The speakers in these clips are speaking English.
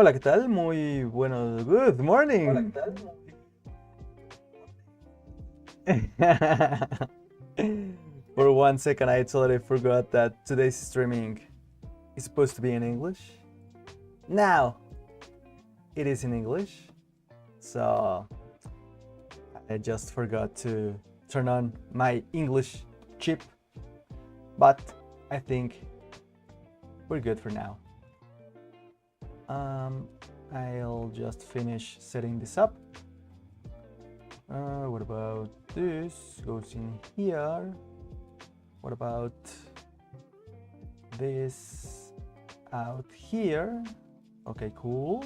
Hola, ¿qué tal? Muy buenos. Good morning. For 1 second, I totally forgot that today's streaming is supposed to be in English. Now, it is in English. So, I just forgot to turn on my English chip. But I think we're good for now. I'll just finish setting this up. What about this? Goes in here. What about this out here? Okay, cool.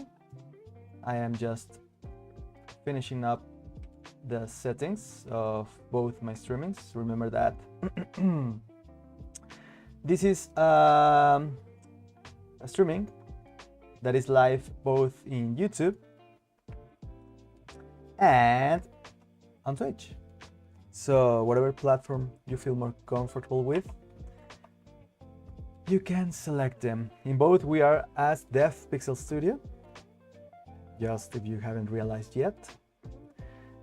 I am just finishing up the settings of both my streamings. Remember that this is a streaming that is live both in YouTube and on Twitch. So whatever platform you feel more comfortable with, you can select them. In both we are as Dev Pixel Studio, just if you haven't realized yet.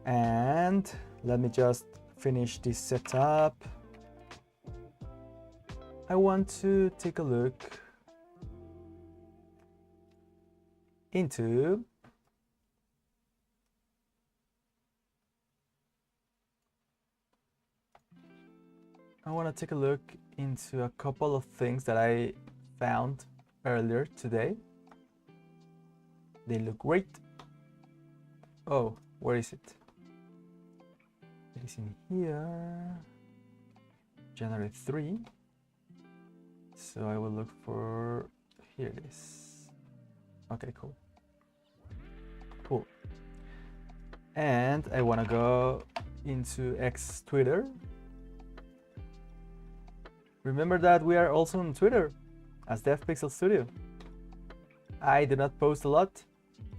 And let me just finish this setup. I want to take a look into a couple of things that I found earlier today. They look great. Oh, where is it? It is in here. January 3. So I will look for, here it is. Okay, cool. Cool. And I want to go into X Twitter. Remember that we are also on Twitter as Dev Pixel Studio. I do not post a lot.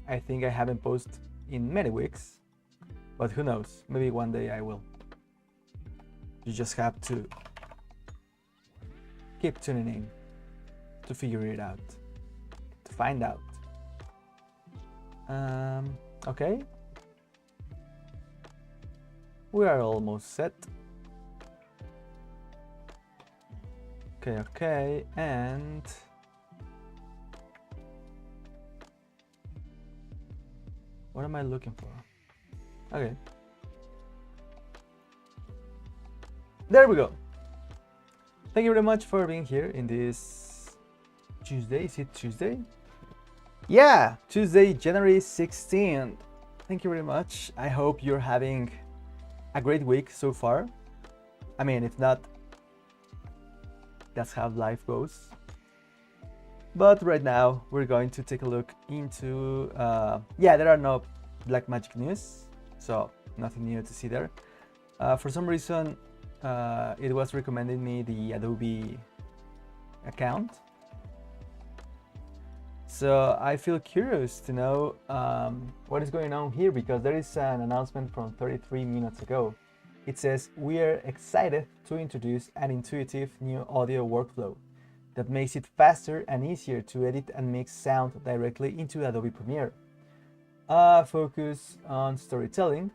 I think I haven't posted in many weeks, but who knows? Maybe one day I will. You just have to keep tuning in to figure it out, to find out. Okay. We are almost set. Okay, and what am I looking for? Okay. There we go. Thank you very much for being here in this Tuesday. Is it Tuesday? Yeah, Tuesday, January 16th. Thank you very much. I hope you're having a great week so far. I mean, if not, that's how life goes. But right now, we're going to take a look into... yeah, there are no Black Magic news, so nothing new to see there. For some reason, it was recommending me the Adobe account. So I feel curious to know what is going on here, because there is an announcement from 33 minutes ago. It says, we are excited to introduce an intuitive new audio workflow that makes it faster and easier to edit and mix sound directly into Adobe Premiere. Focus on storytelling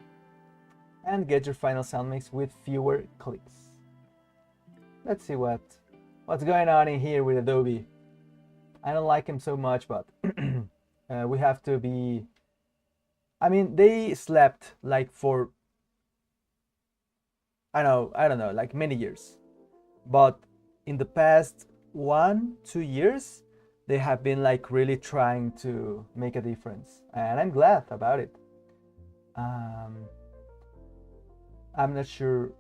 and get your final sound mix with fewer clicks. Let's see what's going on in here with Adobe. I don't like him so much, but we have to be... I mean, they slept like for... I don't know, like many years. But in the past 1-2 years, they have been like really trying to make a difference. And I'm glad about it. I'm not sure.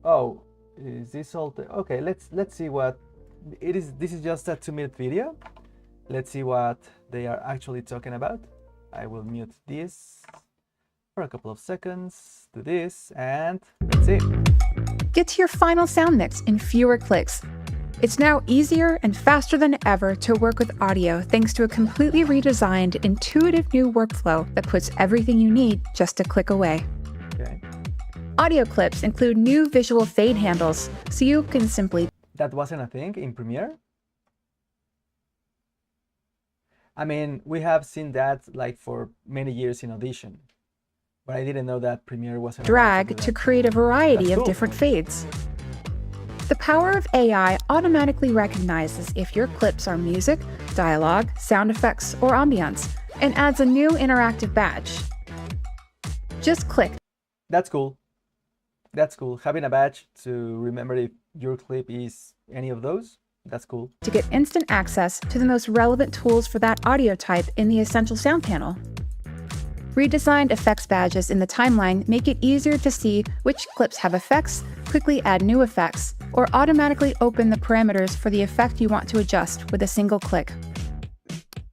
Oh, is this all? Okay, let's see what it is. This is just a 2-minute video. Let's see what they are actually talking about. I will mute this for a couple of seconds, do this, and let's see. Get to your final sound mix in fewer clicks. It's now easier and faster than ever to work with audio thanks to a completely redesigned, intuitive new workflow that puts everything you need just a click away. Okay. Audio clips include new visual fade handles, so you can simply... That wasn't a thing in Premiere? I mean, we have seen that like for many years in Audition, but I didn't know that Premiere wasn't allowed to do Drag to that. create a variety That's of cool. different fades. The power of AI automatically recognizes if your clips are music, dialogue, sound effects, or ambience, and adds a new interactive badge. Just click That's cool. That's cool. Having a badge to remember if your clip is any of those, that's cool. to get instant access to the most relevant tools for that audio type in the Essential Sound panel. Redesigned effects badges in the timeline make it easier to see which clips have effects, quickly add new effects, or automatically open the parameters for the effect you want to adjust with a single click.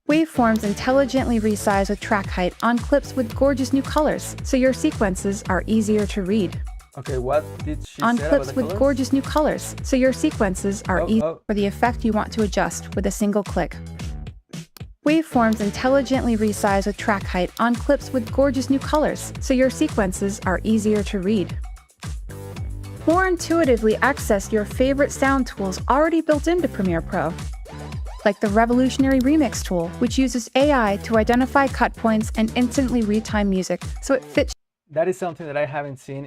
Waveforms intelligently resize with track height on clips with gorgeous new colors, so your sequences are easier to read. Okay, what did she On say clips about the with colors? gorgeous new colors, so your sequences are Oh, easy oh. for the effect you want to adjust with a single click. Waveforms intelligently resize with track height on clips with gorgeous new colors, so your sequences are easier to read. More intuitively access your favorite sound tools already built into Premiere Pro, like the revolutionary Remix tool, which uses AI to identify cut points and instantly retime music so it fits That is something that I haven't seen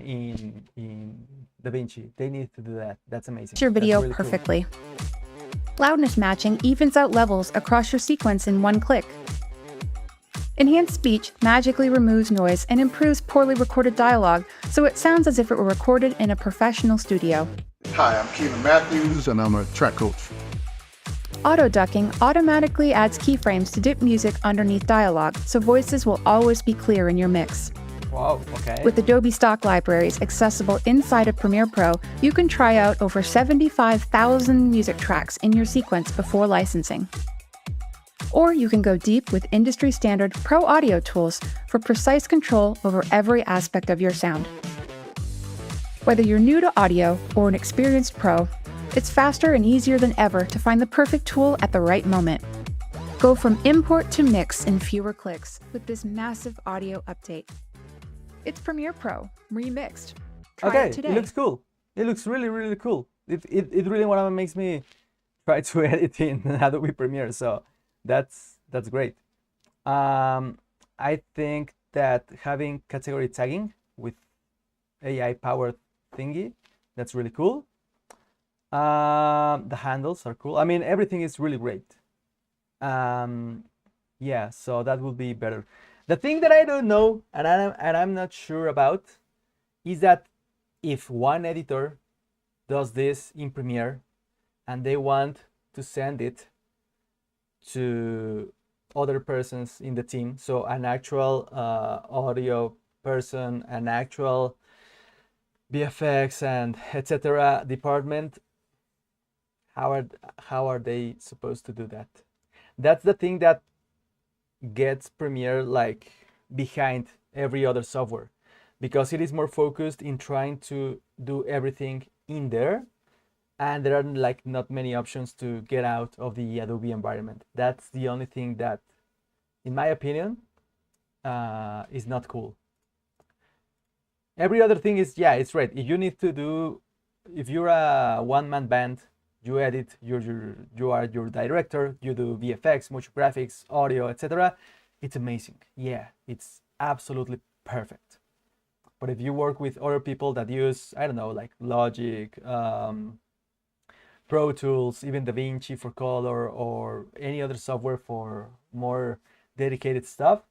in DaVinci. They need to do that. That's amazing. your That's video really cool. perfectly. Loudness matching evens out levels across your sequence in one click. Enhanced speech magically removes noise and improves poorly recorded dialogue, so it sounds as if it were recorded in a professional studio. Hi, I'm Keenan Matthews, and I'm a track coach. Auto ducking automatically adds keyframes to dip music underneath dialogue, so voices will always be clear in your mix. Wow, okay. With Adobe stock libraries accessible inside of Premiere Pro, you can try out over 75,000 music tracks in your sequence before licensing. Or you can go deep with industry-standard pro audio tools for precise control over every aspect of your sound. Whether you're new to audio or an experienced pro, it's faster and easier than ever to find the perfect tool at the right moment. Go from import to mix in fewer clicks with this massive audio update. It's Premiere Pro, remixed. Try Okay, it today. it looks cool. It looks really, really cool. It really wanna makes me try to edit in Adobe Premiere. So that's great. I think that having category tagging with AI powered thingy, that's really cool. The handles are cool. I mean, everything is really great. Yeah, so that will be better. The thing that I don't know and I'm not sure about is that if one editor does this in Premiere and they want to send it to other persons in the team, so an actual audio person, an actual VFX and etc. department, how are they supposed to do that? That's the thing that gets Premiere like behind every other software, because it is more focused in trying to do everything in there, and there are like not many options to get out of the Adobe environment. That's the only thing that, in my opinion, is not cool. Every other thing is, yeah, it's right. If you need to do, if you're a one-man band, you edit, you are your director, you do VFX, motion graphics, audio, etc. It's amazing. Yeah, it's absolutely perfect. But if you work with other people that use, I don't know, like Logic, Pro Tools, even DaVinci for color, or any other software for more dedicated stuff,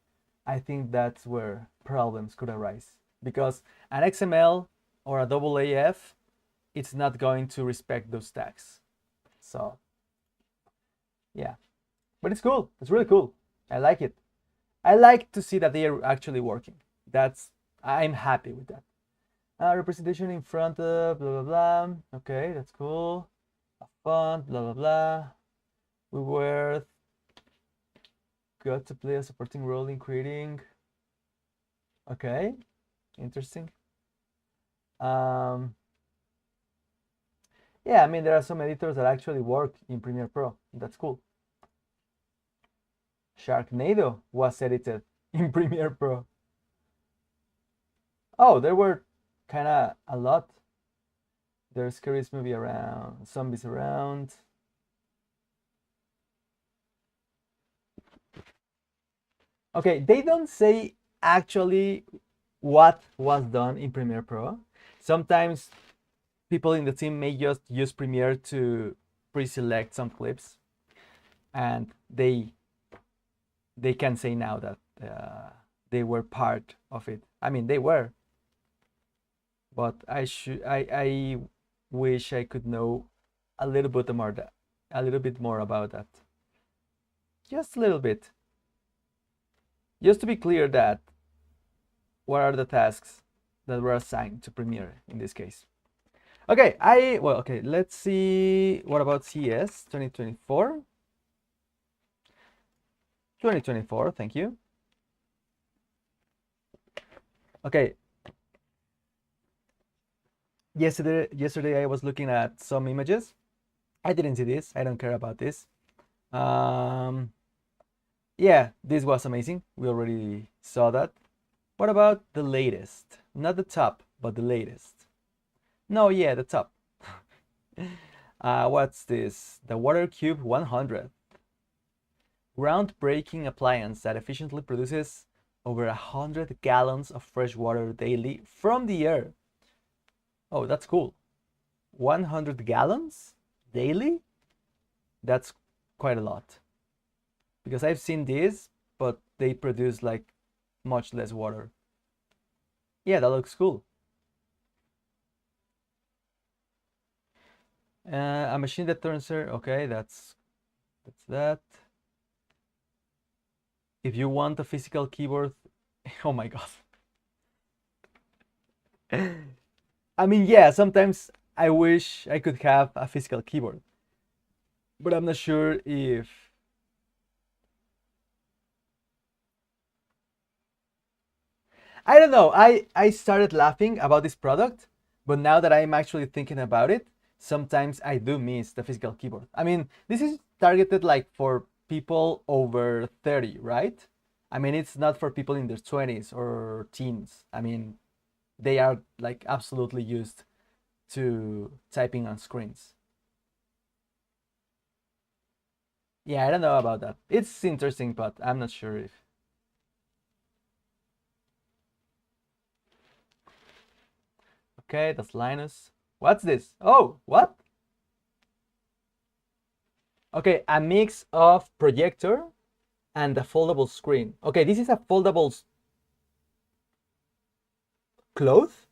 I think that's where problems could arise. Because an XML or a AAF, it's not going to respect those tags. So, yeah. But it's cool. It's really cool. I like it. I like to see that they are actually working. I'm happy with that. Representation in front of blah, blah, blah. Okay, that's cool. A font, blah, blah, blah. We were got to play a supporting role in creating. Okay, interesting. Yeah, I mean, there are some editors that actually work in Premiere Pro. That's cool. Sharknado was edited in Premiere Pro. Oh, there were kind of a lot. There's scary movie around, zombies around. Okay, they don't say actually what was done in Premiere Pro. Sometimes people in the team may just use Premiere to pre-select some clips, and they can say now that they were part of it. I mean, they were, but I wish I could know a little bit more about that. Just a little bit. Just to be clear that what are the tasks that were assigned to Premiere in this case. Okay, okay, let's see. What about CES 2024? 2024, thank you. Okay. Yesterday I was looking at some images. I didn't see this. I don't care about this. Yeah, this was amazing. We already saw that. What about the latest? Not the top, but the latest. No, yeah, the top. What's this? The Water Cube 100. Groundbreaking appliance that efficiently produces over 100 gallons of fresh water daily from the air. Oh, that's cool. 100 gallons daily? That's quite a lot. Because I've seen this, but they produce like much less water. Yeah, that looks cool. A machine that turns her. Okay, that's that. If you want a physical keyboard, oh my god. I mean, yeah, sometimes I wish I could have a physical keyboard, but I'm not sure if. I don't know. I started laughing about this product, but now that I'm actually thinking about it, sometimes I do miss the physical keyboard. I mean, this is targeted like for people over 30, right? I mean, it's not for people in their 20s or teens. I mean, they are like absolutely used to typing on screens. Yeah, I don't know about that. It's interesting, but I'm not sure if. Okay, that's Linus. What's this? Oh, what? Okay, a mix of projector and a foldable screen. Okay, this is a foldable cloth.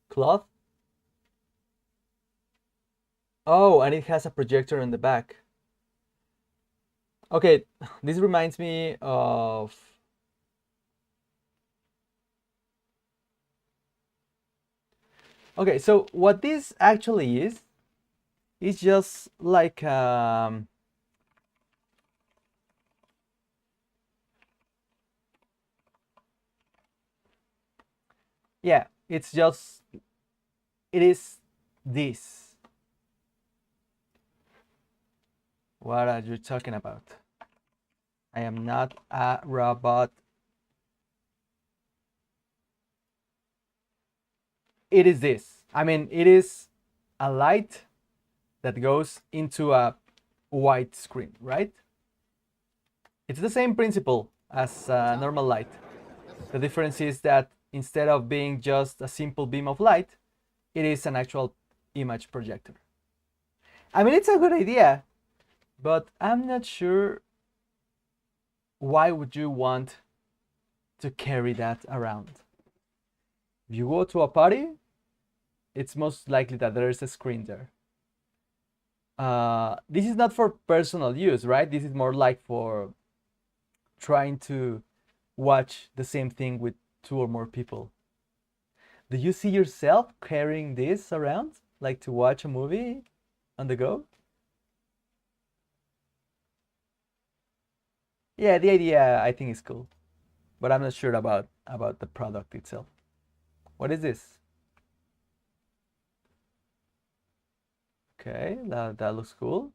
Cloth. Oh, and it has a projector on the back. Okay, this reminds me of. Okay, so what this actually is just like yeah, it's just it is this. What are you talking about? I am not a robot. It is this. I mean, it is a light that goes into a white screen, right? It's the same principle as a normal light. The difference is that instead of being just a simple beam of light, it is an actual image projector. I mean, it's a good idea, but I'm not sure why would you want to carry that around. If you go to a party, it's most likely that there is a screen there. This is not for personal use, right? This is more like for trying to watch the same thing with 2 or more people. Do you see yourself carrying this around, like to watch a movie on the go? Yeah, the idea I think is cool, but I'm not sure about the product itself. What is this? Okay, that looks cool.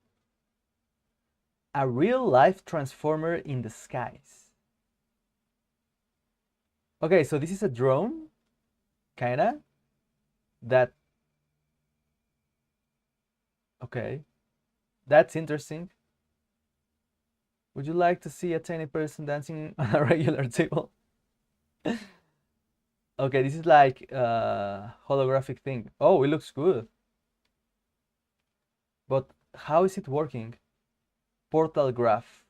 A real life transformer in the skies. Okay, so this is a drone, kinda. That. Okay, that's interesting. Would you like to see a tiny person dancing on a regular table? Okay, this is like a holographic thing. Oh, it looks good. But how is it working? Portal graph.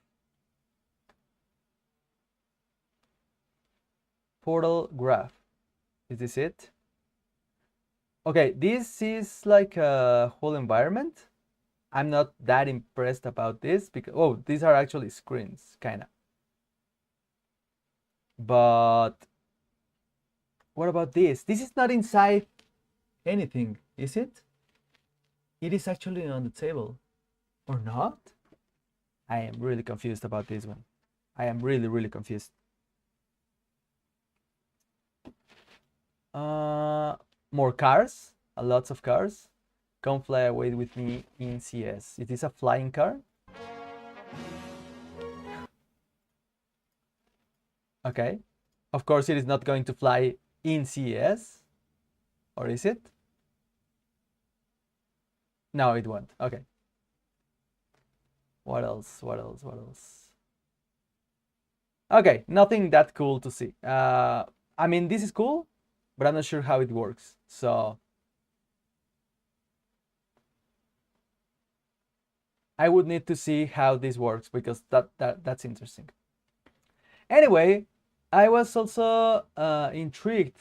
Portal graph. Is this it? Okay, this is like a whole environment. I'm not that impressed about this because, oh, these are actually screens, kind of. But what about this? This is not inside anything, is it? It is actually on the table, or not? I am really confused about this one. I am really, really confused. More cars, lots of cars. Come fly away with me in CS. It is a flying car. Okay. Of course, it is not going to fly in CS. Or is it? No, it won't. Okay. What else? What else? What else? Okay, nothing that cool to see. I mean, this is cool, but I'm not sure how it works. So I would need to see how this works because that's interesting. Anyway, I was also intrigued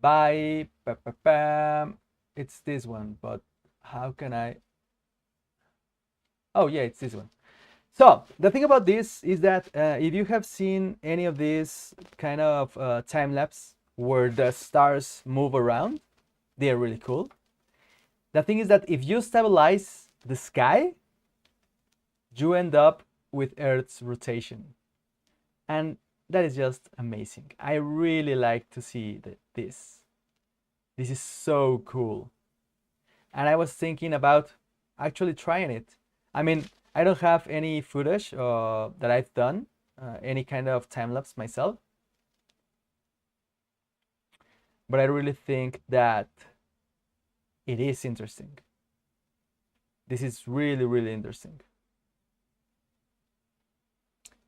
by it's this one, but how can I? Oh yeah, it's this one. So the thing about this is that if you have seen any of these kind of time lapse where the stars move around, they are really cool. The thing is that if you stabilize the sky, you end up with Earth's rotation. And that is just amazing. I really like to see this. This is so cool. And I was thinking about actually trying it. I mean, I don't have any footage that I've done, any kind of time lapse myself. But I really think that it is interesting. This is really, really interesting.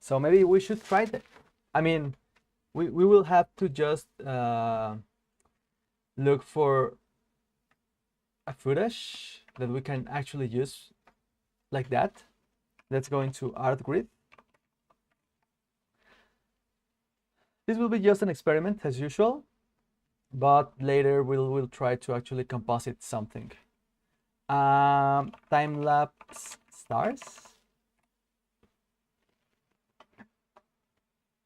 So maybe we should try that. I mean, we will have to just look for a footage that we can actually use like that. Let's go into Art Grid. This will be just an experiment as usual, but later we'll try to actually composite something. Time lapse stars.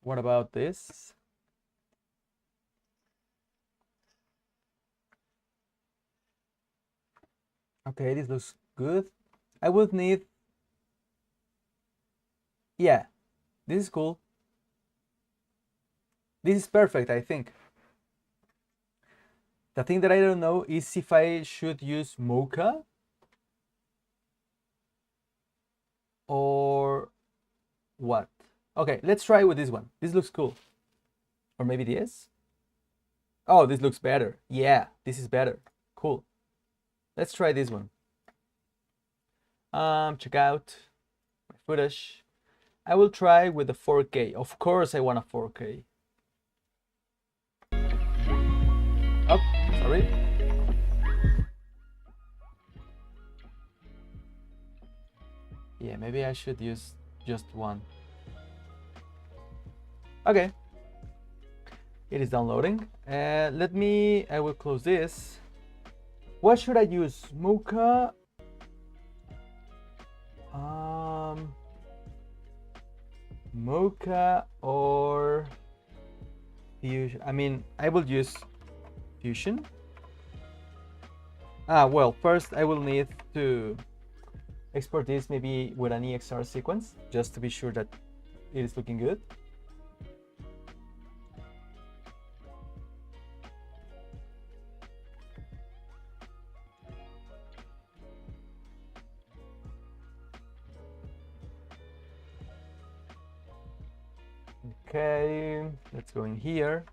What about this? Okay, this looks good. I would need, yeah, this is cool. This is perfect, I think. The thing that I don't know is if I should use Mocha or what. Okay, let's try with this one. This looks cool. Or maybe this? Oh, this looks better. Yeah, this is better. Cool. Let's try this one. Check out my footage. I will try with the 4K. Of course I want a 4K. Oh, sorry. Yeah, maybe I should use just one. Okay. It is downloading. I will close this. What should I use? Mocha? Mocha or Fusion? I mean, I will use Fusion. Well, first I will need to export this maybe with an EXR sequence, just to be sure that it is looking good. Okay, let's go in here.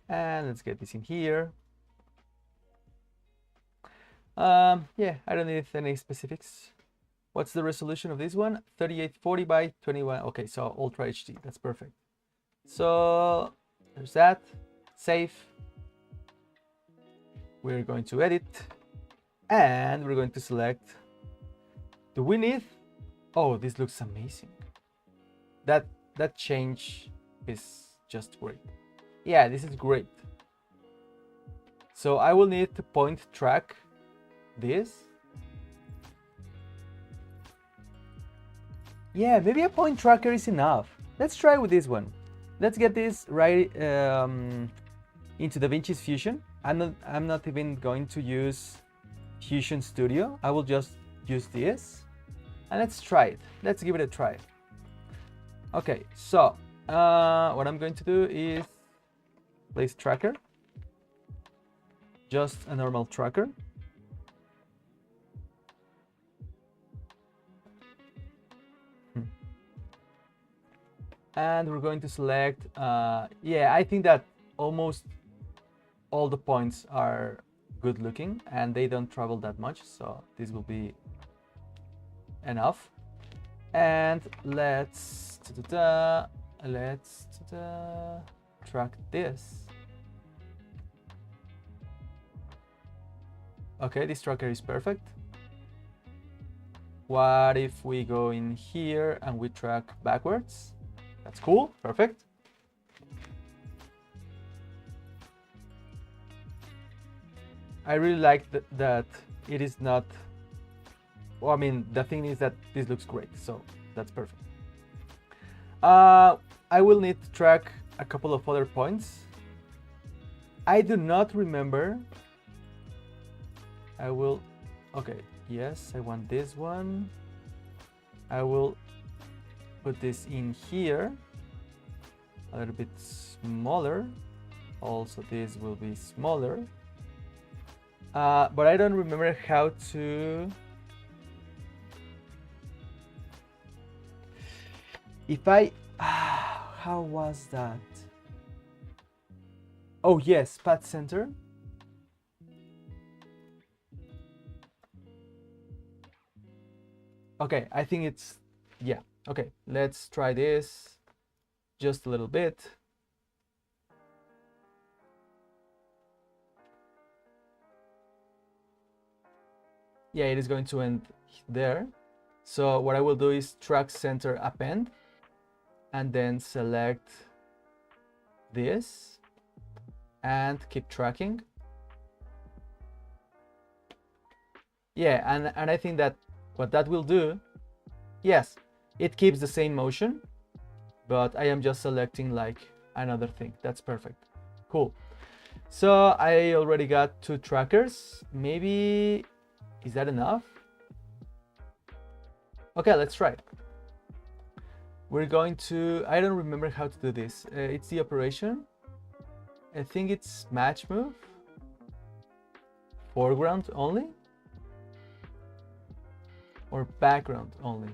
And let's get this in here. Yeah, I don't need any specifics. What's the resolution of this one? 3840 by 21. Okay, so Ultra HD. That's perfect. So there's that. Save. We're going to edit. And we're going to select. Do we need? Oh, this looks amazing. That change is just great. Yeah, this is great. So I will need to point track this. Yeah, maybe a point tracker is enough. Let's try with this one. Let's get this right into DaVinci's Fusion. I'm not even going to use Fusion Studio. I will just use this. And let's try it. Let's give it a try. Okay, so what I'm going to do is place tracker. Just a normal tracker. And we're going to select, yeah, I think that almost all the points are good looking and they don't travel that much, so this will be enough. And let's track this. Okay, this tracker is perfect. What if we go in here and we track backwards? That's cool, perfect. I really like that it is not, well, I mean, the thing is that this looks great, so that's perfect. I will need to track a couple of other points. I do not remember. I will, okay, yes, I want this one. I will put this in here, a little bit smaller. Also, this will be smaller. But I don't remember how to... If I... how was that? Oh yes, path center. Okay, I think it's... yeah. Okay, let's try this just a little bit. Yeah, it is going to end there. So what I will do is track center append and then select this and keep tracking. Yeah, and I think that what that will do, yes, it keeps the same motion, but I am just selecting like another thing. That's perfect. Cool. So I already got 2 trackers. Maybe, is that enough? Okay, let's try it. We're going to, I don't remember how to do this. It's the operation. I think it's match move. Foreground only? Or background only?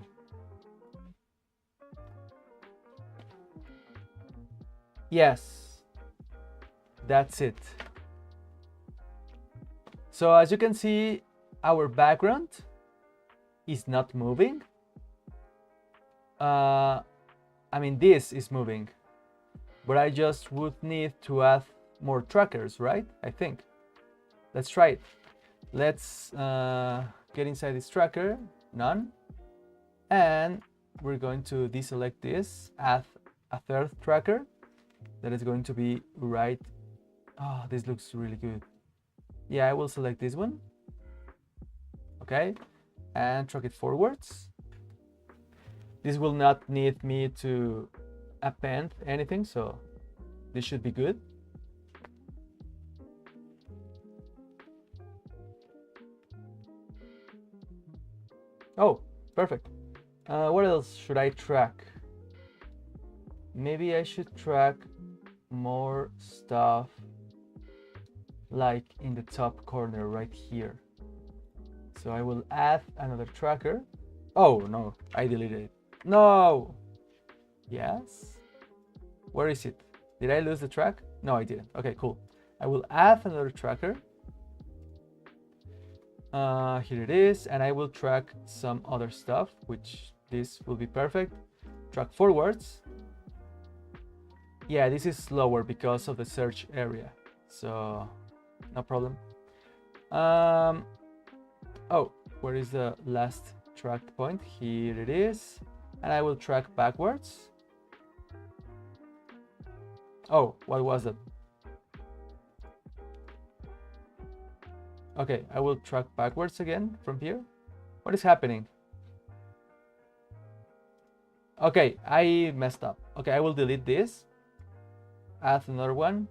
Yes, that's it. So as you can see, our background is not moving. I mean, this is moving, but I just would need to add more trackers, right? I think. Let's try it. Let's get inside this tracker, none. And we're going to deselect this, add a 3rd tracker. That is going to be right. Oh, this looks really good. Yeah, I will select this one. Okay, and track it forwards. This will not need me to append anything, so this should be good. Oh, perfect. What else should I track? Maybe I should track more stuff like in the top corner right here. So I will add another tracker. Oh no, I deleted it. No. Yes. Where is it? Did I lose the track? No, I didn't. Okay, cool. I will add another tracker. Here it is, and I will track some other stuff, which this will be perfect. Track forwards. Yeah, this is slower because of the search area, so no problem. Oh, where is the last tracked point? Here it is, and I will track backwards. Oh, what was that? Okay, I will track backwards again from here. What is happening? Okay, I messed up. Okay, I will delete this. Add another one.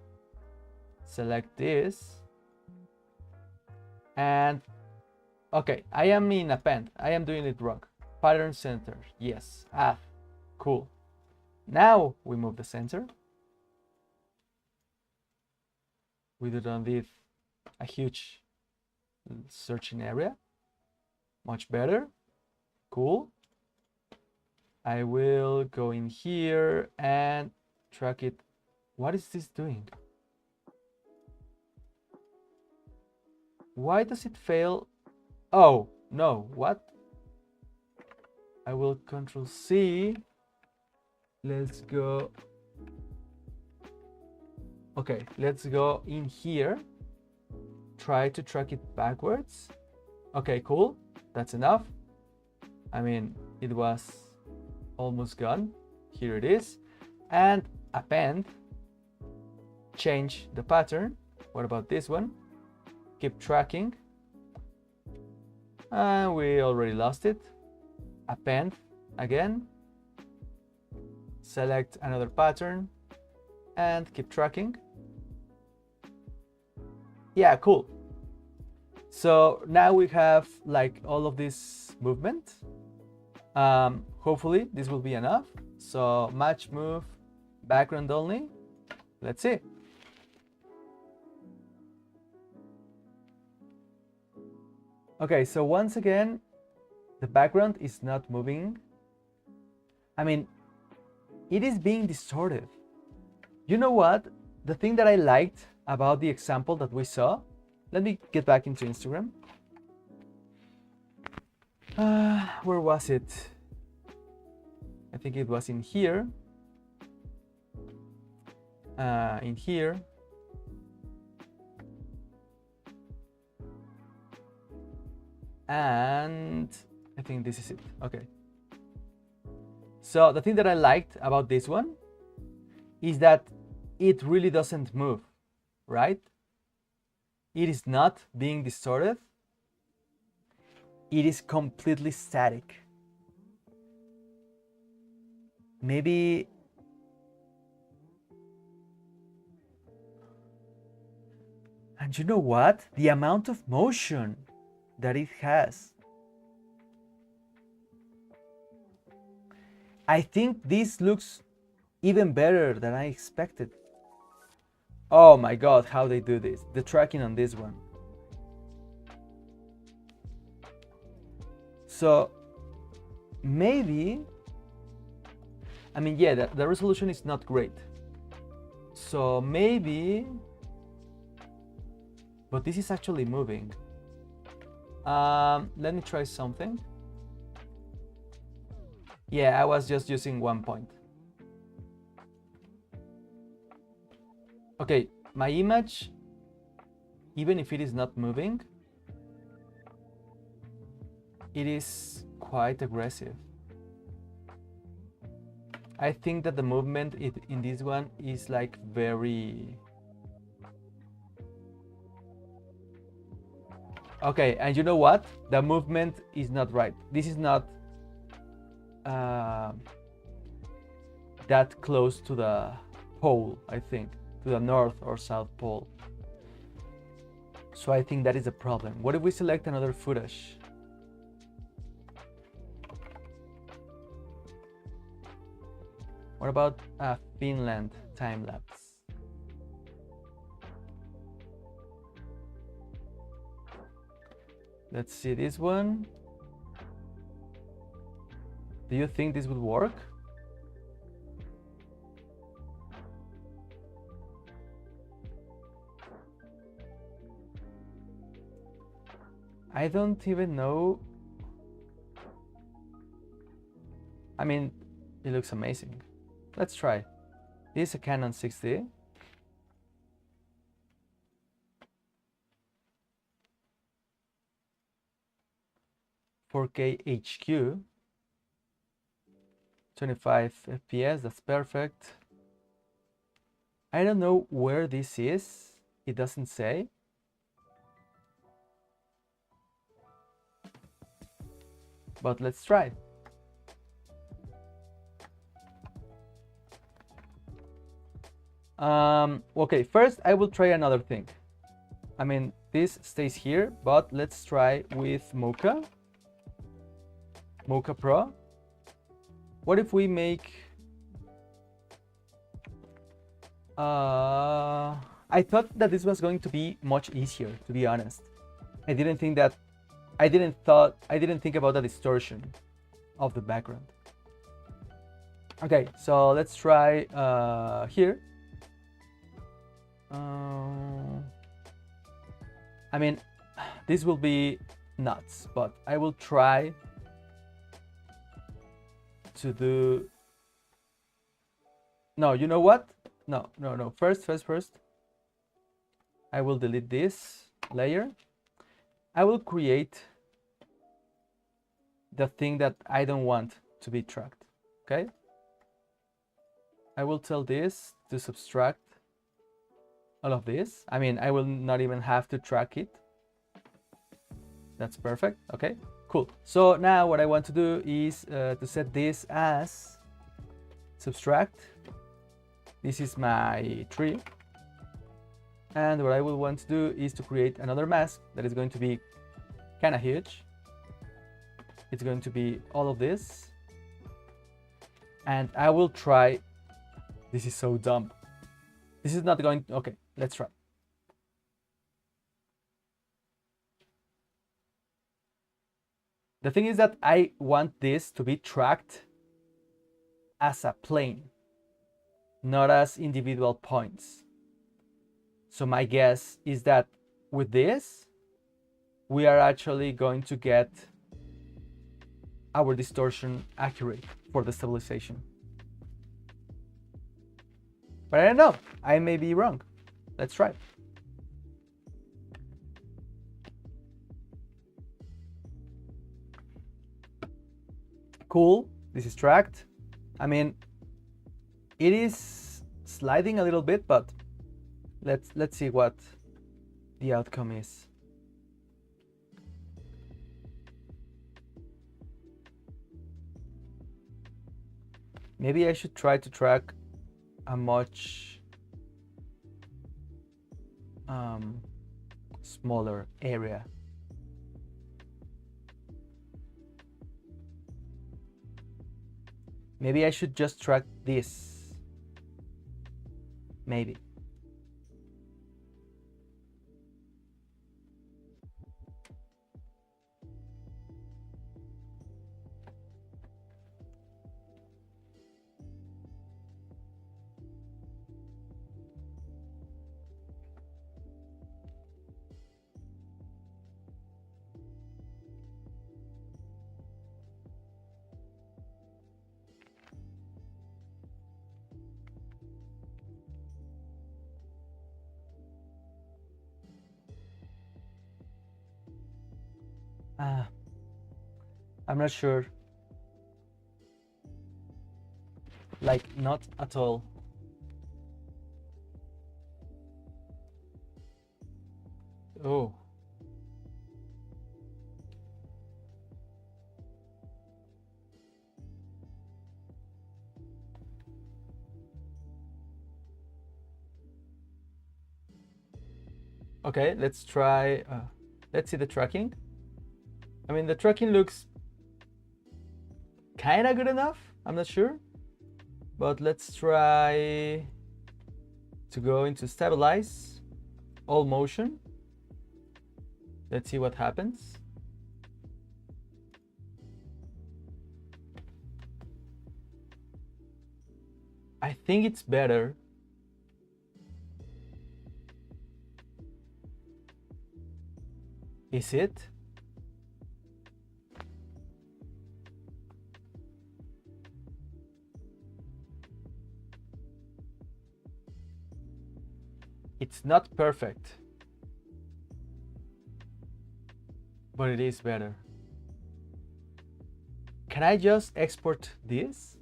Select this. And okay, I am in append. I am doing it wrong. Pattern center. Yes. Add. Cool. Now we move the center. We don't need a huge searching area. Much better. Cool. I will go in here and track it. What is this doing? Why does it fail? Oh, no. What? I will Control C. Let's go. Okay, let's go in here. Try to track it backwards. Okay, cool. That's enough. I mean, it was almost gone. Here it is. And append. Change the pattern. What about this one? Keep tracking. And we already lost it. Append again. Select another pattern and keep tracking. Yeah, cool. So now we have like all of this movement. Hopefully this will be enough. So match move, background only. Let's see. Okay, so once again, the background is not moving. I mean, it is being distorted. You know what? The thing that I liked about the example that we saw, let me get back into Instagram. Where was it? I think it was in here. In here. And I think this is it. Okay. So the thing that I liked about this one is that it really doesn't move, right? It is not being distorted. It is completely static. Maybe and you know what? The amount of motion that it has. I think this looks even better than I expected. Oh my god, how they do this. The tracking on this one. So maybe, I mean, yeah, the resolution is not great. So maybe, but this is actually moving. Let me try something. Yeah, I was just using 1 point. Okay, my image, even if it is not moving, it is quite aggressive. I think that the movement in this one is like very... Okay, and you know what? The movement is not right. This is not that close to the pole, I think, to the north or south pole. So I think that is a problem. What if we select another footage? What about a Finland time lapse? Let's see this one. Do you think this would work? I don't even know. I mean, it looks amazing. Let's try. This is a Canon 6D. "4K HQ, 25 FPS, that's perfect." I don't know where this is. It doesn't say. But let's try. Okay, first I will try another thing. I mean, this stays here, but let's try with Mocha Pro. What if we make... I thought that this was going to be much easier, to be honest. I didn't think about the distortion of the background. Okay, so let's try here. I mean, this will be nuts, but I will try to do... No, you know what? No. First. I will delete this layer. I will create the thing that I don't want to be tracked, okay? I will tell this to subtract all of this. I mean, I will not even have to track it. That's perfect. Okay, cool. So now what I want to do is to set this as subtract. This is my tree. And what I will want to do is to create another mask that is going to be kind of huge. It's going to be all of this. And I will try... This is so dumb. This is not going... Okay, let's try. The thing is that I want this to be tracked as a plane, not as individual points. So my guess is that with this, we are actually going to get our distortion accurate for the stabilization. But I don't know, I may be wrong. Let's try. Cool, this is tracked. I mean, it is sliding a little bit, but let's see what the outcome is. Maybe I should try to track a much smaller area. Maybe I should just track this. Maybe. I'm not sure. Like, not at all. Oh. Okay, let's try. Let's see the tracking. I mean, the tracking looks kind of good enough. I'm not sure. But let's try to go into stabilize, all motion. Let's see what happens. I think it's better. Is it? It's not perfect, but it is better. Can I just export this?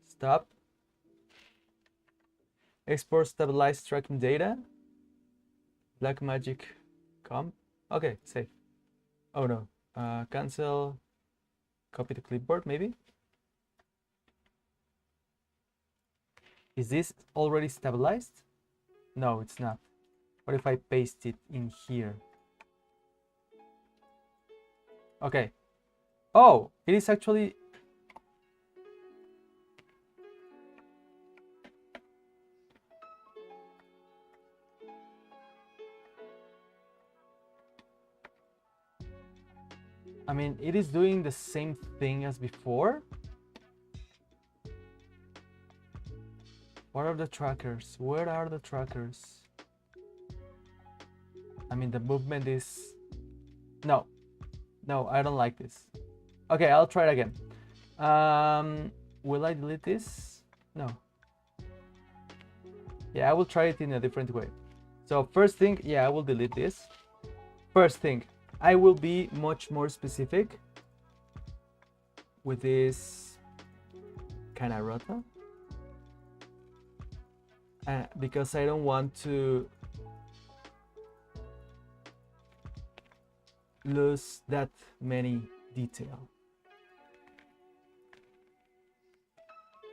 Stop. Export stabilized tracking data. Blackmagic comp. Okay, save. Oh no. Cancel. Copy to clipboard, maybe. Is this already stabilized? No, it's not. What if I paste it in here? Okay. Oh, it is actually... I mean, it is doing the same thing as before. What are the trackers? Where are the trackers? I mean, the movement is... No, I don't like this. Okay, I'll try it again. Will I delete this? No. Yeah, I will try it in a different way. So first thing, yeah, I will delete this. First thing, I will be much more specific with this kind of rota. Because I don't want to lose that many detail.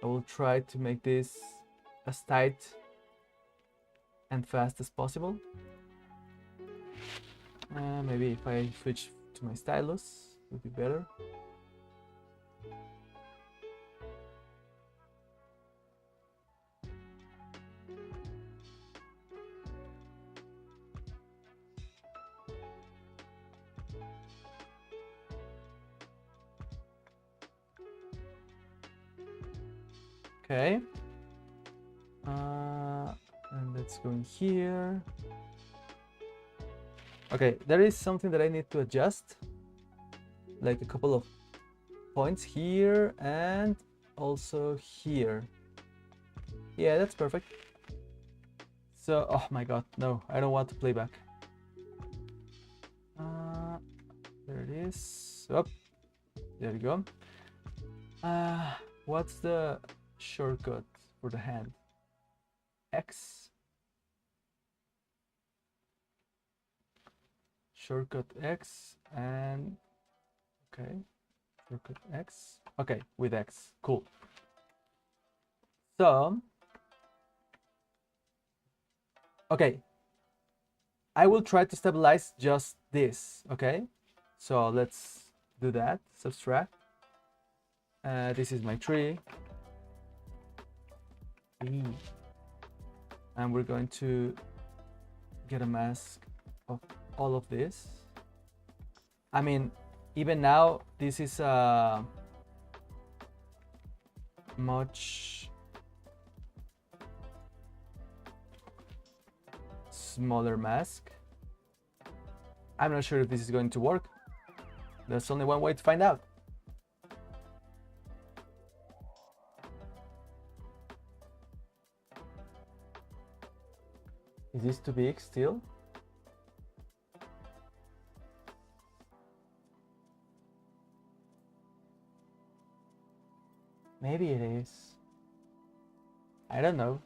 I will try to make this as tight and fast as possible. Maybe if I switch to my stylus, it would be better. Okay. And let's go in here. Okay, there is something that I need to adjust, like a couple of points here and also here. Yeah, that's perfect. So, oh my god, no, I don't want to play back. There it is. Oh, there you go. What's the shortcut for the hand? X. Shortcut X and okay, shortcut X. Okay, with X, cool. So, okay, I will try to stabilize just this. Okay, so let's do that. Subtract. This is my tree. And we're going to get a mask of all of this. I mean, even now, this is a much smaller mask. I'm not sure if this is going to work. There's only one way to find out. Is this too big still? Maybe it is. I don't know.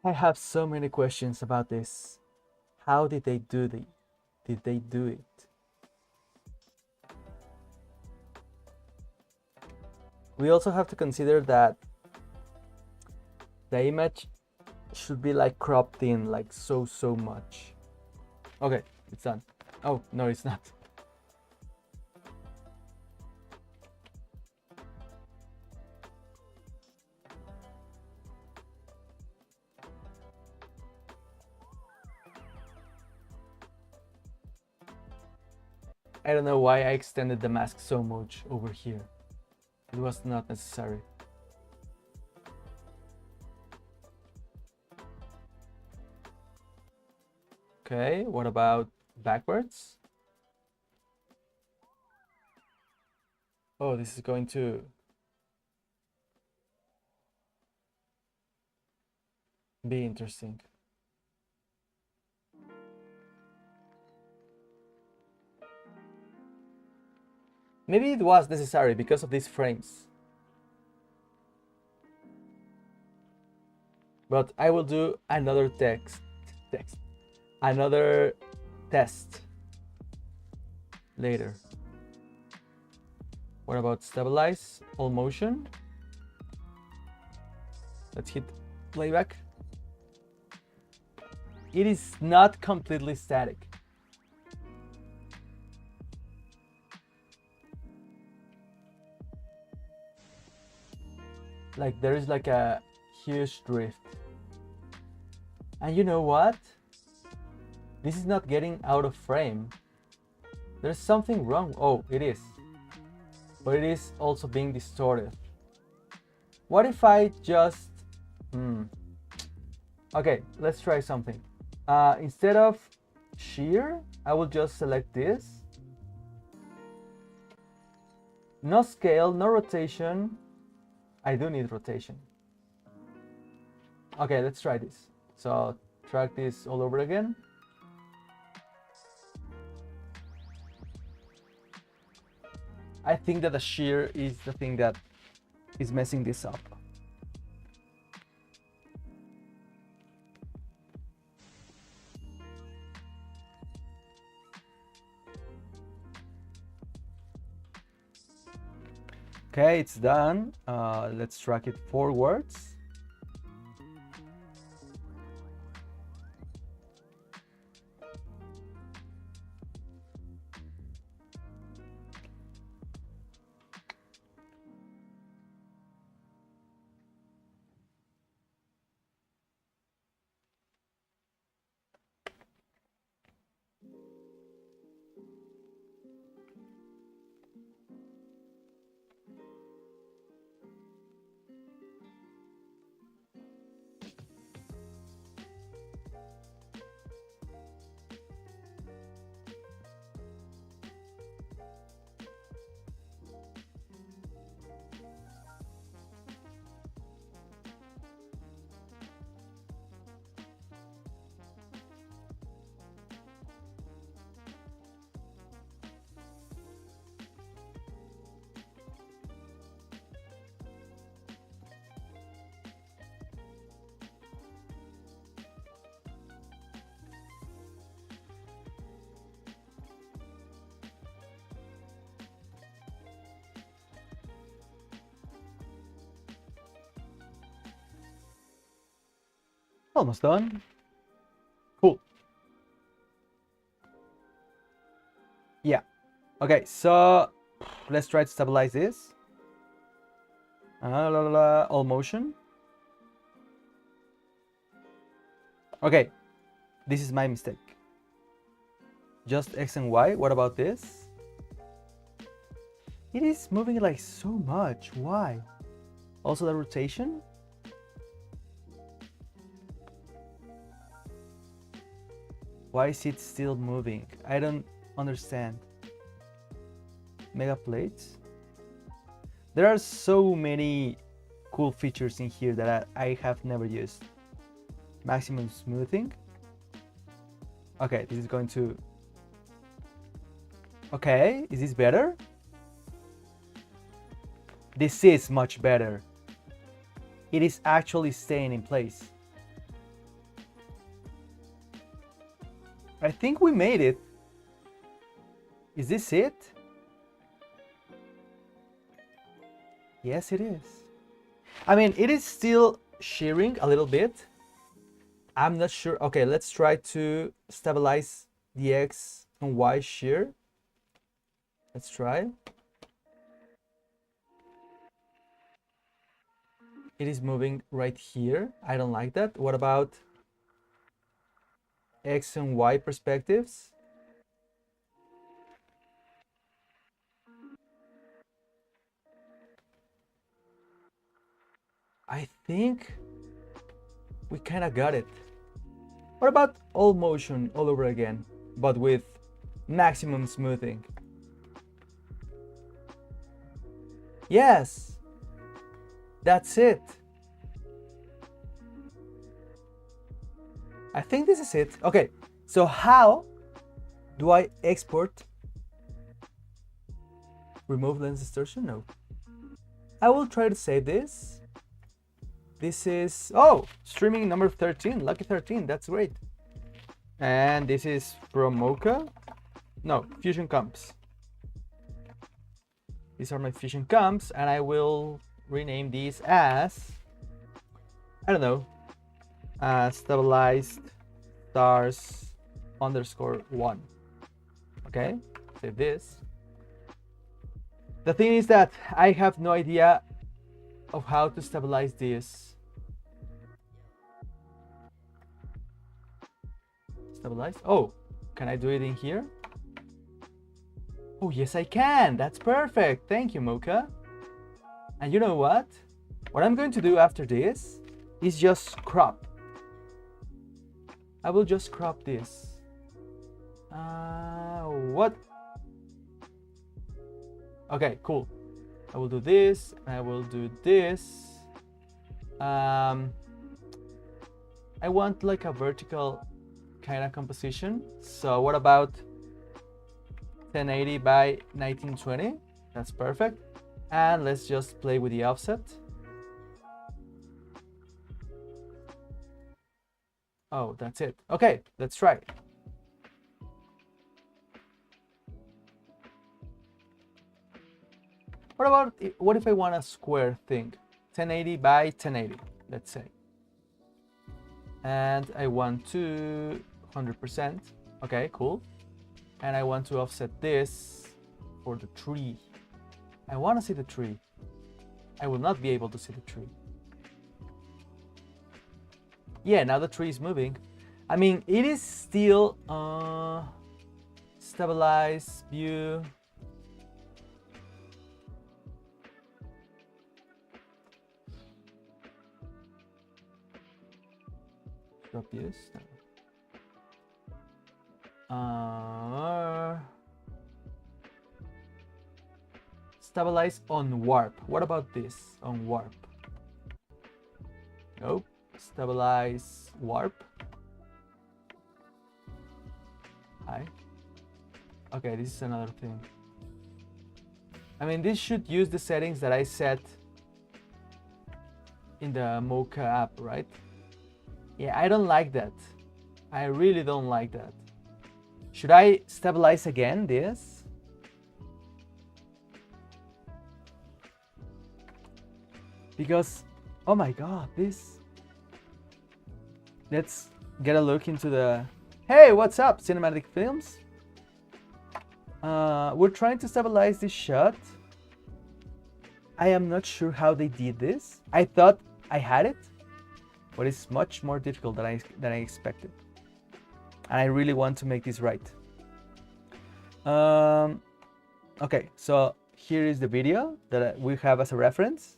I have so many questions about this. How did they do it? We also have to consider that the image should be like cropped in like so much. Okay, it's done. Oh, no, it's not. I don't know why I extended the mask so much over here. It was not necessary. Okay, what about backwards? Oh, this is going to be interesting. Maybe it was necessary because of these frames. But I will do another another test later. What about stabilize all motion? Let's hit playback. It is not completely static. Like there is like a huge drift. And you know what? This is not getting out of frame. There's something wrong. Oh, it is. But it is also being distorted. What if I just... Okay, let's try something. Instead of shear, I will just select this. No scale, no rotation. I do need rotation. Okay, let's try this. So track this all over again. I think that the shear is the thing that is messing this up. Okay, it's done. Let's track it forwards. Almost done. Cool. Yeah. Okay, so let's try to stabilize this. All motion. Okay, this is my mistake. Just X and Y. What about this? It is moving like so much. Why? Also the rotation. Why is it still moving? I don't understand. Mega plates. There are so many cool features in here that I have never used. Maximum smoothing. Okay, this is going to... Okay, is this better? This is much better. It is actually staying in place. I think we made it. Is this it? Yes, it is. I mean, it is still shearing a little bit. I'm not sure. Okay, let's try to stabilize the X and Y shear. Let's try. It is moving right here. I don't like that. What about X and Y perspectives? I think we kind of got it. What about all motion all over again, but with maximum smoothing? Yes, that's it. I think this is it. Okay, so how do I export? Remove lens distortion? No. I will try to save this. This is, oh, streaming number 13, lucky 13, that's great. And this is from Mocha. No, Fusion Comps. These are my Fusion Comps, and I will rename these as, I don't know, stabilized stars _1. Okay, save this. The thing is that I have no idea of how to stabilize this. Stabilize? Oh, can I do it in here? Oh, yes, I can. That's perfect. Thank you, Mocha. And you know what? What I'm going to do after this is just crop. I will just crop this. What? Okay, cool. I will do this. I will do this. I want like a vertical kind of composition. So what about 1080 by 1920? That's perfect. And let's just play with the offset. Oh, that's it. Okay, let's try. What if I want a square thing? 1080 by 1080, let's say. And I want to 100%. Okay, cool. And I want to offset this for the tree. I want to see the tree. I will not be able to see the tree. Yeah, now the tree is moving. I mean, it is still stabilize view. Drop views. Stabilize on warp. What about this on warp? Nope. Stabilize warp. Hi. Okay, this is another thing. I mean, this should use the settings that I set in the Mocha app, right? Yeah, I don't like that. I really don't like that. Should I stabilize again this? Because, oh my god, this... Let's get a look into the... Hey, what's up, Cinematic Films? We're trying to stabilize this shot. I am not sure how they did this. I thought I had it, but it's much more difficult than I expected. And I really want to make this right. Okay, so here is the video that we have as a reference.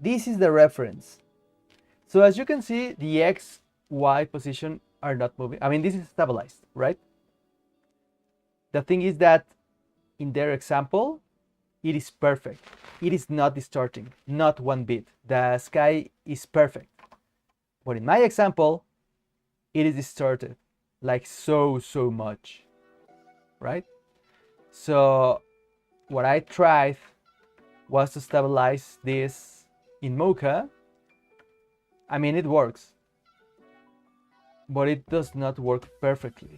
This is the reference. So as you can see, the X, Y position are not moving. I mean, this is stabilized, right? The thing is that in their example, it is perfect. It is not distorting, not one bit. The sky is perfect. But in my example, it is distorted, like so much, right? So what I tried was to stabilize this in Mocha. I mean, it works, but it does not work perfectly.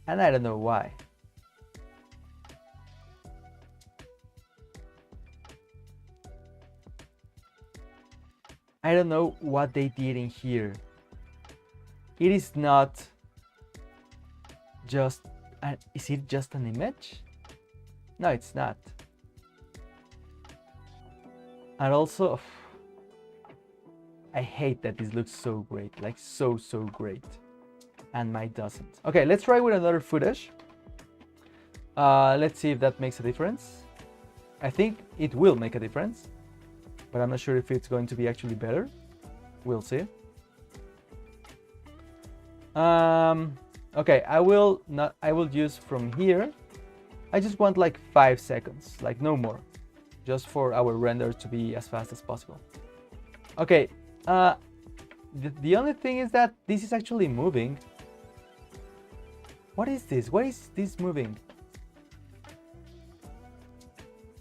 And I don't know why. I don't know what they did in here. It is not just... is it just an image? No, it's not. And also, I hate that this looks so great, like so great, and mine doesn't. Okay, let's try with another footage. Let's see if that makes a difference. I think it will make a difference. but I'm not sure if it's going to be actually better. We'll see. Okay, I will use from here. I just want like 5 seconds, like no more, just for our render to be as fast as possible. Okay, the only thing is that this is actually moving. What is this? Why is this moving?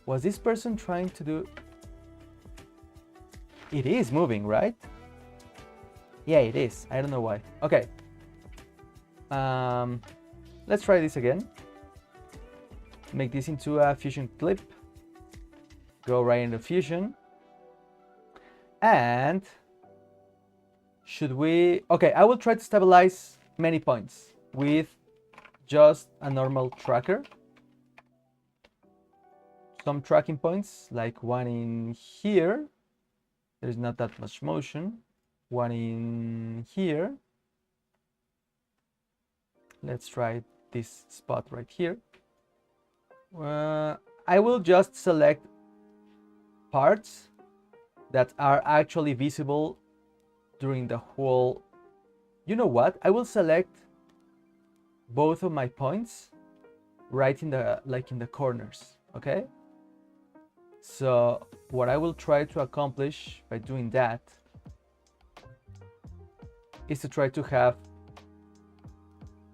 Was this person trying to do... It is moving, right? Yeah, it is. I don't know why. Okay. Let's try this again. Make this into a Fusion clip. Go right into Fusion. And should we... Okay, I will try to stabilize many points with just a normal tracker. Some tracking points, like one in here. There's not that much motion. One in here. Let's try this spot right here. I will just select parts that are actually visible during the whole... You know what? I will select both of my points right in the, like in the corners, okay? So what I will try to accomplish by doing that is to try to have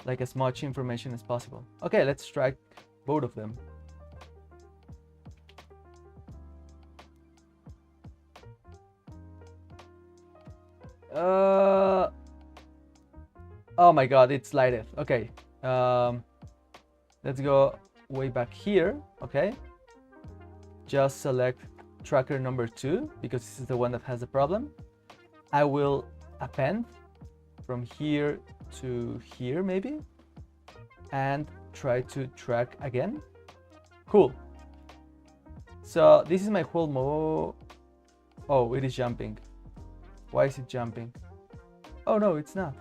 like as much information as possible. Okay, let's track both of them. Oh my god, it's lighted. Okay, let's go way back here. Okay, just select tracker number 2 because this is the one that has the problem. I will append from here to here maybe and try to track again. Cool. So this is my whole Oh, it is jumping. Why is it jumping? Oh no, it's not.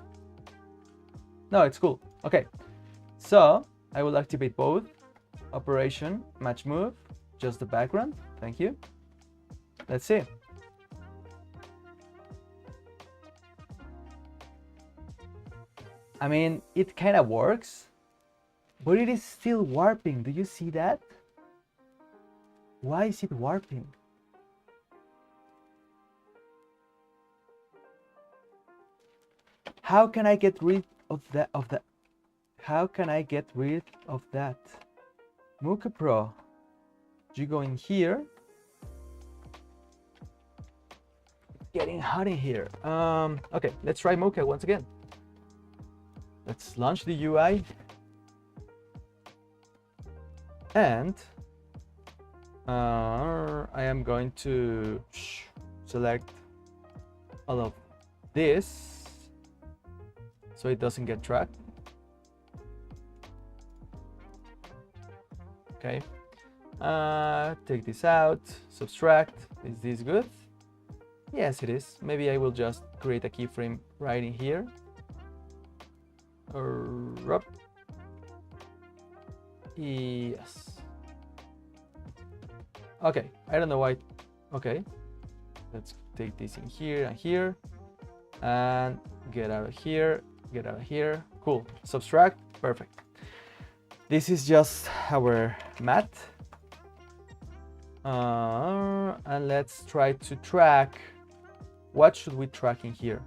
No, it's cool. Okay, so I will activate both. Operation, match move, just the background. Thank you. Let's see. I mean, it kind of works, but it is still warping. Do you see that? Why is it warping? How can I get rid of that? How can I get rid of that? Mocha Pro, you go in here. Getting hot in here. Okay, let's try Mocha once again. Let's launch the UI. And I am going to select all of this so it doesn't get tracked. Okay, take this out, subtract. Is this good? Yes, it is. Maybe I will just create a keyframe right in here. Yes. Okay, I don't know why. Okay, let's take this in here and here and get out of here, get out of here. Cool. Subtract. Perfect. This is just our mat. And let's try to track. What should we track in here?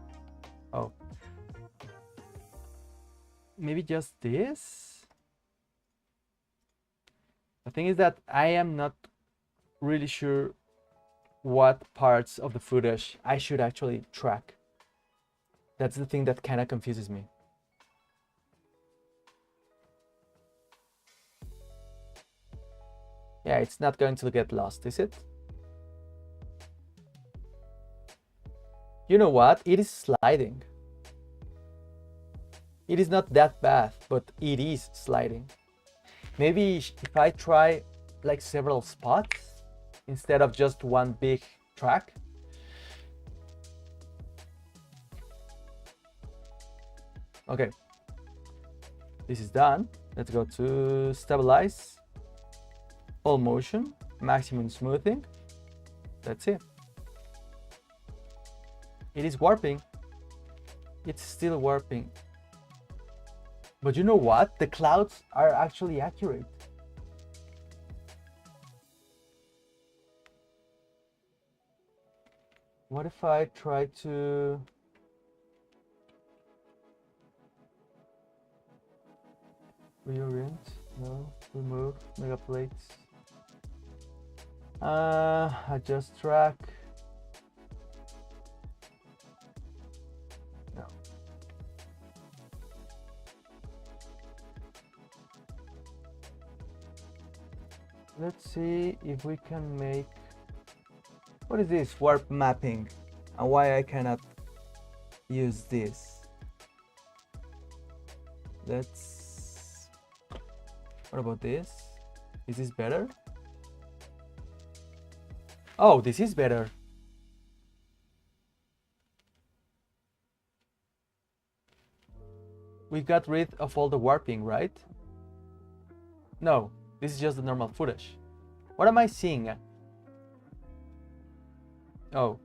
Oh, maybe just this. The thing is that I am not really sure what parts of the footage I should actually track. That's the thing that kind of confuses me. Yeah, it's not going to get lost, is it? You know what? It is sliding. It is not that bad, but it is sliding. Maybe if I try like several spots instead of just one big track. Okay, this is done. Let's go to stabilize, all motion, maximum smoothing. That's it. It is warping. It's still warping. But you know what? The clouds are actually accurate. What if I try to... reorient? No. Remove mega plates. Adjust track. No. Let's see if we can make... What is this? Warp mapping. And why I cannot use this. Let's... What about this? Is this better? Oh, this is better. We got rid of all the warping, right? No, this is just the normal footage. What am I seeing? Oh.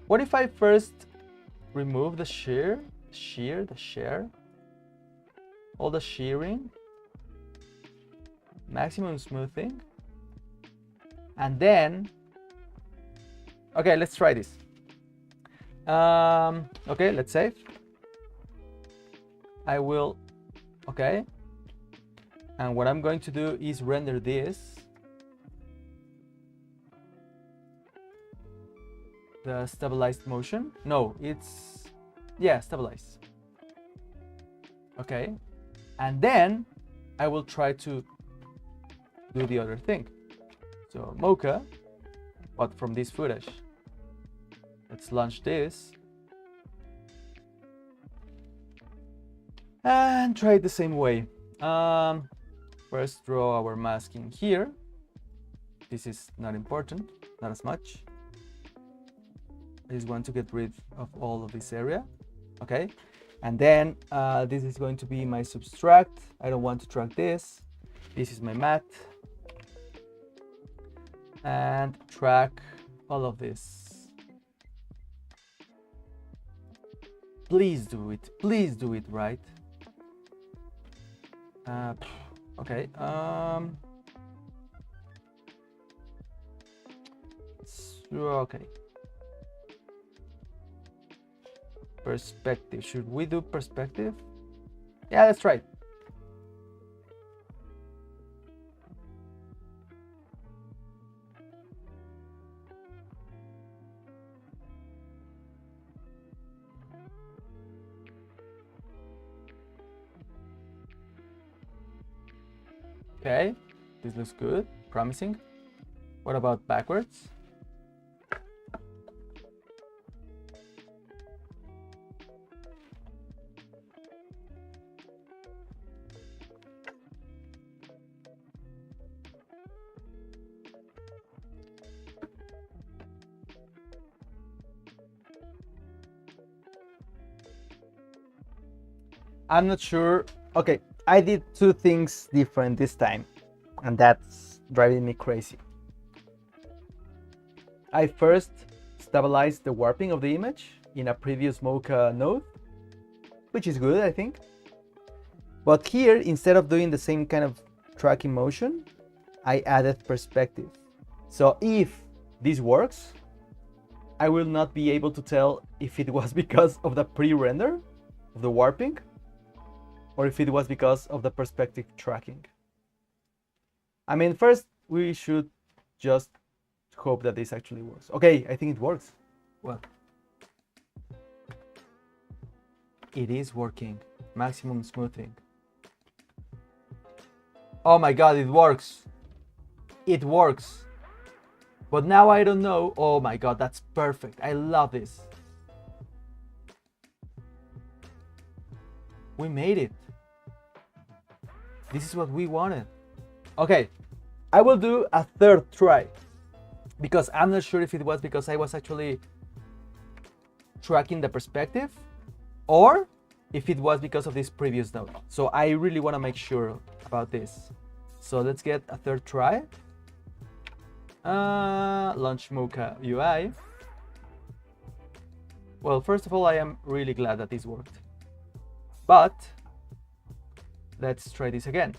What if I first remove the shear, all the shearing, maximum smoothing, and then, okay, let's try this. Okay, let's save. I will, okay. And what I'm going to do is render this. The stabilized motion. No, it's, yeah, stabilized. Okay. And then I will try to do the other thing. So Mocha, but from this footage. Let's launch this. And try it the same way. First draw our masking here. This is not important, not as much. I just want to get rid of all of this area. Okay. And then this is going to be my subtract. I don't want to track this. This is my matte. And track all of this. Please do it. Please do it right. Okay. Okay. Perspective. Should we do perspective? Yeah, that's right. Okay, this looks good, promising. What about backwards? I'm not sure. Okay, I did two things different this time, and that's driving me crazy. I first stabilized the warping of the image in a previous Mocha node, which is good, I think. But here, instead of doing the same kind of tracking motion, I added perspective. So if this works, I will not be able to tell if it was because of the pre-render of the warping, or if it was because of the perspective tracking. I mean, first we should just hope that this actually works. Okay, I think it works. Well, it is working. Maximum smoothing. Oh my God, it works. It works. But now I don't know. Oh my God, that's perfect. I love this. We made it. This is what we wanted. Okay, I will do a third try because I'm not sure if it was because I was actually tracking the perspective or if it was because of this previous node. So I really want to make sure about this. So let's get a third try. Launch Mocha UI. Well, first of all, I am really glad that this worked. But let's try this again.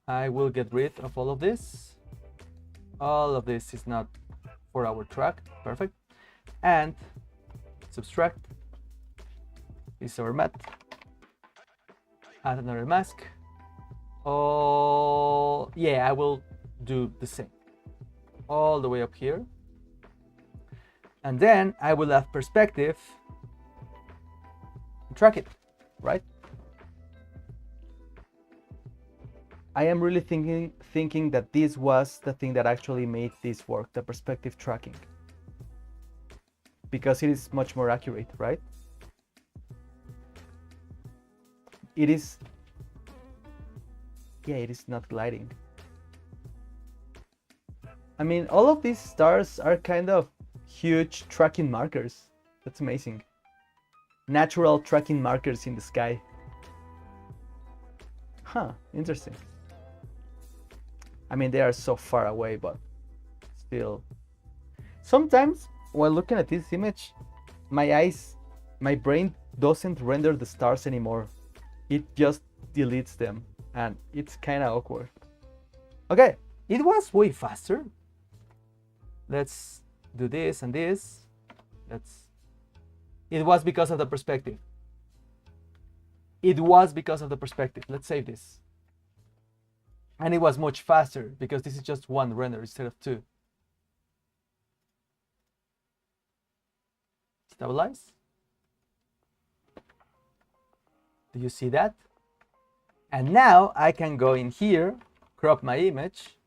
I will get rid of all of this. All of this is not for our track. Perfect. And subtract. This is our mat. Add another mask. Oh, yeah, I will do the same. All the way up here. And then I will have perspective. Track it, right? I am really thinking that this was the thing that actually made this work, the perspective tracking. Because it is much more accurate, right? It is, yeah, it is not gliding. I mean, all of these stars are kind of huge tracking markers. That's amazing. Natural tracking markers in the sky. Huh, interesting. I mean, they are so far away, but still. Sometimes while looking at this image, my brain doesn't render the stars anymore. It just deletes them, and it's kind of awkward. Okay, it was way faster. Let's do this and this. It was because of the perspective. It was because of the perspective. Let's save this. And it was much faster because this is just one render instead of two. Stabilize. Do you see that? And now I can go in here, crop my image.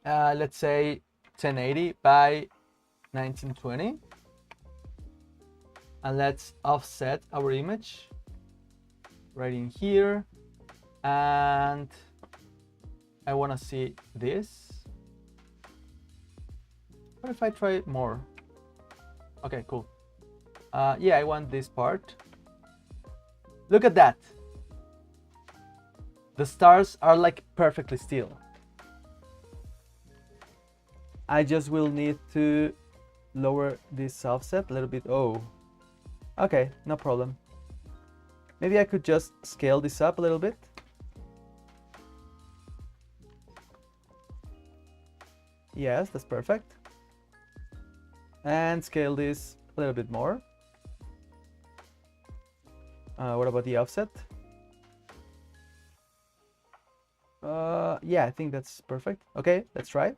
Let's say 1080 by 1920. And let's offset our image right in here. And I want to see this. What if I try more? Okay, cool. Yeah, I want this part. Look at that. The stars are like perfectly still. I just will need to lower this offset a little bit. Oh, okay, no problem. Maybe I could just scale this up a little bit. Yes, that's perfect. And scale this a little bit more. What about the offset? Yeah, I think that's perfect. Okay, let's try.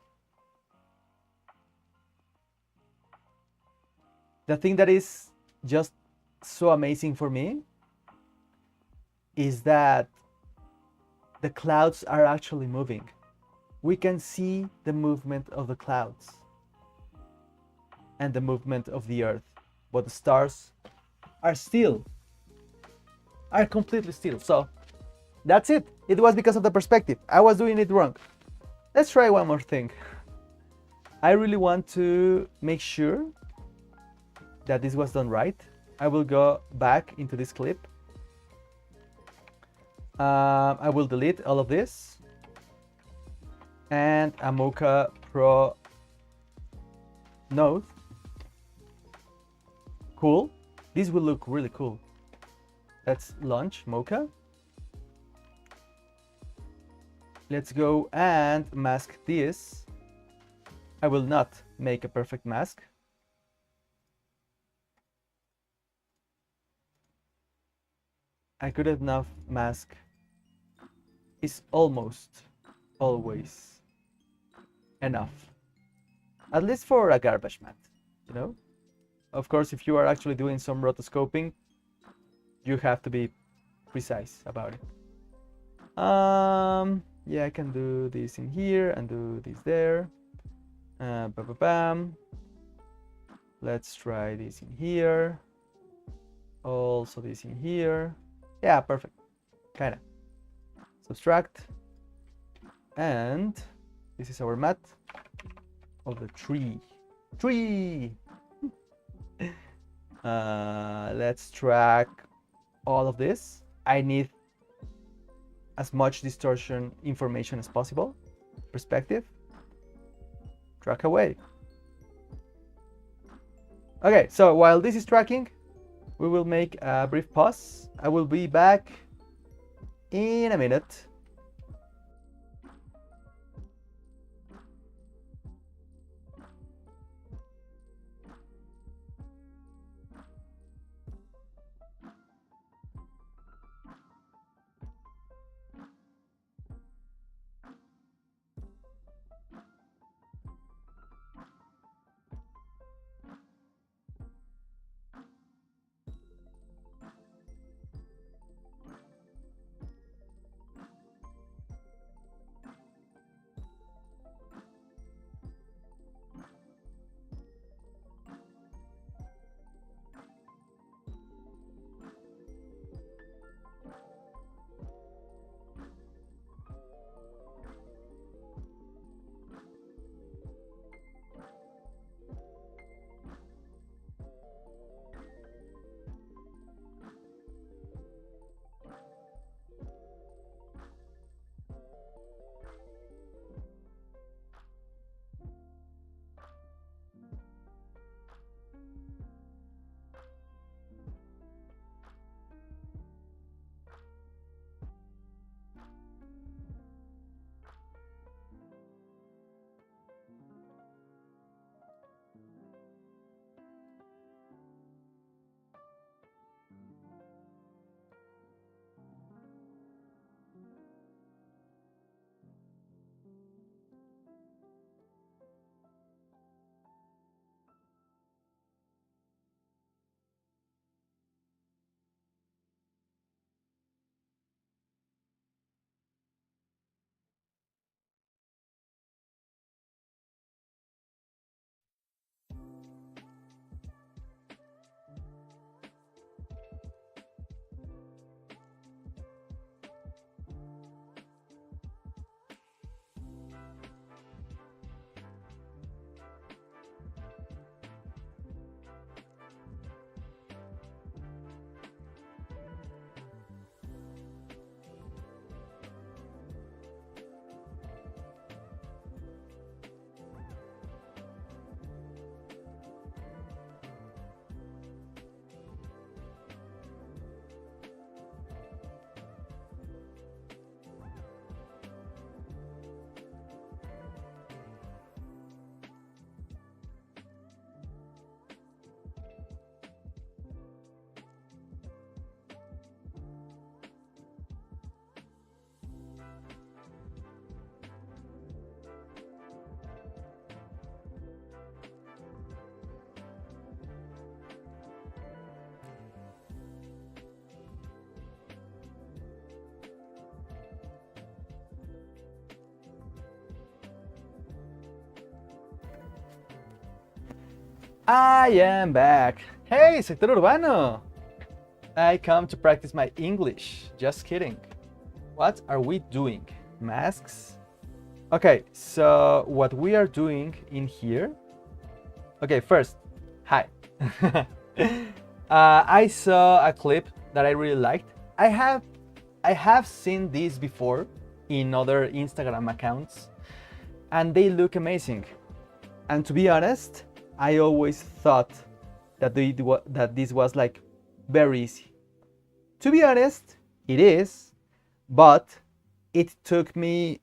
The thing that is just so amazing for me is that the clouds are actually moving. We can see the movement of the clouds and the movement of the earth, but the stars are still, are completely still. So that's it. It was because of the perspective. I was doing it wrong. Let's try one more thing. I really want to make sure that this was done right. I will go back into this clip. I will delete all of this. And a Mocha Pro node. Cool. This will look really cool. Let's launch Mocha. Let's go and mask this. I will not make a perfect mask. A good enough mask is almost always enough. At least for a garbage mat, you know? Of course, if you are actually doing some rotoscoping, you have to be precise about it. Yeah, I can do this in here and do this there. Bam. Let's try this in here. Also this in here. Yeah, perfect. Kinda. Subtract. And this is our mat of the tree. Let's track all of this. I need as much distortion information as possible. perspective. Track away. Okay, so while this is tracking, we will make a brief pause. I will be back in a minute. I am back. Hey, sector urbano. I come to practice my English. Just kidding. What are we doing? Masks? Okay, so what we are doing in here. Okay, first, hi. I saw a clip that I really liked. I have seen this before in other Instagram accounts, and they look amazing. And to be honest, I always thought that this was like very easy. To be honest, it is, but it took me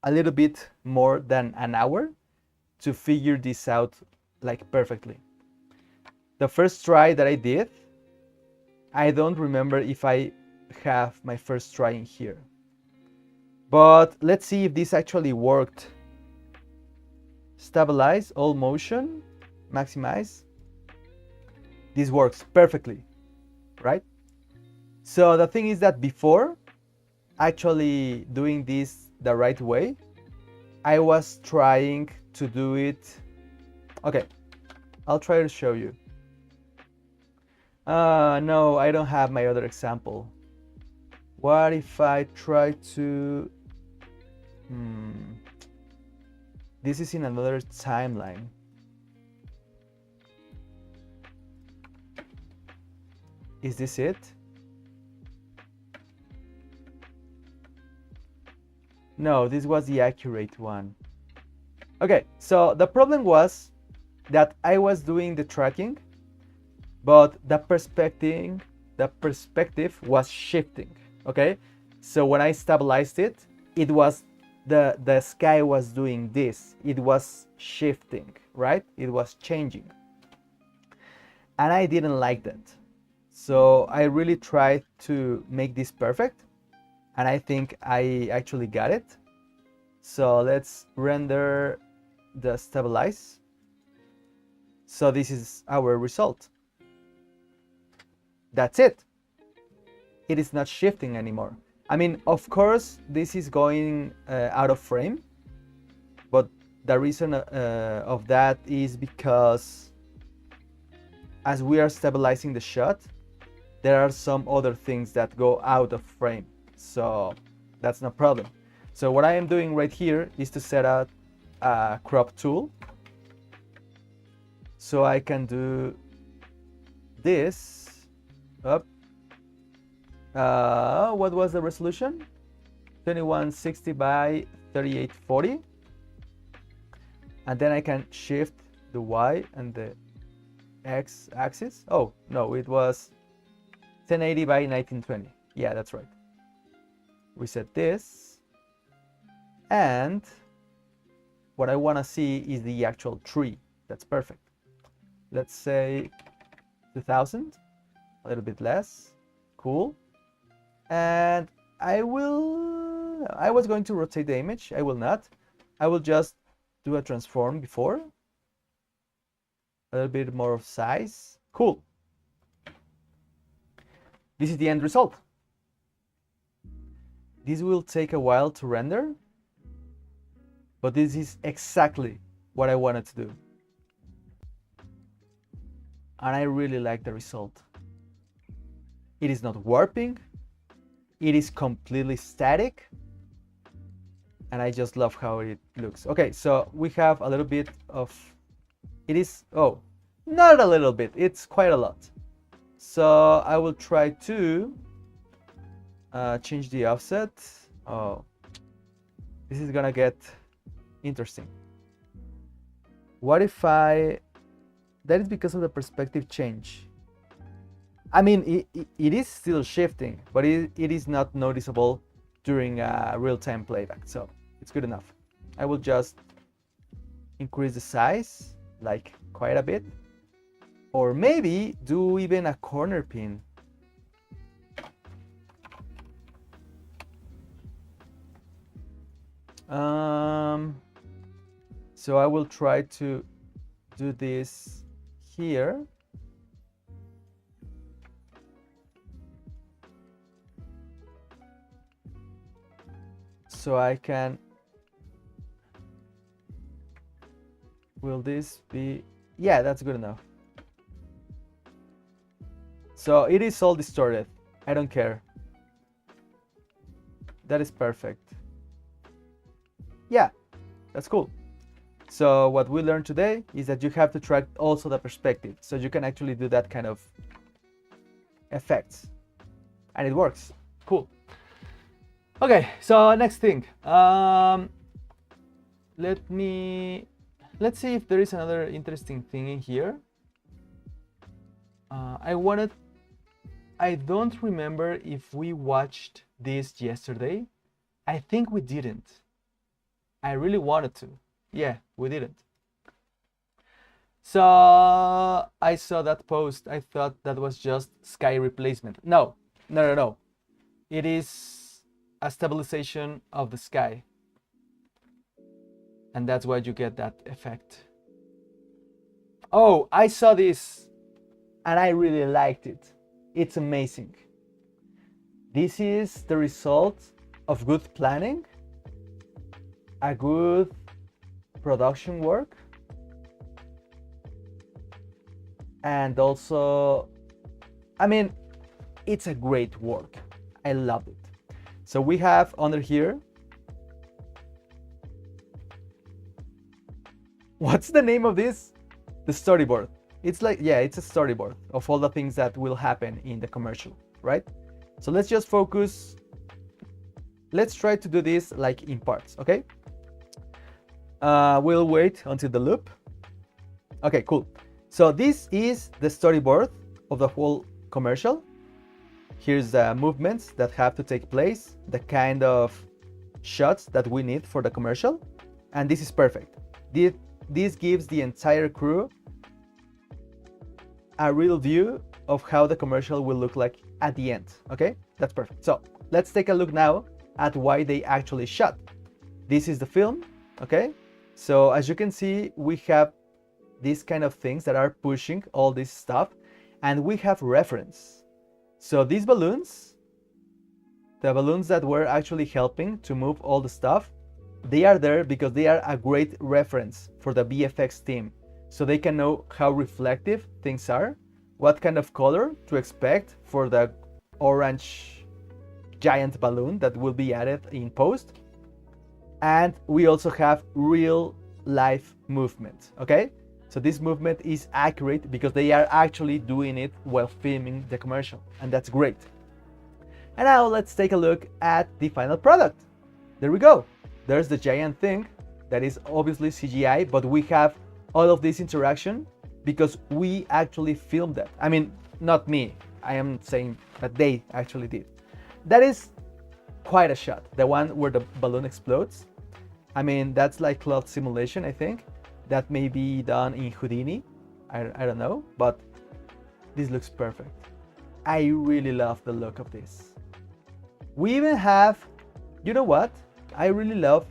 a little bit more than an hour to figure this out like perfectly. The first try that I did, I don't remember if I have my first try in here. But let's see if this actually worked. Stabilize all motion, maximize. This works perfectly, right? So the thing is that before actually doing this the right way, I was trying to do it. Okay, I'll try to show you. No, I don't have my other example. What if I try to... This is in another timeline. Is this it? No, this was the accurate one. Okay, so the problem was that I was doing the tracking, but the perspective was shifting. Okay, so when I stabilized it, it was the sky was doing this. It was shifting, right? It was changing, and I didn't like that. So I really tried to make this perfect, and I think I actually got it. So let's render the stabilize. So this is our result. That's it. It is not shifting anymore. I mean, of course, this is going out of frame, but the reason of that is because as we are stabilizing the shot, there are some other things that go out of frame. So that's no problem. So what I am doing right here is to set up a crop tool. So I can do this up. What was the resolution? 2160 by 3840. And then I can shift the Y and the X axis. Oh, no, it was 1080 by 1920. Yeah, that's right. We set this. And what I want to see is the actual tree. That's perfect. Let's say 2000, a little bit less. Cool. And I was going to rotate the image. I will not. I will just do a transform before. A little bit more of size. Cool. This is the end result. This will take a while to render, but this is exactly what I wanted to do. And I really like the result. It is not warping. It is completely static. And I just love how it looks. Okay, so we have a little bit of, it is, oh, not a little bit, it's quite a lot. So I will try to change the offset. Oh, this is gonna get interesting. What if that is because of the perspective change. I mean, it is still shifting, but it is not noticeable during real-time playback, so it's good enough. I will just increase the size, like quite a bit, or maybe do even a corner pin. So I will try to do this here. So I can, will this be, yeah, that's good enough. So it is all distorted. I don't care. That is perfect. Yeah, that's cool. So what we learned today is that you have to track also the perspective, so you can actually do that kind of effects, and it works. Cool. Okay, so next thing. Let's see if there is another interesting thing in here. I don't remember if we watched this yesterday. I think we didn't. I really wanted to. Yeah, we didn't. So I saw that post. I thought that was just sky replacement. No. It is a stabilization of the sky. And that's why you get that effect. Oh, I saw this and I really liked it. It's amazing. This is the result of good planning, a good production work, and also, I mean, it's a great work. I love it. So we have under here, what's the name of this? The storyboard. It's like, yeah, it's a storyboard of all the things that will happen in the commercial, right? So let's just focus let's try to do this like in parts, okay? We'll wait until the loop. Okay, cool. So this is the storyboard of the whole commercial. Here's the movements that have to take place, the kind of shots that we need for the commercial, and this is perfect. This gives the entire crew a real view of how the commercial will look like at the end, okay? That's perfect. So let's take a look now at why they actually shot. This is the film, okay? So as you can see, we have these kind of things that are pushing all this stuff, and we have reference. So these balloons, the balloons that were actually helping to move all the stuff, they are there because they are a great reference for the VFX team. So they can know how reflective things are, what kind of color to expect for the orange giant balloon that will be added in post. And we also have real life movement, okay? So this movement is accurate because they are actually doing it while filming the commercial, and that's great. And now let's take a look at the final product. There we go. There's the giant thing that is obviously CGI, but we have all of this interaction because we actually filmed that. I mean, not me. I am saying that they actually did. That is quite a shot. The one where the balloon explodes. I mean, that's like cloud simulation, I think. That may be done in Houdini. I don't know, but this looks perfect. I really love the look of this. We even have, you know what? I really love,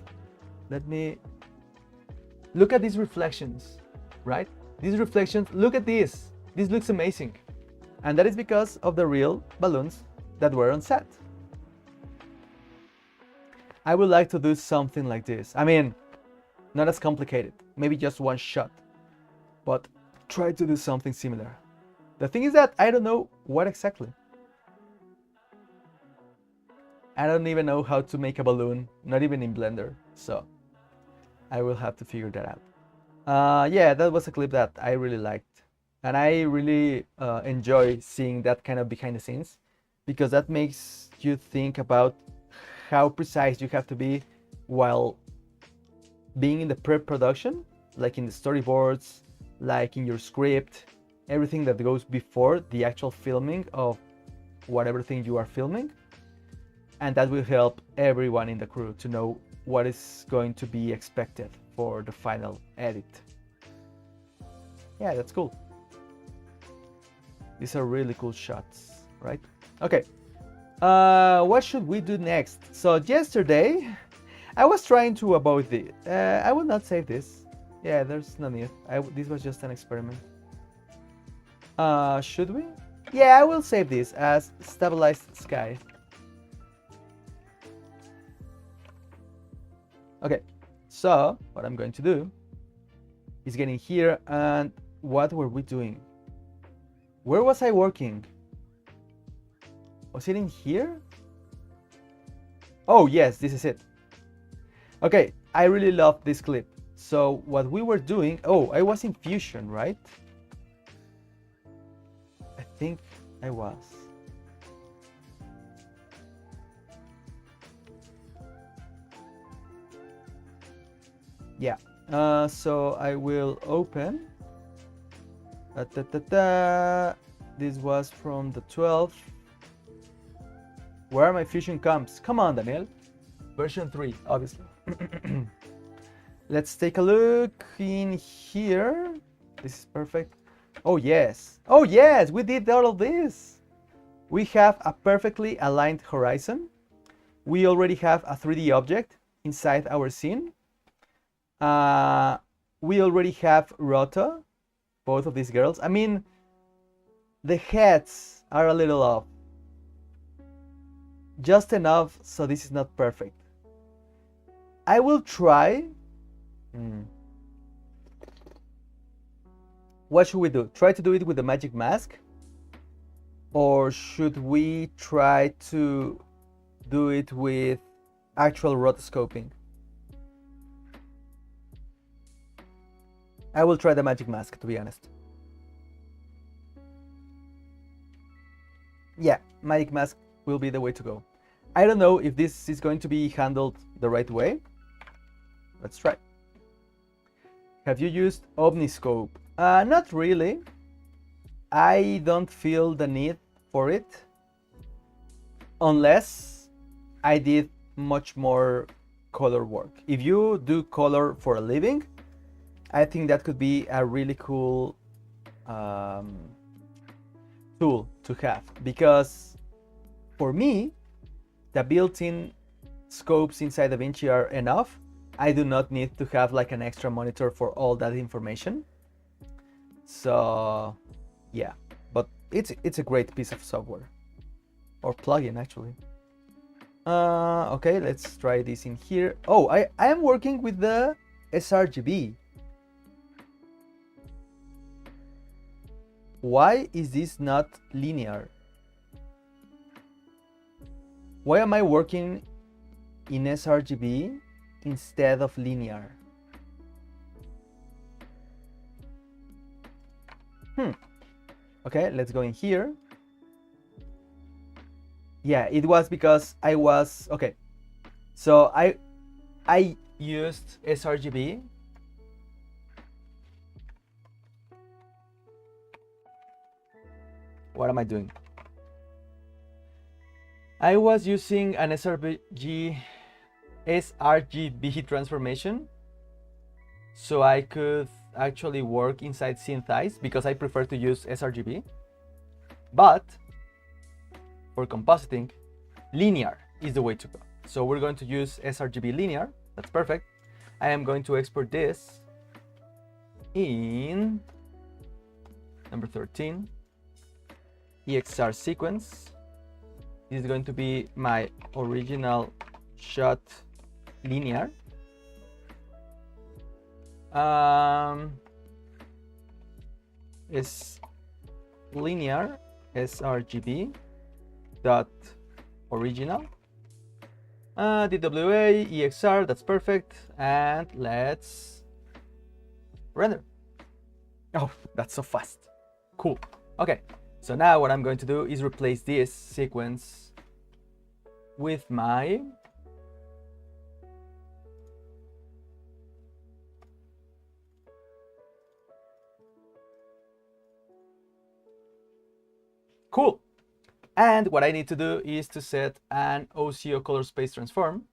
let me look at these reflections, right? These reflections, look at this. This looks amazing. And that is because of the real balloons that were on set. I would like to do something like this. I mean, not as complicated, maybe just one shot, but try to do something similar. The thing is that I don't know what exactly. I don't even know how to make a balloon, not even in Blender, so I will have to figure that out. Yeah, that was a clip that I really liked, and I really enjoy seeing that kind of behind the scenes, because that makes you think about how precise you have to be while being in the pre-production, like in the storyboards, like in your script, everything that goes before the actual filming of whatever thing you are filming. And that will help everyone in the crew to know what is going to be expected for the final edit. Yeah, that's cool. These are really cool shots, right? Okay, what should we do next? So yesterday, I was trying to avoid the... I will not save this. Yeah, there's no need. This was just an experiment. Should we? Yeah, I will save this as stabilized sky. Okay, so what I'm going to do is get in here, and what were we doing? Where was I working? Was it in here? Oh yes, this is it. Okay, I really love this clip. So what we were doing, oh, I was in Fusion, right? I think I was. Yeah, so I will open. This was from the 12th. Where are my Fusion comps? Come on, Daniel. Version 3, obviously. Let's take a look in here. This is perfect. Oh yes. Oh yes, we did all of this. We have a perfectly aligned horizon. We already have a 3D object inside our scene. We already have Rota, both of these girls. I mean, the heads are a little off. Just enough so this is not perfect. I will try. What should we do? Try to do it with the magic mask? Or should we try to do it with actual rotoscoping? I will try the magic mask, to be honest. Yeah, magic mask will be the way to go. I don't know if this is going to be handled the right way. Let's try. Have you used Omniscope? Not really. I don't feel the need for it unless I did much more color work. If you do color for a living, I think that could be a really cool tool to have, because for me, the built-in scopes inside DaVinci are enough. I do not need to have like an extra monitor for all that information. So yeah, but it's a great piece of software, or plugin actually. Okay, let's try this in here. Oh, I am working with the sRGB. Why is this not linear? Why am I working in sRGB instead of linear? Okay, let's go in here. Yeah, it was because I was okay. So I used sRGB. What am I doing? I was using an sRGB transformation, so I could actually work inside Synthesize because I prefer to use sRGB. But for compositing, linear is the way to go. So we're going to use sRGB linear. That's perfect. I am going to export this in number 13, EXR sequence. This is going to be my original shot linear. Is linear sRGB dot original DWA EXR. That's perfect, and let's render. Oh, that's so fast. Cool. Okay, so now what I'm going to do is replace this sequence with my cool. And what I need to do is to set an OCO color space transform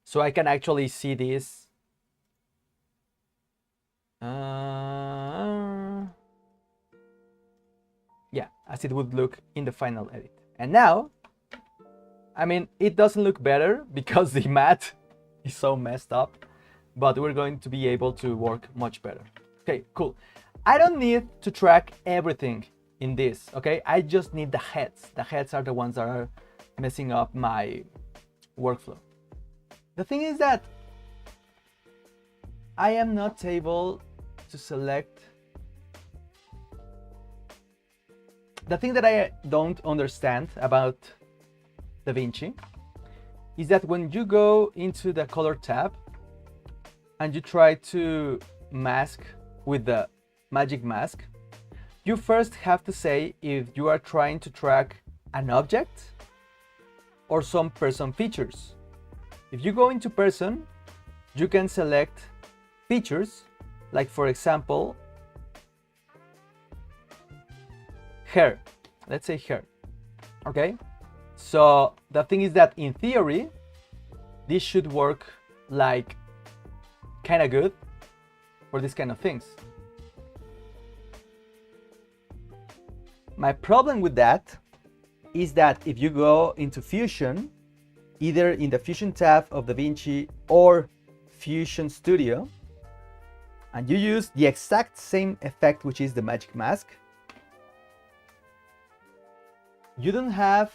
so I can actually see this. Yeah, as it would look in the final edit. And now, I mean, it doesn't look better because the matte is so messed up, but we're going to be able to work much better. Okay, cool. I don't need to track everything in this, okay? I just need the heads. The heads are the ones that are messing up my workflow. The thing is that I am not able to select. The thing that I don't understand about DaVinci is that when you go into the color tab and you try to mask with the magic mask, you first have to say if you are trying to track an object or some person features. If you go into person, you can select features, like for example, hair. Let's say hair. Okay, so the thing is that in theory, this should work like kind of good for this kind of things. My problem with that is that if you go into Fusion, either in the Fusion tab of DaVinci or Fusion Studio, and you use the exact same effect, which is the magic mask, you don't have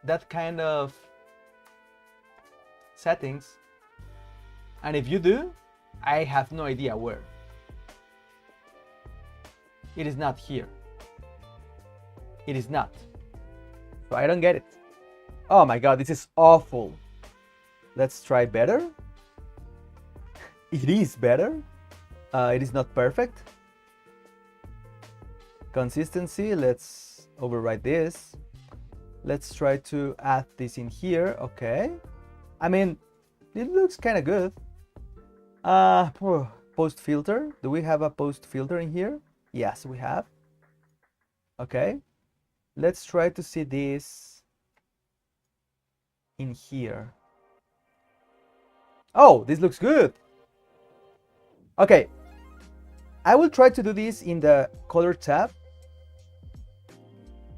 that kind of settings. And if you do, I have no idea where. It is not here. It is not. So I don't get it. Oh my god, this is awful. Let's try better. It is better. It is not perfect. Consistency, let's override this. Let's try to add this in here. Okay. I mean, it looks kind of good. Post filter. Do we have a post filter in here? Yes, we have. Okay. Let's try to see this in here. Oh, this looks good. Okay. I will try to do this in the color tab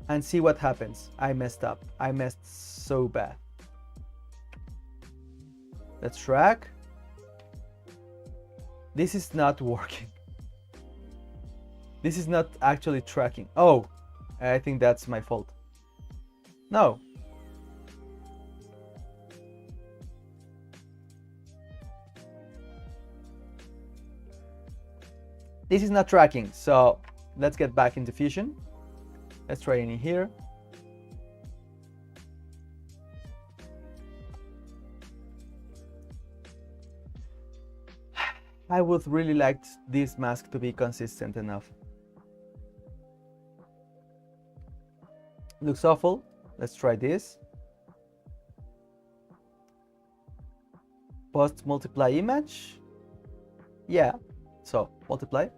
and see what happens. I messed up. I messed so bad. Let's track. This is not working. This is not actually tracking. Oh, I think that's my fault. No. This is not tracking, so let's get back into Fusion. Let's try it in here. I would really like this mask to be consistent enough. Looks awful. Let's try this. Post multiply image. Yeah, so multiply.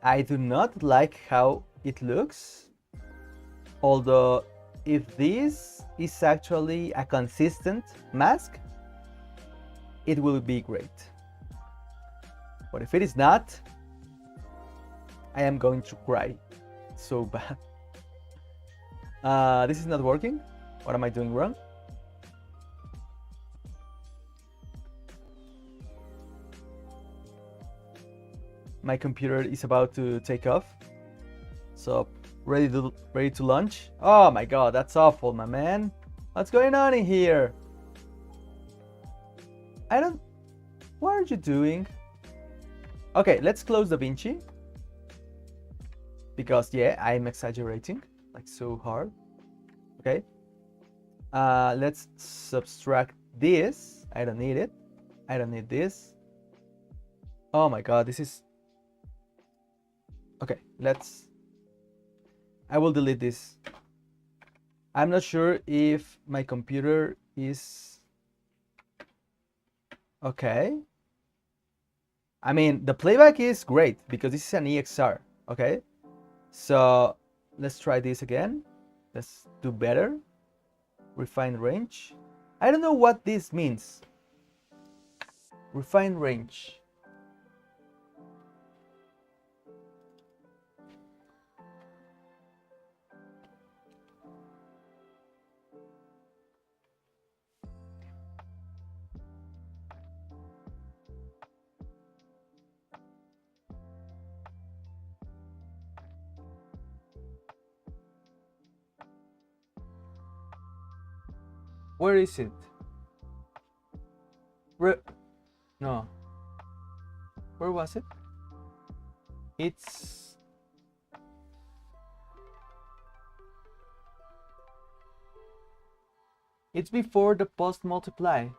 I do not like how it looks. Although if this is actually a consistent mask, it will be great. But if it is not, I am going to cry so bad. This is not working. What am I doing wrong? My computer is about to take off. So ready to launch. Oh my god, that's awful, my man. What's going on in here? What are you doing? Okay, let's close DaVinci. Because yeah, I'm exaggerating like so hard. Okay. Let's subtract this. I don't need it. I don't need this. Oh my god, this is... Okay, I will delete this. I'm not sure if my computer is... Okay. I mean, the playback is great because this is an EXR, okay? So let's try this again. Let's do better. Refine range. I don't know what this means. Refine range. Where is it? No. Where was it? It's before the post multiply.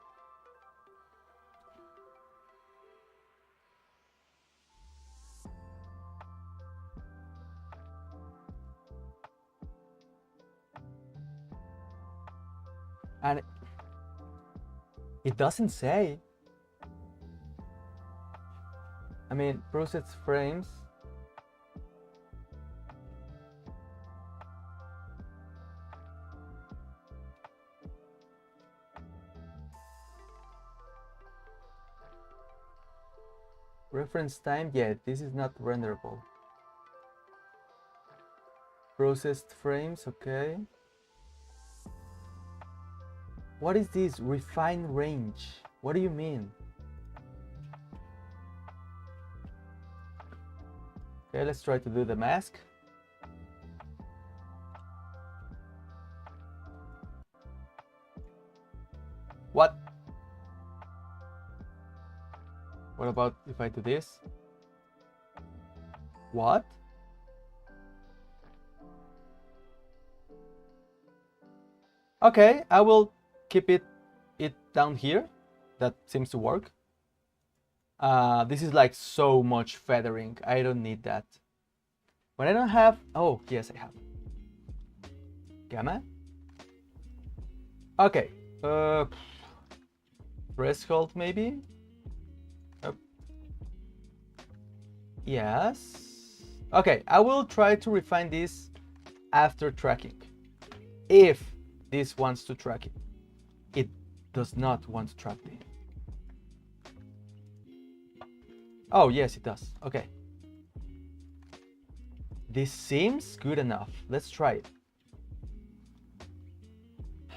And it doesn't say. I mean, process frames. Reference time, yeah, this is not renderable. Processed frames, okay. What is this? Refine range. What do you mean? Okay, let's try to do the mask. What? What about if I do this? What? Okay, I will keep it down here. That seems to work. This is like so much feathering. I don't need that. When I don't have, oh, yes, I have. Gamma? Okay. Threshold maybe? Yes. Okay, I will try to refine this after tracking. If this wants to track it. It does not want to track me. Oh, yes, it does. Okay. This seems good enough. Let's try it.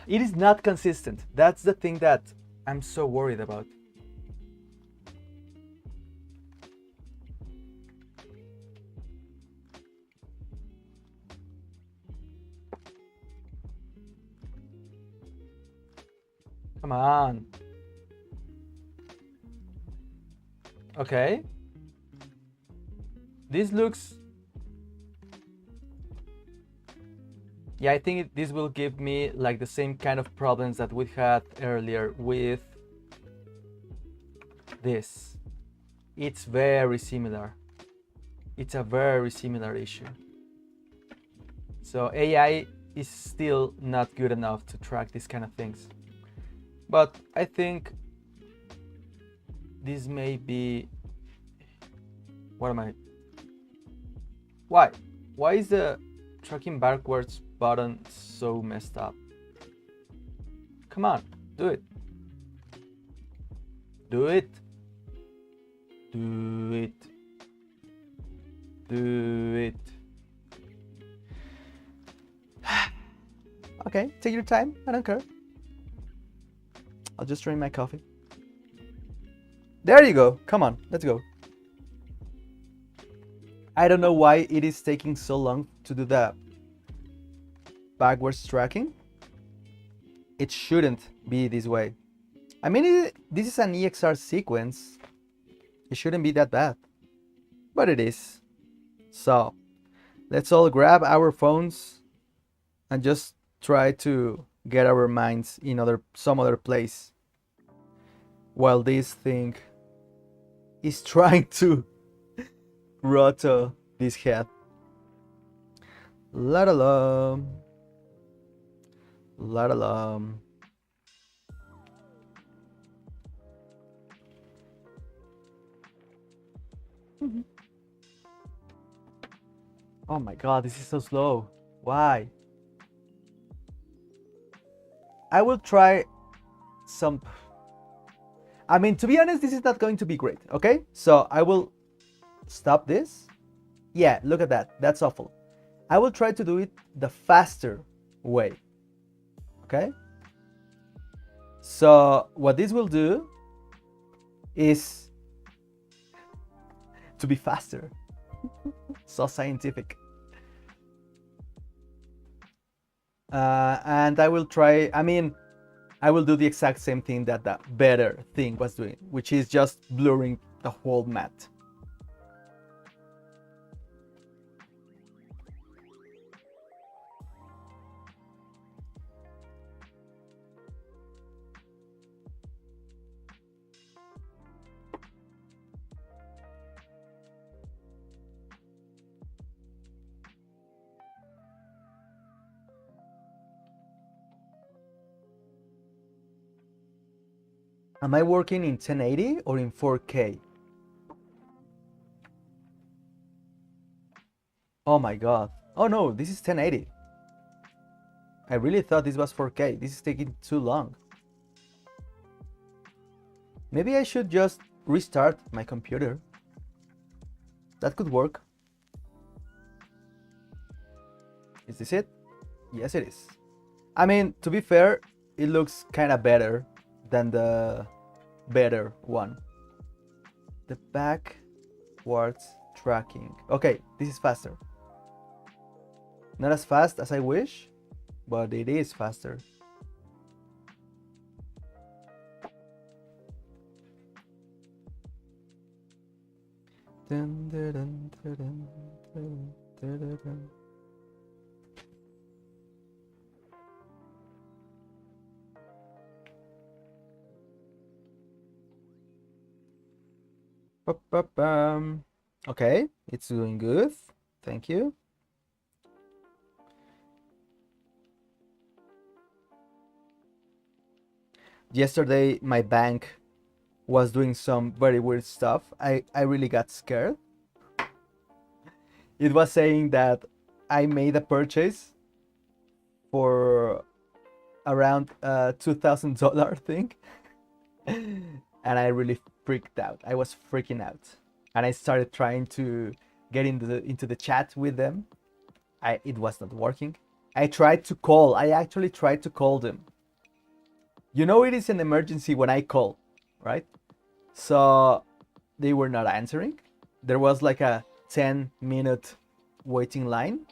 It is not consistent. That's the thing that I'm so worried about. Come on. Okay. This looks... Yeah, I think this will give me like the same kind of problems that we had earlier with this. It's very similar. It's a very similar issue. So AI is still not good enough to track these kind of things. But I think this may be... What am I... Why? Why is the tracking backwards button so messed up? Come on, do it. Do it. Do it. Do it. Okay, take your time. I don't care. I'll just drink my coffee. There you go. Come on, let's go. I don't know why it is taking so long to do the backwards tracking. It shouldn't be this way. I mean, this is an EXR sequence. It shouldn't be that bad, but it is. So let's all grab our phones and just try to get our minds in some other place while this thing is trying to roto this head. La la la. La la la. Oh my god, this is so slow. Why? I will try some... I mean, to be honest, this is not going to be great, okay? So I will stop this. Yeah, look at that. That's awful. I will try to do it the faster way, okay? So what this will do is to be faster. So scientific. And I will try, I mean, I will do the exact same thing that the better thing was doing, which is just blurring the whole mat. Am I working in 1080 or in 4K? Oh my god. Oh no, this is 1080. I really thought this was 4K. This is taking too long. Maybe I should just restart my computer. That could work. Is this it? Yes, it is. I mean, to be fair, it looks kind of better than the better one. The backwards tracking. Okay, this is faster. Not as fast as I wish, but it is faster. Dun, dun, dun, dun, dun, dun, dun, dun, dun. Okay, it's doing good. Thank you. Yesterday, my bank was doing some very weird stuff. I really got scared. It was saying that I made a purchase for around $2,000 thing. And I really freaked out. I was freaking out. And I started trying to get into the chat with them. It was not working. I actually tried to call them. You know, it is an emergency when I call, right? So they were not answering. There was like a 10-minute waiting line.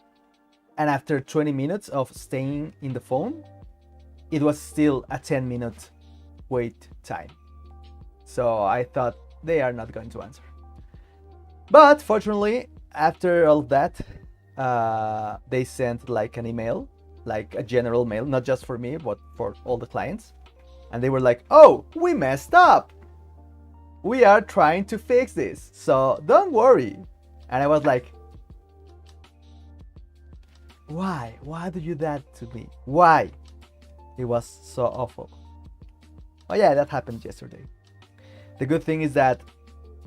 And after 20 minutes of staying in the phone, it was still a 10-minute wait time. So I thought they are not going to answer. But fortunately, after all that, they sent like an email, like a general mail, not just for me, but for all the clients. And they were like, oh, we messed up. We are trying to fix this, so don't worry. And I was like, why? Why do you do that to me? Why? It was so awful. Oh yeah, that happened yesterday. The good thing is that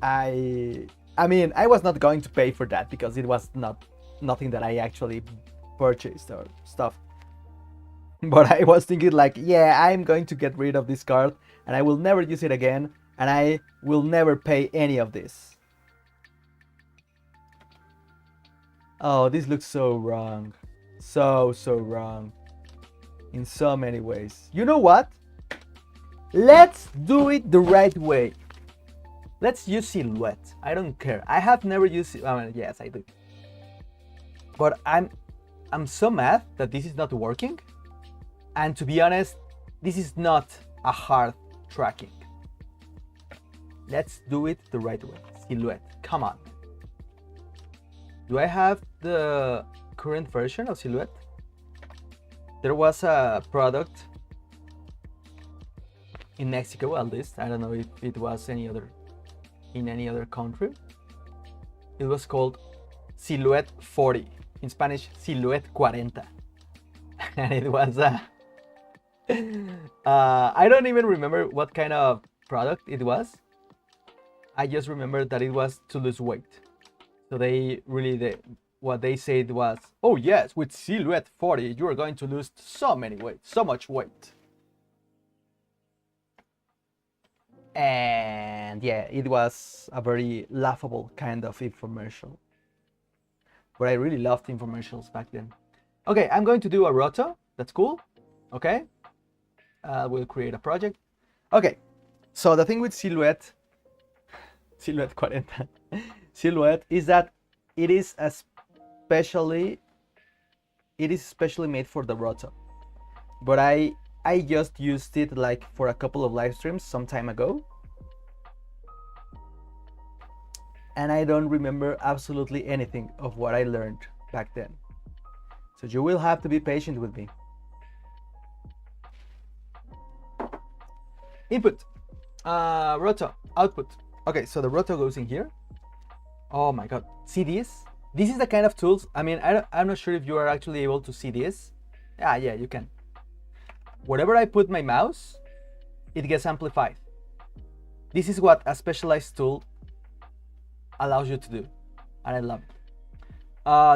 I mean, I was not going to pay for that because it was nothing that I actually purchased or stuff. But I was thinking like, yeah, I'm going to get rid of this card and I will never use it again and I will never pay any of this. Oh, this looks so wrong. So wrong. In so many ways. You know what? Let's do it the right way. Let's use silhouette. I don't care. I have never used it. Yes, I do. But I'm so mad that this is not working. And to be honest, this is not a hard tracking. Let's do it the right way. Silhouette. Come on. Do I have the current version of Silhouette? There was a product in Mexico, at least. I don't know if it was in any other country. It was called Silhouette 40. In Spanish, Silhouette 40. And it was I don't even remember what kind of product it was. I just remember that it was to lose weight. So what they said was, oh yes, with Silhouette 40, you are going to lose so much weight. And yeah, it was a very laughable kind of infomercial. But I really loved infomercials back then. Okay, I'm going to do a roto. That's cool. Okay. We'll create a project. Okay. So the thing with Silhouette 40, Silhouette is that it is especially made for the roto. But I just used it like for a couple of live streams some time ago. And I don't remember absolutely anything of what I learned back then. So you will have to be patient with me. Input, roto, output. Okay, so the roto goes in here. Oh my God, see this? This is the kind of tools, I mean, I'm not sure if you are actually able to see this. Yeah, you can. Wherever I put my mouse, it gets amplified. This is what a specialized tool allows you to do, and I love it.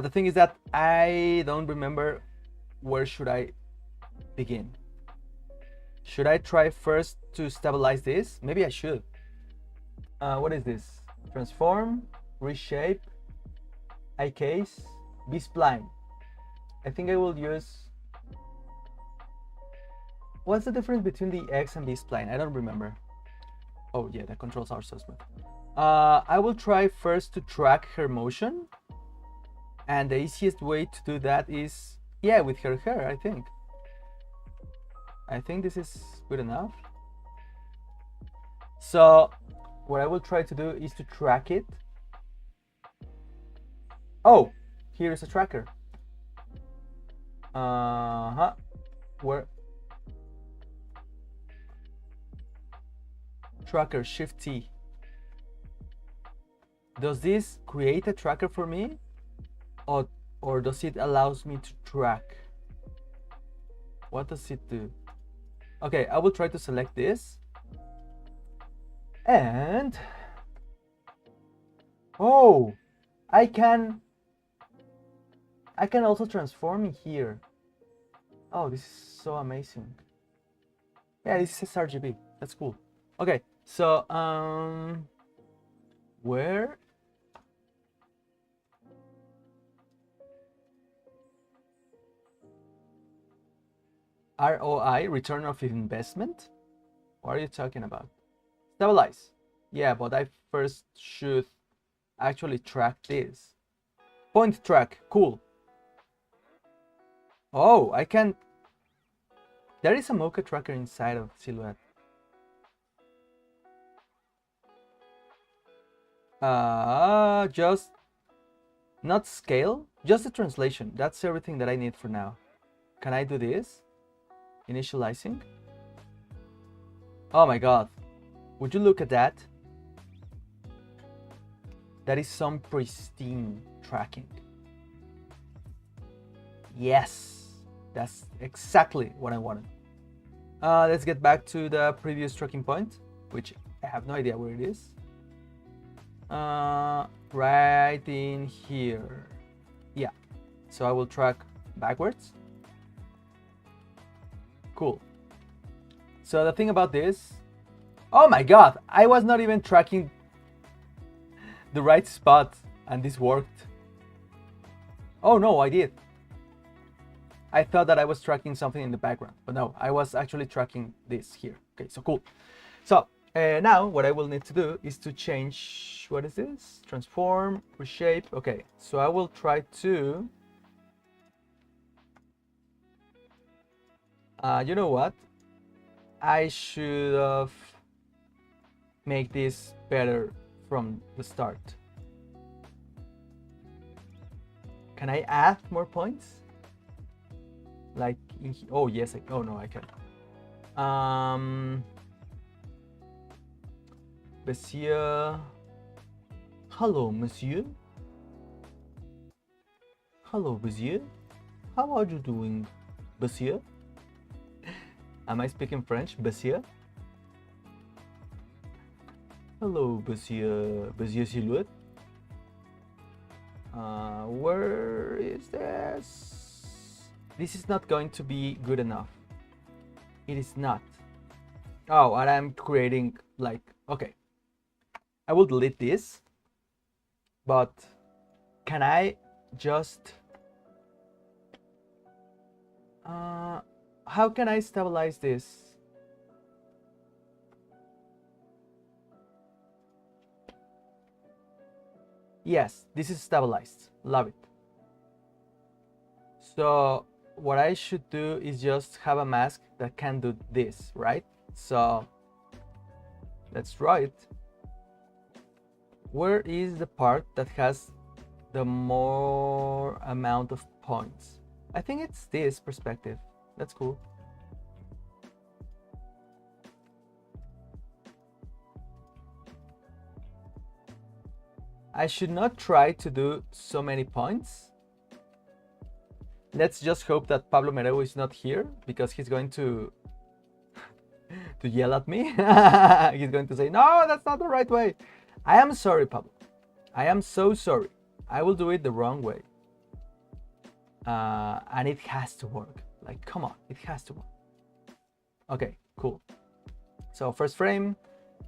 The thing is that I don't remember where should I begin. Should I try first to stabilize this? Maybe I should. What is this? Transform, reshape, iCase, B-spline. I think I will use... What's the difference between the X and B-spline? I don't remember. Oh yeah, the controls are so smooth. I will try first to track her motion. And the easiest way to do that is, yeah, with her hair, I think. I think this is good enough. So what I will try to do is to track it. Oh, here is a tracker. Where? Tracker, Shift T. Does this create a tracker for me? or does it allows me to track? What does it do? Okay, I will try to select this. And oh, I can also transform here. Oh, this is so amazing. Yeah, this is RGB. That's cool. Okay, so where? ROI, return of investment? What are you talking about? Stabilize. Yeah, but I first should actually track this. Point track, cool. Oh, I can. There is a Mocha tracker inside of Silhouette. Just not scale, just the translation. That's everything that I need for now. Can I do this? Initializing. Oh my god. Would you look at that? That is some pristine tracking. Yes, that's exactly what I wanted. Let's get back to the previous tracking point, which I have no idea where it is. Right in here. Yeah, so I will track backwards. Cool. So the thing about this, oh my god, I was not even tracking the right spot and this worked. Oh no, I did. I thought that I was tracking something in the background, but no, I was actually tracking this here. Okay, so cool. So now what I will need to do is to change, what is this? Transform, reshape. Okay, so I will try to, you know what? I should have make this better from the start. Can I add more points? Like, oh yes, oh no, I can. Monsieur. Hello, monsieur. Hello, monsieur. How are you doing, monsieur? Am I speaking French, monsieur? Hello, monsieur Silhouette. Where is this? This is not going to be good enough. It is not. Oh, and I'm creating like, okay. I will delete this, but can I just, how can I stabilize this? Yes, this is stabilized. Love it. So what I should do is just have a mask that can do this, right? So let's draw it. Where is the part that has the more amount of points? I think it's this perspective. That's cool. I should not try to do so many points. Let's just hope that Pablo Mereu is not here, because he's going to yell at me. He's going to say, no, that's not the right way. I am sorry, Pablo. I am so sorry. I will do it the wrong way. And it has to work. Like, come on, it has to work. Okay, cool. So first frame,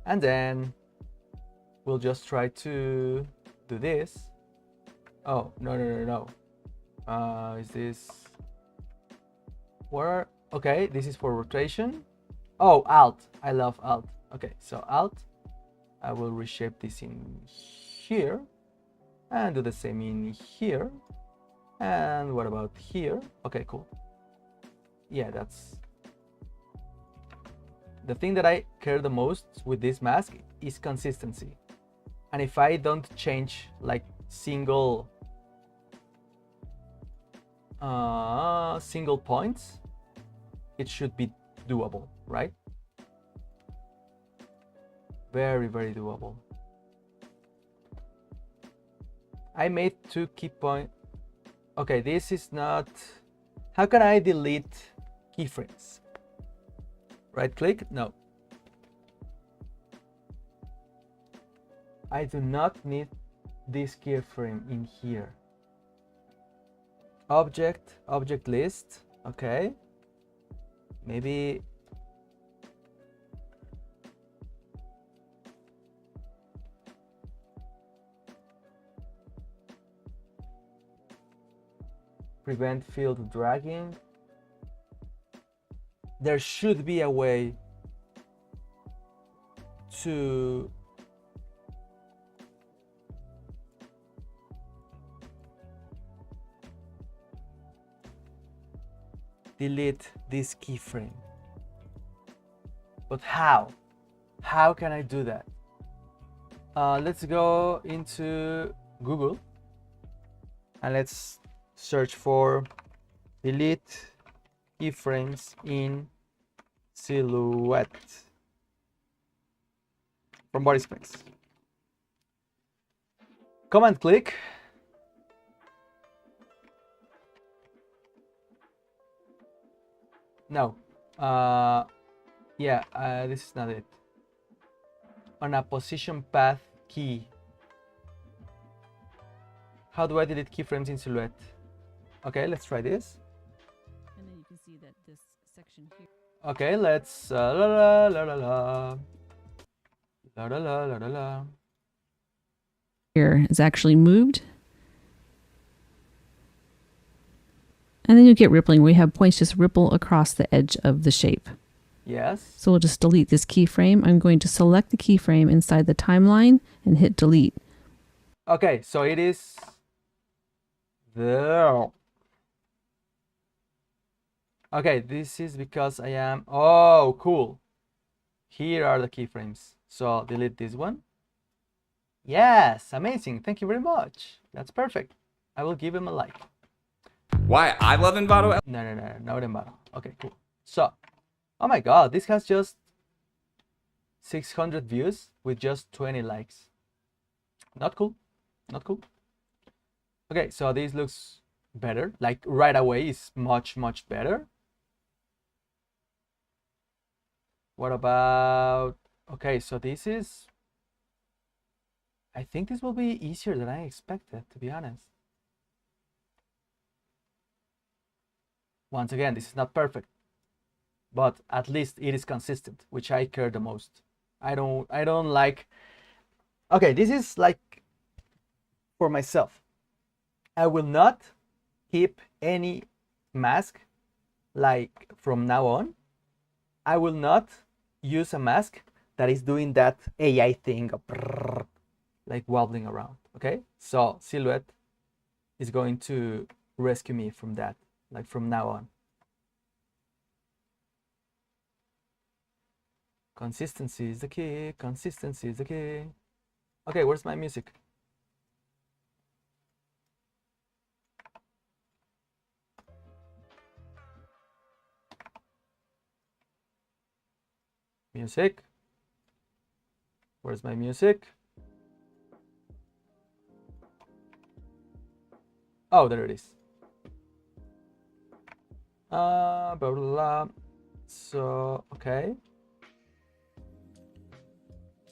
and then we'll just try to do this. Oh, no. Is this where? Okay, this is for rotation. Oh, Alt. I love Alt. Okay, so Alt. I will reshape this in here and do the same in here. And what about here? Okay, cool. Yeah, that's the thing that I care the most with this mask is consistency. And if I don't change like single points, it should be doable, right? Very, very doable. I made 2 key points. Okay, this is not. How can I delete keyframes? Right click? No. I do not need this keyframe in here. Object list. Okay. Maybe. Prevent field dragging. There should be a way to delete this keyframe. But how? How can I do that? Let's go into Google and let's search for delete keyframes in Silhouette from body specs. Command click. No. This is not it. On a position path key. How do I delete keyframes in Silhouette? Okay, let's try this. And then you can see that this section here. Okay, let's la la la la la la la la la la la. Here is actually moved. And then you get rippling where you have points just ripple across the edge of the shape. Yes. So we'll just delete this keyframe. I'm going to select the keyframe inside the timeline and hit delete. Okay, so it is there. Okay, this is because I am. Oh, cool. Here are the keyframes. So delete this one. Yes, amazing. Thank you very much. That's perfect. I will give him a like. Why I love Envato? No, not Envato. Okay, cool. So, oh my god, this has just 600 views with just 20 likes. Not cool. Not cool. Okay, so this looks better. Like right away is much better. What about... Okay, so this is... I think this will be easier than I expected, to be honest. Once again, this is not perfect, but at least it is consistent, which I care the most. I don't like... Okay, this is like for myself. I will not keep any mask like from now on. I will not use a mask that is doing that AI thing of like wobbling around. Okay, so Silhouette is going to rescue me from that, like from now on. Consistency is the key. Consistency is the key. Okay, where's my music? Music. Where's my music? Oh, there it is. Blah, blah, blah. So, okay.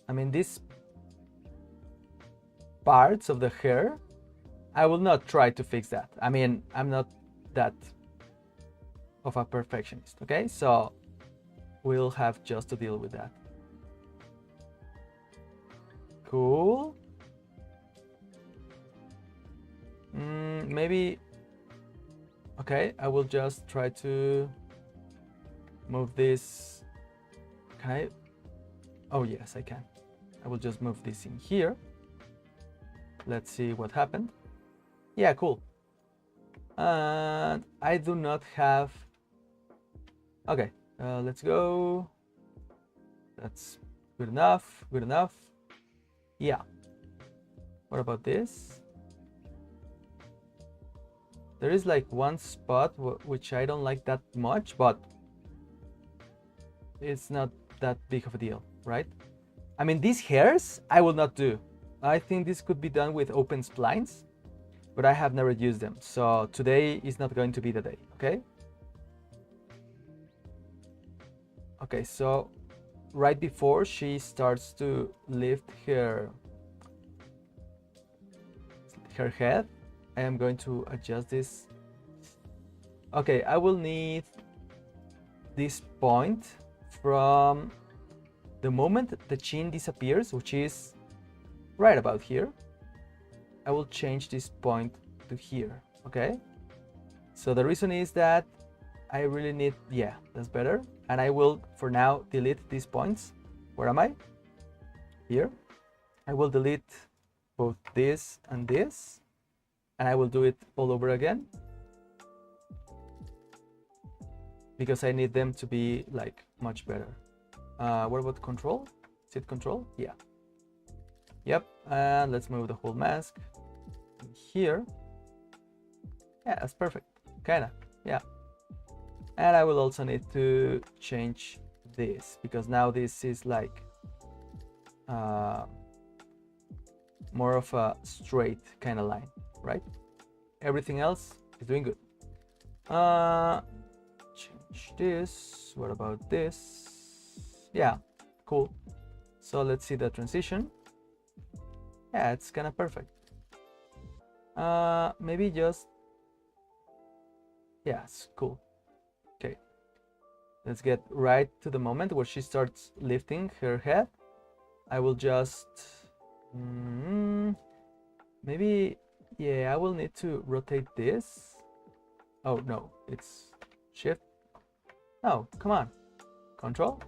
I mean, these parts of the hair, I will not try to fix that. I mean, I'm not that of a perfectionist, okay? So we'll have just to deal with that. Cool. Maybe, okay, I will just try to move this. Can I? Oh, yes, I can. I will just move this in here. Let's see what happened. Yeah, cool. And I do not have... Okay, let's go. That's good enough, good enough. Yeah. What about this? There is like one spot which I don't like that much, but it's not that big of a deal, right? I mean, these hairs I will not do. I think this could be done with open splines, but I have never used them. So today is not going to be the day, okay? Okay, so right before she starts to lift her head, I am going to adjust this. Okay, I will need this point from the moment the chin disappears, which is right about here. I will change this point to here, okay? So the reason is that I really need, yeah, that's better. And I will, for now, delete these points. Where am I? Here. I will delete both this and this. And I will do it all over again. Because I need them to be like much better. What about control? Is it control? Yeah. Yep. And let's move the whole mask here. Yeah, that's perfect. Kinda. Yeah. And I will also need to change this because now this is like more of a straight kind of line, right? Everything else is doing good. Change this. What about this? Yeah, cool. So let's see the transition. Yeah, it's kind of perfect. Maybe just, yeah, it's cool. Okay, let's get right to the moment where she starts lifting her head. I will just maybe, yeah, I will need to rotate this. Oh no, it's shift. No, come on, control.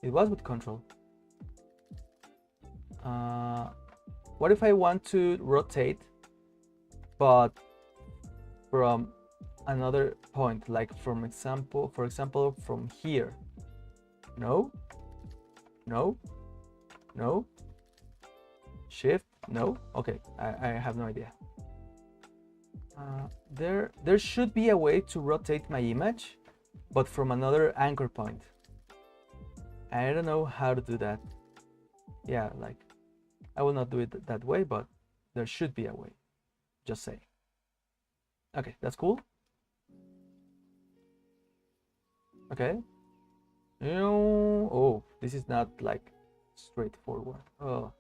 It was with control. What if I want to rotate but from another point, like for example from here? No, shift, no. Okay, I have no idea. There should be a way to rotate my image, but from another anchor point. I don't know how to do that. Yeah, like I will not do it that way, but there should be a way. Just say. Okay, that's cool. Okay. Oh, this is not like straightforward. Oh.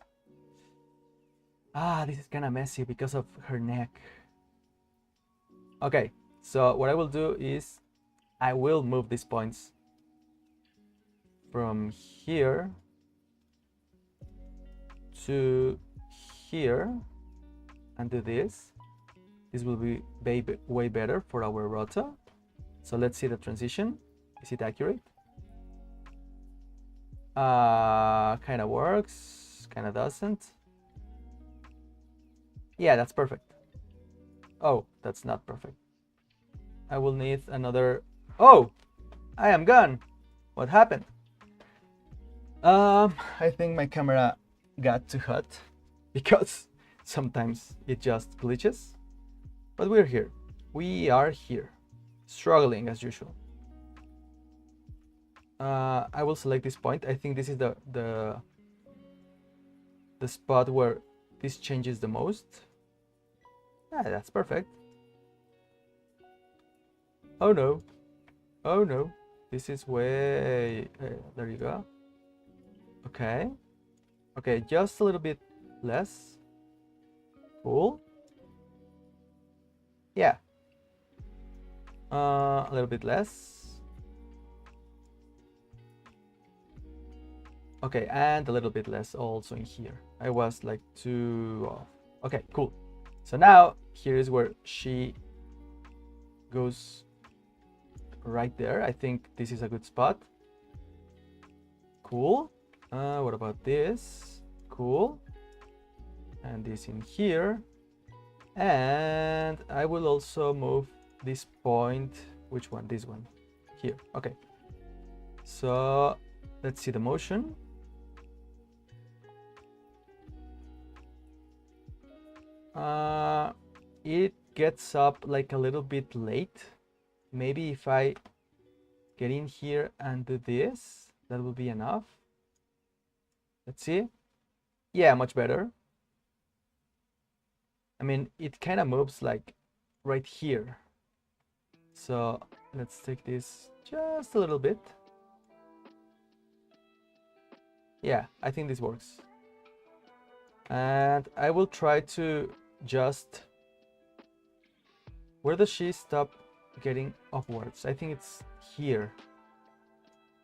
This is kind of messy because of her neck. Okay, so what I will do is I will move these points from here to here and do this. This will be way better for our rota. So let's see the transition. Is it accurate? Kind of works, kind of doesn't. Yeah, that's perfect. Oh, that's not perfect. I will need another. Oh, I am gone. What happened? I think my camera got too hot because sometimes it just glitches. But we're here. We are here, struggling as usual. I will select this point. I think this is the spot where this changes the most. Yeah, that's perfect. Oh no. Oh no. This is way... there you go. Okay. Okay, just a little bit less. Cool. Yeah. A little bit less. Okay, and a little bit less also in here. I was like too off. Okay, cool. So now here is where she goes right there. I think this is a good spot. Cool. What about this? Cool. And this in here. And I will also move this point. Which one? This one. Here. Okay. So let's see the motion. It gets up like a little bit late. Maybe if I get in here and do this, that will be enough. Let's see. Yeah, much better. I mean, it kind of moves like right here. So let's take this just a little bit. Yeah, I think this works. And I will try to just... Where does she stop getting upwards? I think it's here.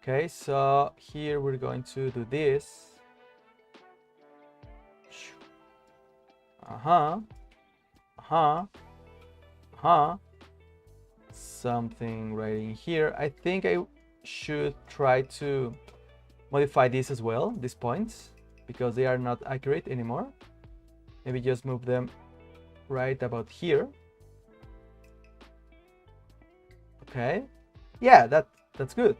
Okay, so here we're going to do this. Something right in here. I think I should try to modify this as well, these points, because they are not accurate anymore. Maybe just move them right about here. Okay. Yeah, that's good.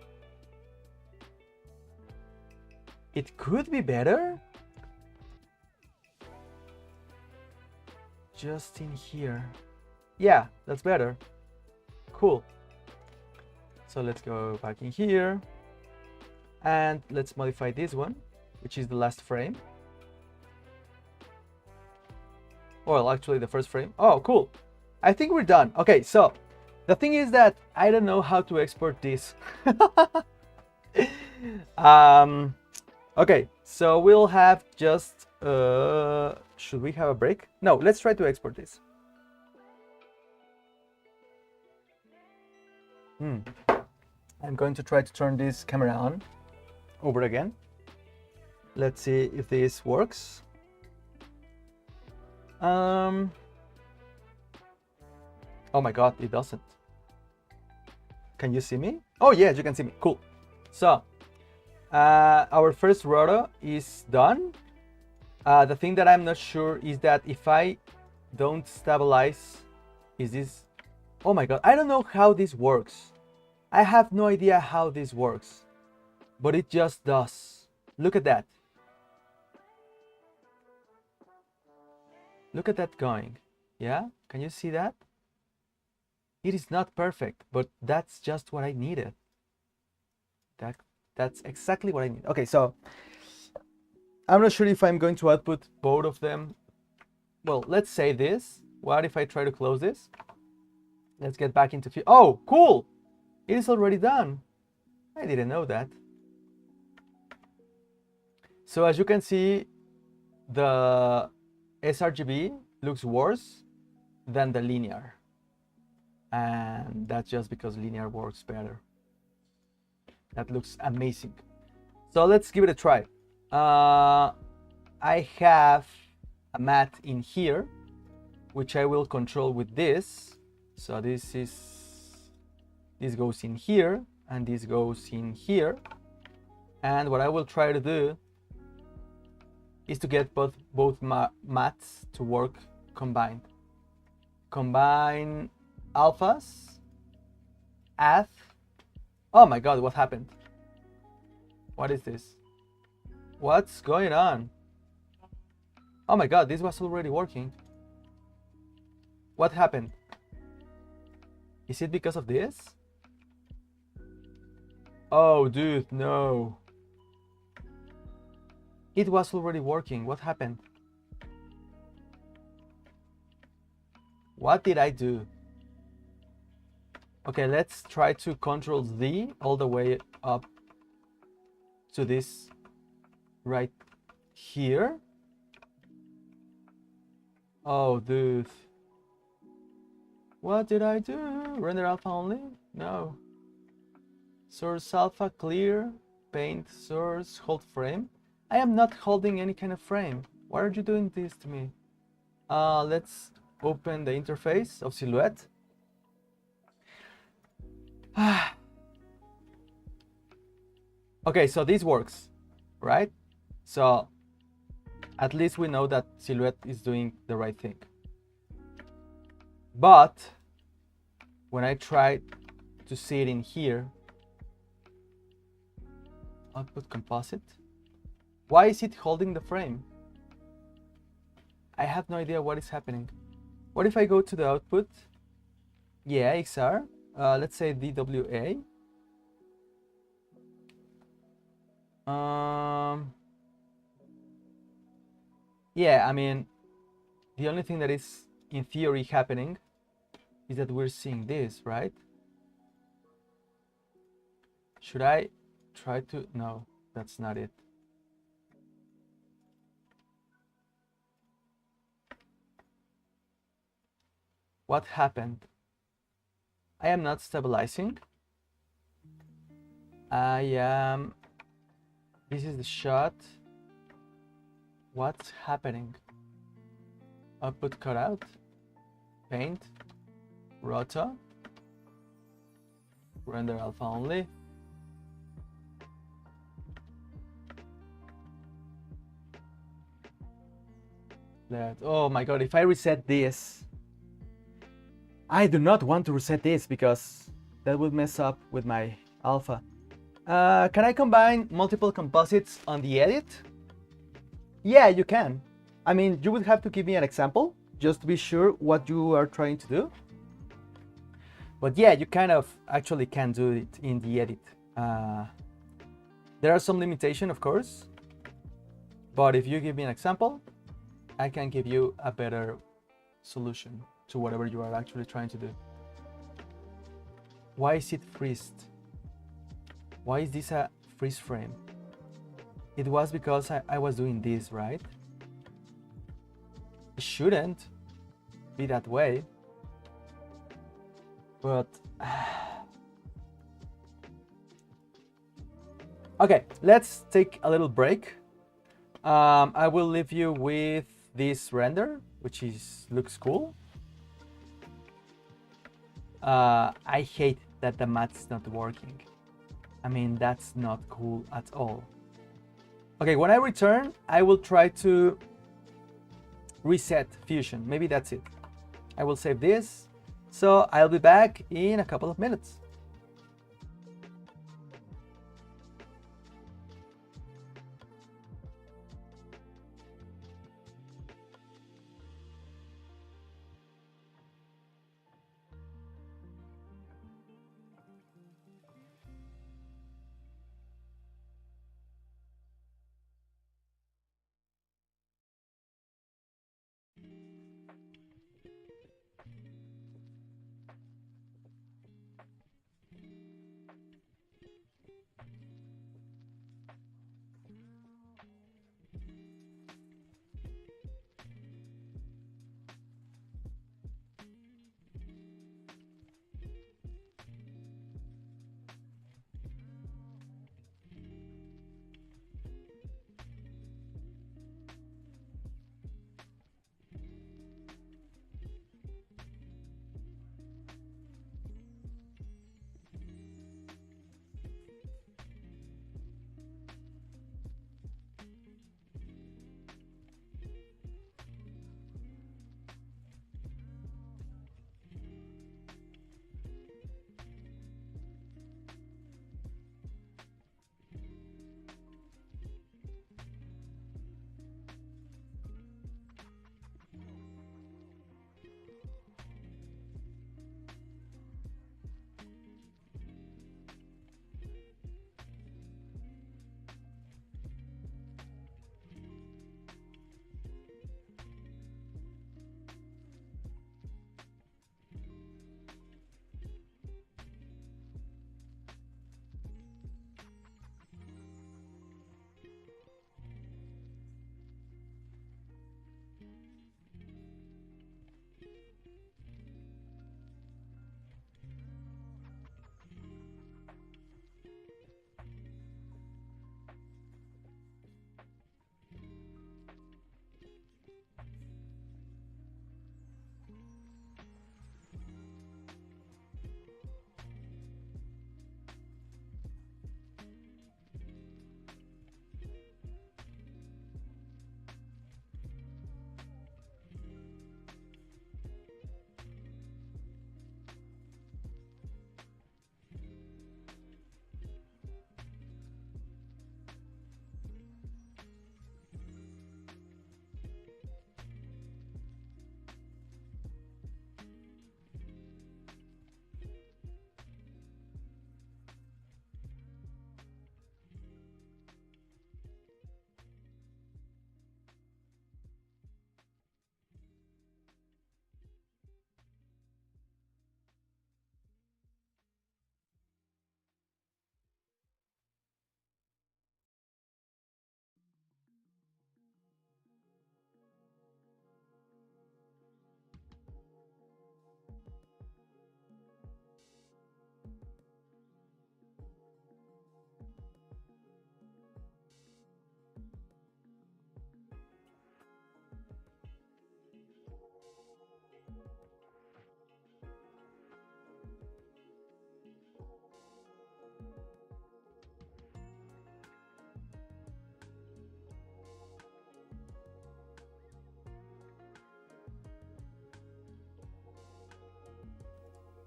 It could be better. Just in here. Yeah, that's better. Cool. So let's go back in here. And let's modify this one, which is the last frame. Well, actually the first frame. Oh, cool. I think we're done. Okay, so the thing is that I don't know how to export this. Okay, so we'll have just... should we have a break? No, let's try to export this. I'm going to try to turn this camera on over again. Let's see if this works. Oh my god, it doesn't. Can you see me? Oh yes, you can see me. Cool. So our first roto is done. The thing that I'm not sure is that if I don't stabilize, is this... Oh my god, I don't know how this works. I have no idea how this works, but it just does. Look at that. Look at that going. Yeah, can you see that? It is not perfect, but that's just what I needed. That's exactly what I need. Okay, so I'm not sure if I'm going to output both of them. Well, let's say this. What if I try to close this? Let's get back into... Oh, cool! It is already done. I didn't know that. So as you can see, the sRGB looks worse than the linear. And that's just because linear works better. That looks amazing. So let's give it a try. I have a mat in here, which I will control with this. So this goes in here, and this goes in here. And what I will try to do is to get both mats to work combined. Combine alphas, add... Oh my god, what happened? What is this? What's going on? Oh my god, this was already working. What happened? Is it because of this? Oh dude, no. It was already working. What happened? What did I do? Okay, let's try to control Z all the way up to this right here. Oh, dude. What did I do? Render alpha only? No. Source alpha, clear, paint, source, hold frame. I am not holding any kind of frame. Why are you doing this to me? Let's open the interface of Silhouette. Okay, so this works, right? So at least we know that Silhouette is doing the right thing. But when I try to see it in here, output composite, why is it holding the frame? I have no idea what is happening. What if I go to the output? Yeah, XR. Let's say DWA. Yeah, I mean, The only thing that is in theory happening is that we're seeing this, right? Should I try to? No, that's not it. What happened? I am not stabilizing. I am. This is the shot. What's happening? Output cutout. Paint. Roto. Render alpha only. Oh my god, if I reset this, I do not want to reset this because that would mess up with my alpha. Can I combine multiple composites on the edit? Yeah, you can. I mean, you would have to give me an example just to be sure what you are trying to do. But yeah, you kind of actually can do it in the edit. There are some limitations, of course, but if you give me an example, I can give you a better solution to whatever you are actually trying to do. Why is it freezed? Why is this a freeze frame? It was because I was doing this, right? It shouldn't be that way, but okay, let's take a little break. I will leave you with this render, which looks cool. I hate that the math's not working. I mean, that's not cool at all. Okay, when I return, I will try to reset Fusion. Maybe that's it. I will save this. So I'll be back in a couple of minutes.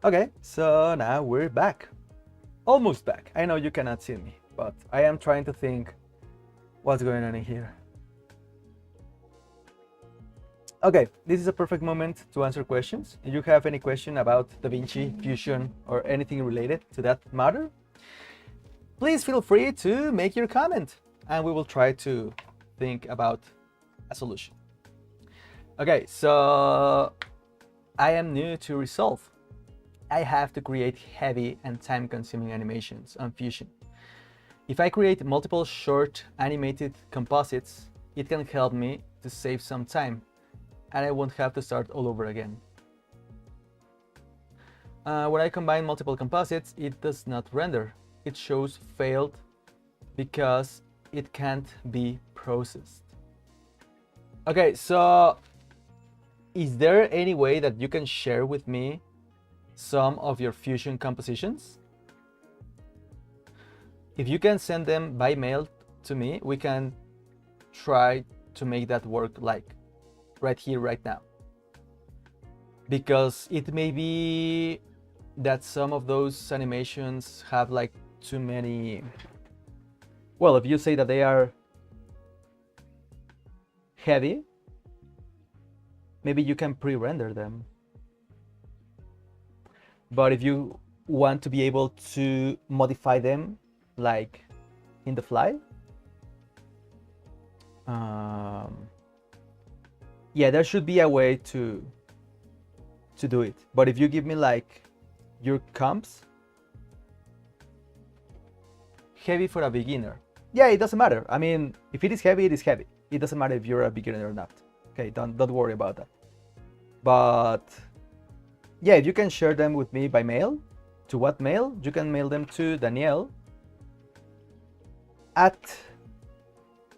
Okay, so now we're back. Almost back. I know you cannot see me, but I am trying to think what's going on in here. Okay, this is a perfect moment to answer questions. If you have any question about DaVinci, Fusion, or anything related to that matter, please feel free to make your comment and we will try to think about a solution. Okay, so I am new to Resolve. I have to create heavy and time-consuming animations on Fusion. If I create multiple short animated composites, it can help me to save some time and I won't have to start all over again. When I combine multiple composites, it does not render. It shows failed because it can't be processed. Okay, so is there any way that you can share with me some of your Fusion compositions? If you can send them by mail to me, we can try to make that work like right here, right now. Because it may be that some of those animations have like too many. Well, if you say that they are heavy, maybe you can pre-render them. But if you want to be able to modify them like in the fly, yeah, there should be a way to do it. But if you give me like your comps, heavy for a beginner, yeah, it doesn't matter. I mean, if it is heavy, it is heavy. It doesn't matter if you're a beginner or not. Okay, don't worry about that. But yeah, if you can share them with me by mail, to what mail? You can mail them to Daniel at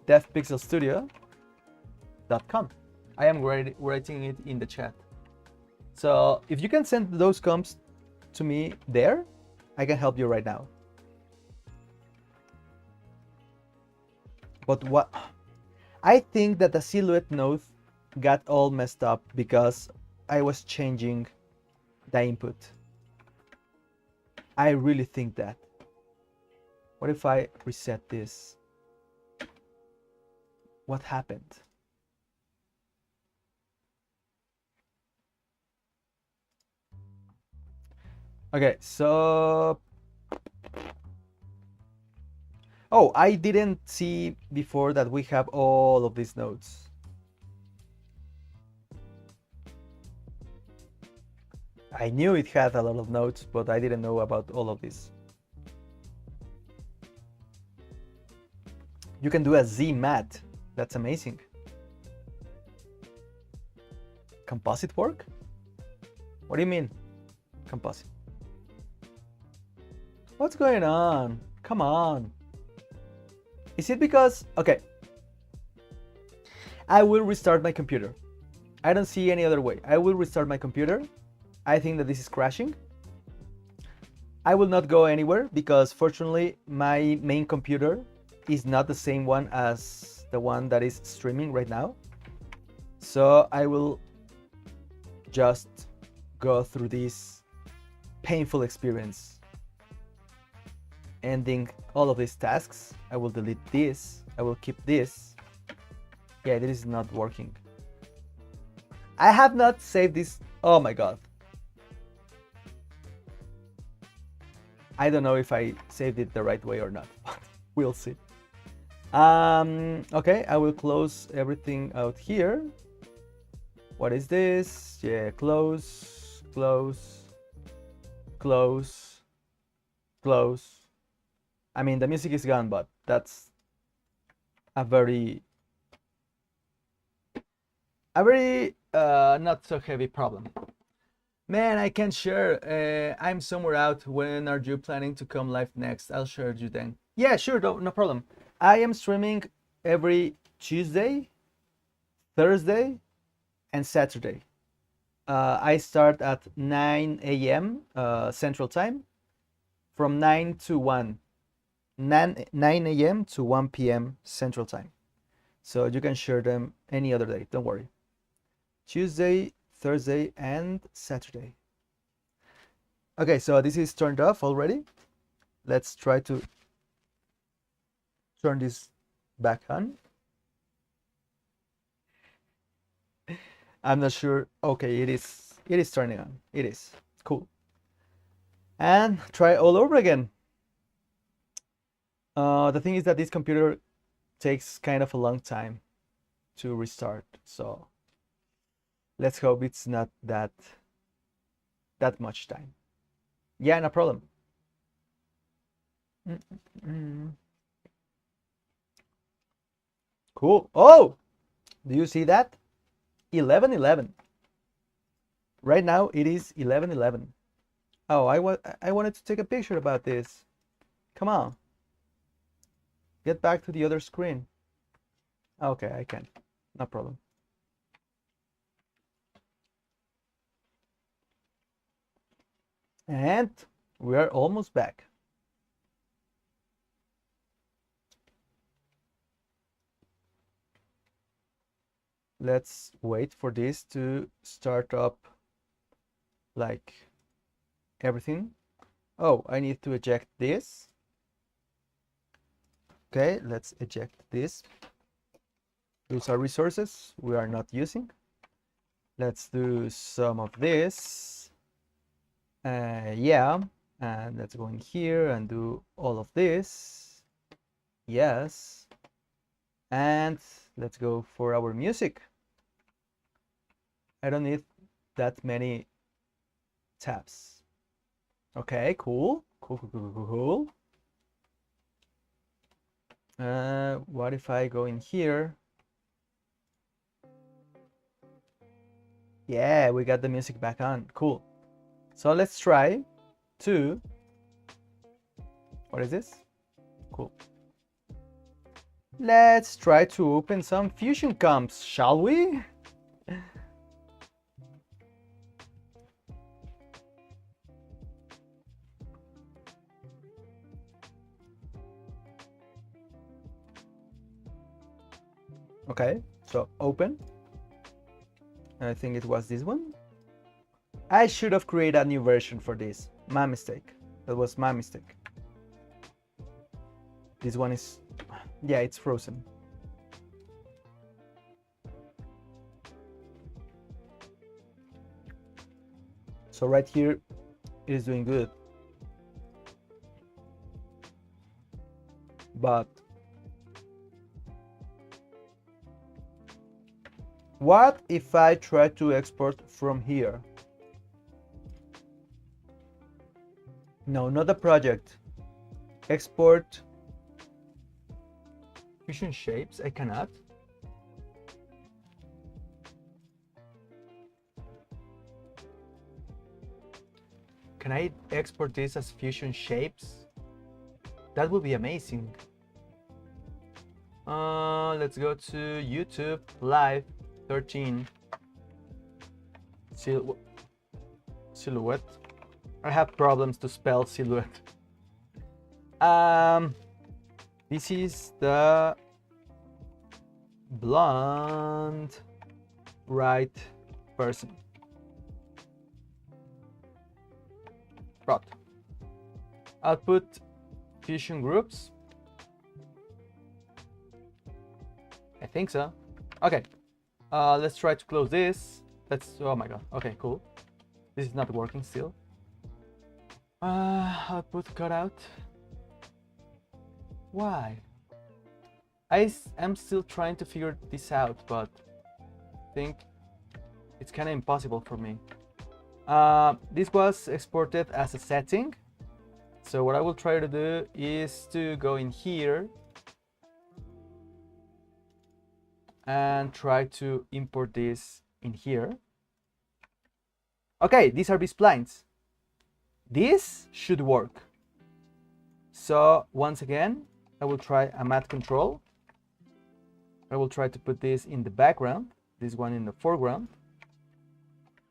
devpixelstudio.com. I am writing it in the chat. So if you can send those comps to me there, I can help you right now. But what? I think that the silhouette node got all messed up because I was changing the input. I really think that. What if I reset this? What happened? Okay, so oh, I didn't see before that we have all of these nodes. I knew it had a lot of nodes, but I didn't know about all of this. You can do a Z mat. That's amazing. Composite work? What do you mean, composite? What's going on? Come on. Is it because... Okay. I will restart my computer. I don't see any other way. I will restart my computer. I think that this is crashing. I will not go anywhere because fortunately my main computer is not the same one as the one that is streaming right now. So I will just go through this painful experience. Ending all of these tasks. I will delete this. I will keep this. Yeah, this is not working. I have not saved this. Oh my god. I don't know if I saved it the right way or not, but we'll see. Okay, I will close everything out here. What is this? Yeah, close, close, close, close. I mean, the music is gone, but that's a very not so heavy problem. Man, I can't share. I'm somewhere out. When are you planning to come live next? I'll share you then. Yeah, sure, no problem. I am streaming every Tuesday, Thursday, and Saturday. I start at 9 a.m. Central Time, from 9 to 1. 9 a.m. to 1 p.m. Central Time. So you can share them any other day, don't worry. Tuesday, Thursday, and Saturday. Okay, so this is turned off already. Let's try to turn this back on. I'm not sure. Okay, it is turning on. It is. Cool. And try all over again. The thing is that this computer takes kind of a long time to restart, so let's hope it's not that much time. Yeah, no problem. Cool. Oh, do you see that? 11:11. Right now it is 11:11. Oh, I wanted to take a picture about this. Come on. Get back to the other screen. Okay, I can. No problem. And we are almost back. Let's wait for this to start up like everything. Oh, I need to eject this. Okay, let's eject this. Those are resources we are not using. Let's do some of this. Yeah, and let's go in here and do all of this. Yes. And let's go for our music. I don't need that many tabs. Okay, cool. Cool. What if I go in here? Yeah, we got the music back on. Cool. So let's try to... What is this? Cool. Let's try to open some Fusion comps, shall we? Okay, so open. I think it was this one. I should have created a new version for this. My mistake. That was my mistake. This one is... Yeah, it's frozen. So right here, it is doing good. But what if I try to export from here? No, not the project. Export Fusion shapes. I cannot. Can I export this as Fusion shapes? That would be amazing. Let's go to YouTube Live 13. Silhouette. I have problems to spell silhouette. This is the blonde right person. Right. Output Fusion groups. I think so. Okay. Let's try to close this. Oh my god. Okay, cool. This is not working still. Output cutout. Why? I'm still trying to figure this out, but I think it's kind of impossible for me. This was exported as a setting. So what I will try to do is to go in here and try to import this in here. Okay, these are B-splines. This should work. So once again, I will try a matte control. I will try to put this in the background, this one in the foreground.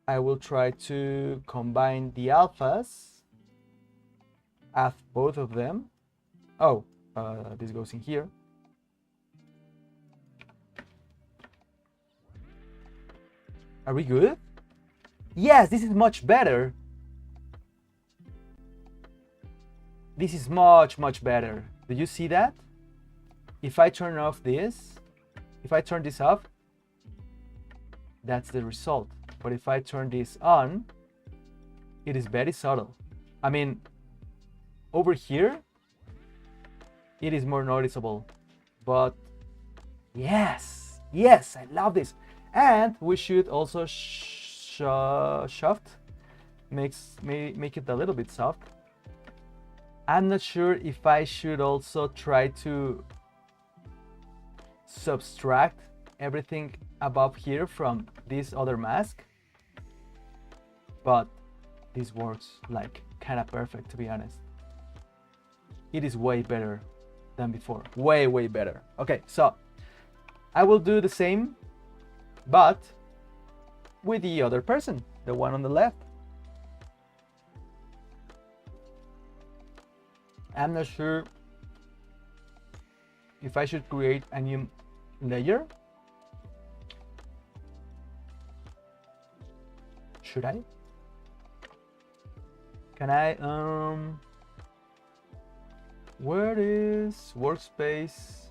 I will try to combine the alphas, add both of them. Oh, this goes in here. Are we good? Yes, this is much better. This is much better. Do you see that? If I turn off this, if I turn this off, that's the result. But if I turn this on, it is very subtle. I mean, over here, it is more noticeable. But yes, I love this. And we should also make it a little bit soft. I'm not sure if I should also try to subtract everything above here from this other mask, but this works like kind of perfect, to be honest. It is way better than before, way better. Okay, so I will do the same, but with the other person, the one on the left. I'm not sure if I should create a new layer. Should I? Can I where is workspace?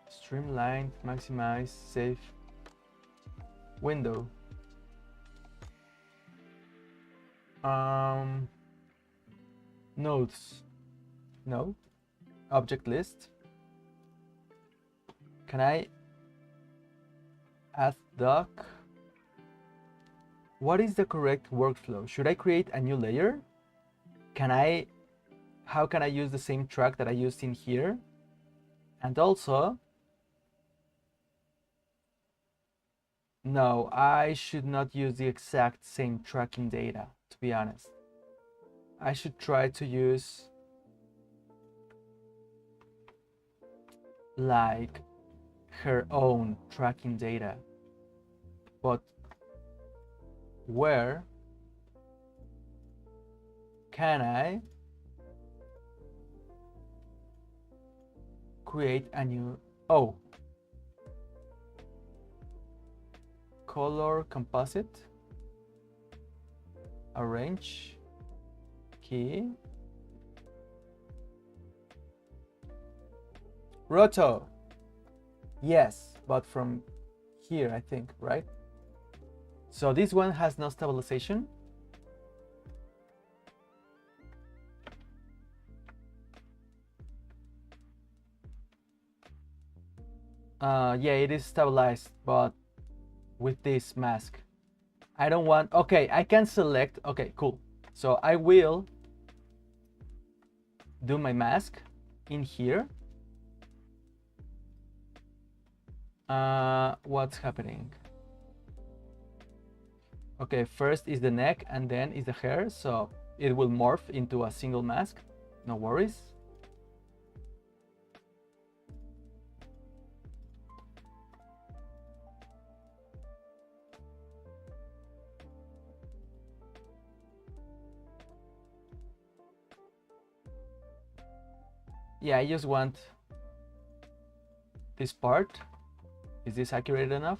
Streamline, maximize, save, window. Nodes. No. Object list. Can I add doc? What is the correct workflow? Should I create a new layer? How can I use the same track that I used in here? And also, no, I should not use the exact same tracking data, to be honest. I should try to use like her own tracking data. But where can I create a new, color composite, arrange, key, roto. Yes, but from here, I think, right? So this one has no stabilization. Yeah, it is stabilized, but with this mask. I don't want, okay, I can select, okay, cool. So I will do my mask in here. What's happening? Okay, first is the neck and then is the hair, so it will morph into a single mask. No worries. Yeah, I just want this part. Is this accurate enough?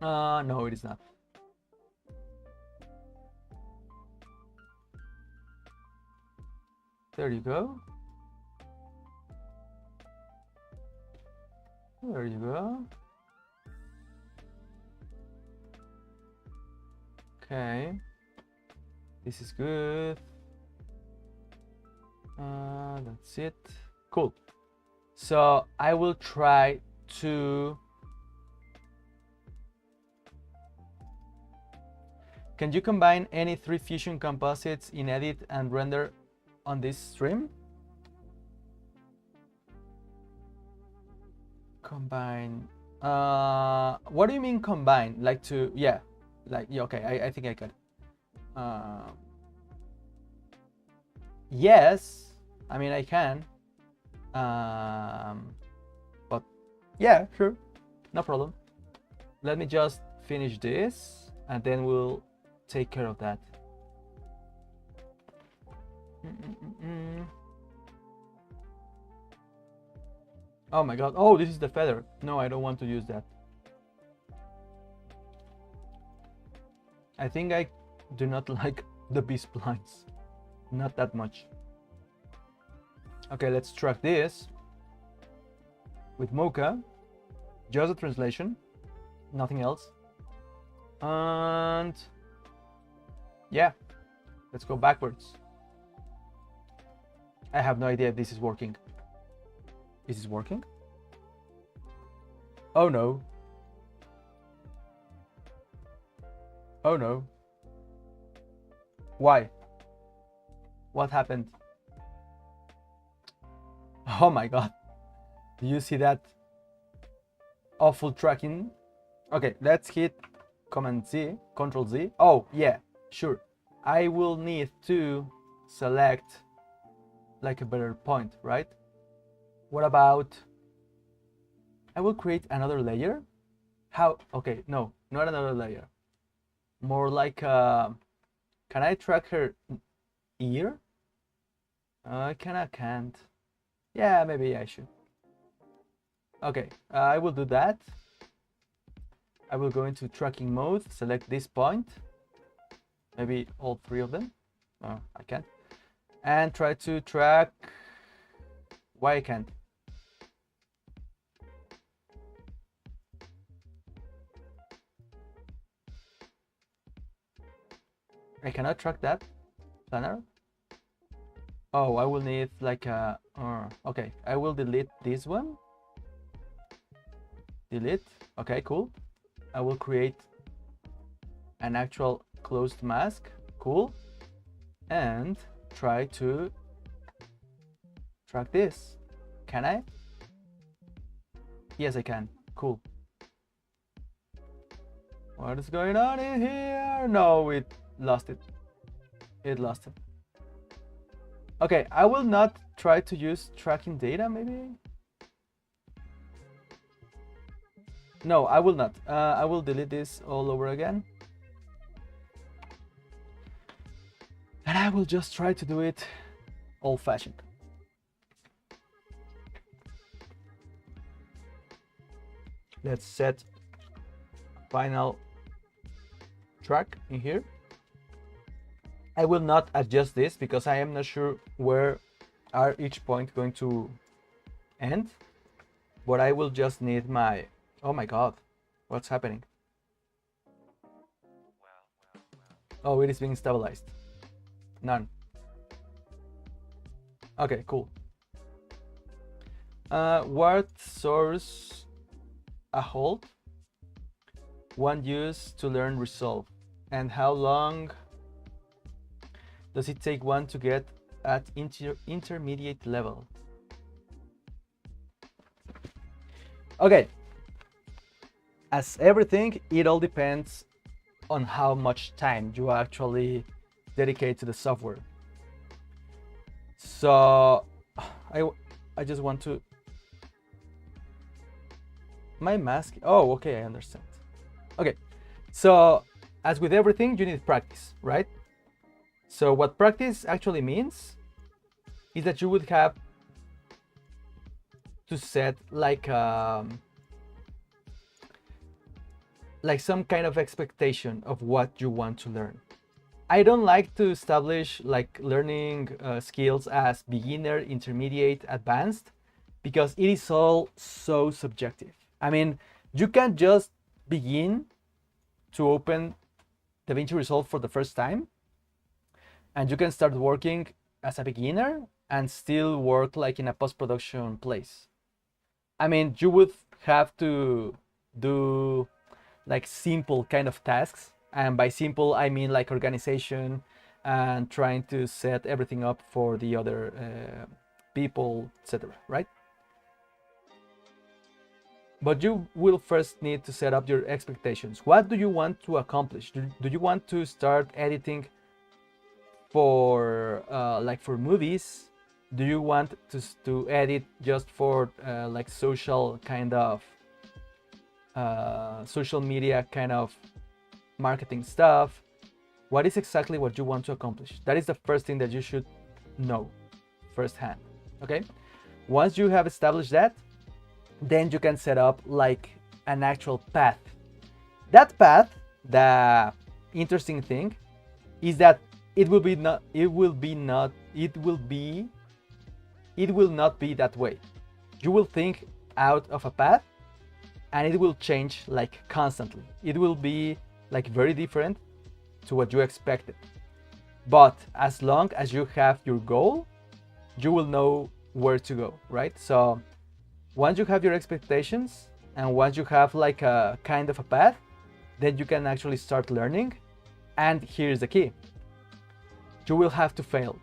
No, it is not. There you go. There you go. Okay. This is good. That's it. Cool. So I will try to... Can you combine any three fusion composites in edit and render on this stream? Combine. What do you mean combine? Like to, yeah, like, yeah, okay, I think I could. Yes, I mean, I can. But yeah, sure, no problem. Let me just finish this and then we'll take care of that. Oh my god, oh, this is the feather. No, I don't want to use that. I think I do not like the B-splines. Not that much. Okay, let's track this with Mocha. Just a translation, nothing else. And yeah, let's go backwards. I have no idea if this is working. Is this working? Oh no. Oh no. Why? What happened? Oh my god. Do you see that awful tracking? Okay, let's hit Command Z, Control Z. Oh yeah, sure. I will need to select like a better point, right? What about, I will create another layer. How? Okay, no, not another layer. More like can I track her ear? I can't. Yeah, maybe I should. Okay, I will do that. I will go into tracking mode, select this point, maybe all three of them. No, I can't. And try to track. Why I can't? I cannot track that planner. Oh, I will need like a. Okay, I will delete this one. Delete. Okay, cool. I will create an actual closed mask. Cool. And try to track this. Can I? Yes, I can. Cool. What is going on in here? No, it lost it. It lost it. Okay, I will not try to use tracking data, maybe? No, I will not. I will delete this all over again. And I will just try to do it old-fashioned. Let's set final track in here. I will not adjust this because I am not sure where are each point going to end, but I will just need my, oh my god, what's happening? Oh, it is being stabilized. None. Okay, cool. What source a hold? One use to learn resolve. And how long does it take one to get at intermediate level? Okay. As everything, it all depends on how much time you actually dedicate to the software. So I just want to, my mask. Oh, okay, I understand. Okay, so as with everything, you need practice, right? So what practice actually means is that you would have to set like some kind of expectation of what you want to learn. I don't like to establish like learning skills as beginner, intermediate, advanced, because it is all so subjective. I mean, you can't just begin to open DaVinci Resolve for the first time, and you can start working as a beginner and still work like in a post-production place. I mean, you would have to do like simple kind of tasks, and by simple I mean like organization and trying to set everything up for the other people, etc., right? But you will first need to set up your expectations. What do you want to accomplish? Do you want to start editing for like for movies? Do you want to edit just for like social kind of social media kind of marketing stuff? What is exactly what you want to accomplish? That is the first thing that you should know firsthand. Okay, once you have established that, then you can set up like an actual path. That path, the interesting thing is that it will not be that way. You will think out of a path and it will change like constantly. It will be like very different to what you expected. But as long as you have your goal, you will know where to go, right? So once you have your expectations and once you have like a kind of a path, then you can actually start learning. And here's the key. You will have to fail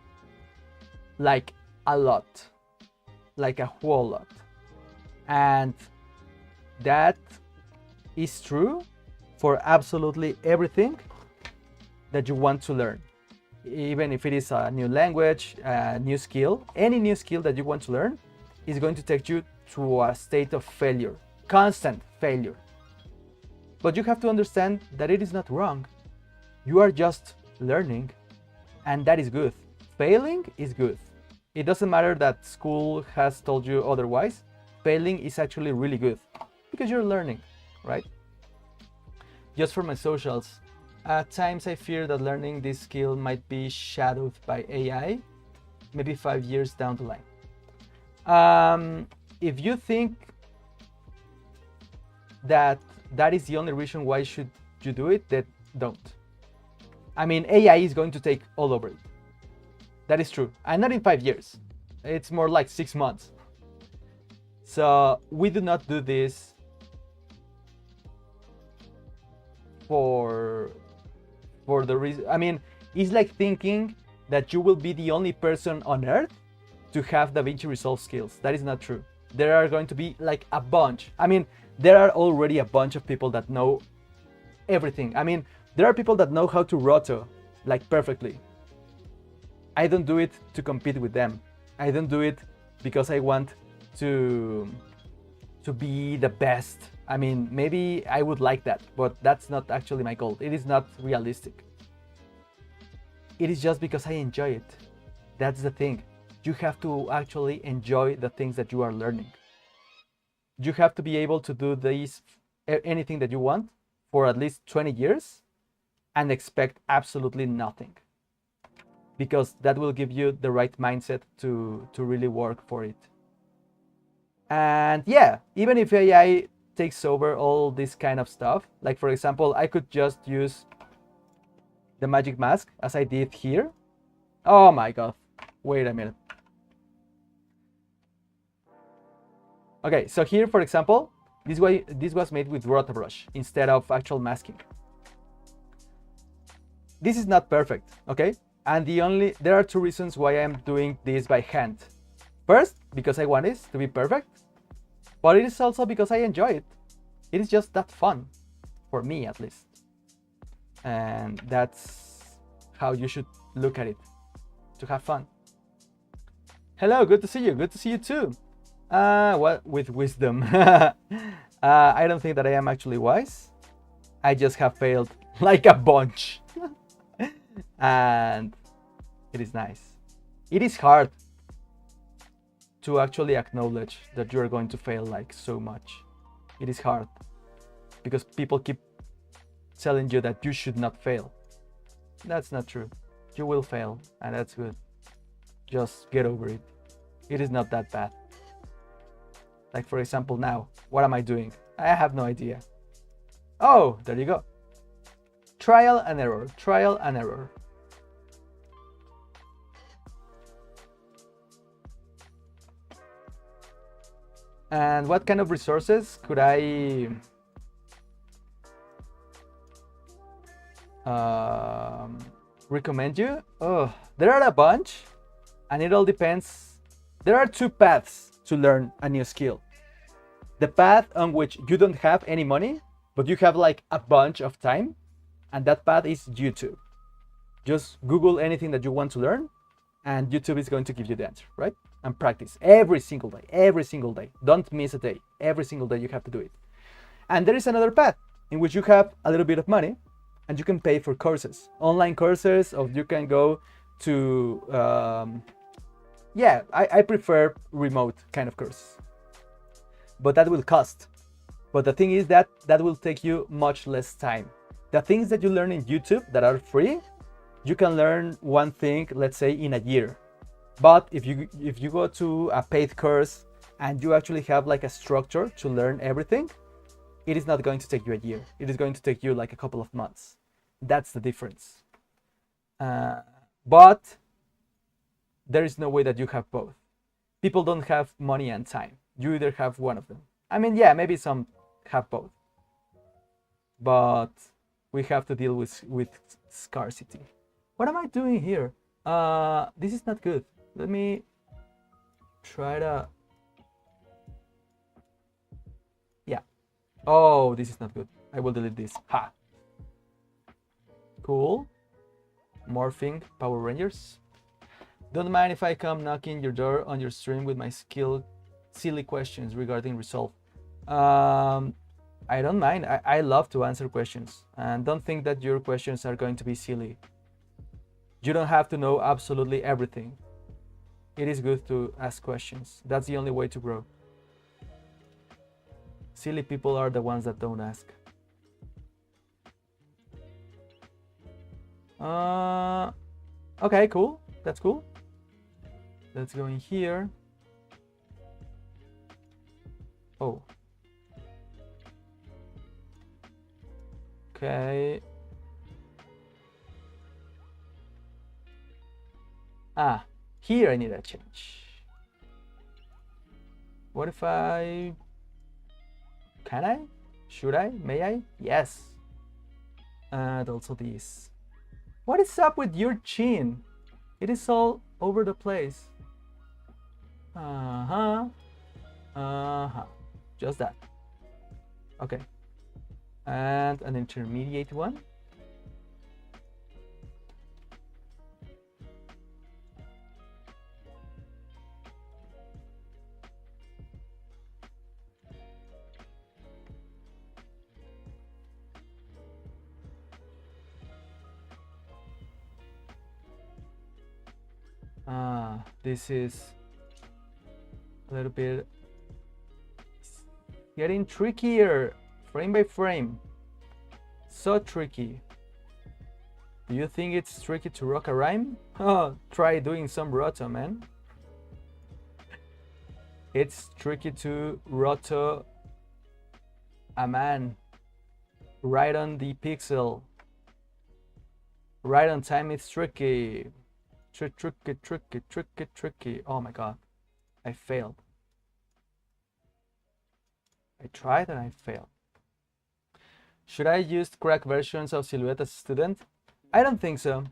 like a lot, like a whole lot. And that is true for absolutely everything that you want to learn. Even if it is a new language, a new skill, any new skill that you want to learn is going to take you to a state of failure, constant failure. But you have to understand that it is not wrong. You are just learning, and that is good. Failing is good. It doesn't matter that school has told you otherwise. Failing is actually really good because you're learning, right? Just for my socials, at times I fear that learning this skill might be shadowed by AI, maybe 5 years down the line. If you think that is the only reason why should you do it, then don't. I mean, AI is going to take all over it. That is true. And not in 5 years. It's more like 6 months. So we do not do this for the reason. I mean, it's like thinking that you will be the only person on earth to have DaVinci Resolve skills. That is not true. There are going to be like a bunch. I mean, there are already a bunch of people that know everything. I mean, there are people that know how to roto like perfectly. I don't do it to compete with them. I don't do it because I want to be the best. I mean, maybe I would like that, but that's not actually my goal. It is not realistic. It is just because I enjoy it. That's the thing. You have to actually enjoy the things that you are learning. You have to be able to do anything that you want for at least 20 years and expect absolutely nothing, because that will give you the right mindset to really work for it. And yeah, even if AI takes over all this kind of stuff, like for example, I could just use the magic mask as I did here. Oh my god, wait a minute. Okay, so here, for example, this was made with roto brush instead of actual masking. This is not perfect, okay? And there are two reasons why I'm doing this by hand. First, because I want this to be perfect, but it is also because I enjoy it. It is just that fun, for me at least. And that's how you should look at it, to have fun. Hello, good to see you. Good to see you too. What with wisdom? I don't think that I am actually wise. I just have failed like a bunch. And it is nice. It is hard to actually acknowledge that you're going to fail like so much. It is hard because people keep telling you that you should not fail. That's not true. You will fail, and that's good. Just get over it. It is not that bad. Like for example now, what am I doing? I have no idea. Oh, there you go. Trial and error, trial and error. And what kind of resources could I recommend you? Oh, there are a bunch, and it all depends. There are two paths to learn a new skill. The path on which you don't have any money, but you have like a bunch of time, and that path is YouTube. Just Google anything that you want to learn, and YouTube is going to give you the answer, right? And practice every single day, every single day. Don't miss a day. Every single day you have to do it. And there is another path in which you have a little bit of money and you can pay for courses, online courses, or you can go to, I prefer remote kind of courses, but that will cost. But the thing is that will take you much less time. The things that you learn in YouTube that are free, you can learn one thing, let's say in a year. But if you go to a paid course and you actually have like a structure to learn everything, it is not going to take you a year. It is going to take you like a couple of months. That's the difference. But there is no way that you have both. People don't have money and time. You either have one of them. I mean, yeah, maybe some have both. But we have to deal with scarcity. What am I doing here? This is not good. Let me try to... Yeah. Oh, this is not good. I will delete this. Ha! Cool. Morphing Power Rangers. Don't mind if I come knocking your door on your stream with my silly questions regarding Resolve. I don't mind. I love to answer questions. And don't think that your questions are going to be silly. You don't have to know absolutely everything. It is good to ask questions. That's the only way to grow. Silly people are the ones that don't ask. Okay, cool. That's cool. Let's go in here. Oh. Okay. Here I need a change. What if I... Can I? Should I? May I? Yes. And also this. What is up with your chin? It is all over the place. Just that. Okay. And an intermediate one. This is a little bit getting trickier frame by frame. So tricky. Do you think it's tricky to rock a rhyme? Oh, try doing some roto, man. It's tricky to roto a man right on the pixel. Right on time, it's tricky. Tricky. Oh my god. I failed. I tried and I failed. Should I use cracked versions of Silhouette as a student? I don't think so.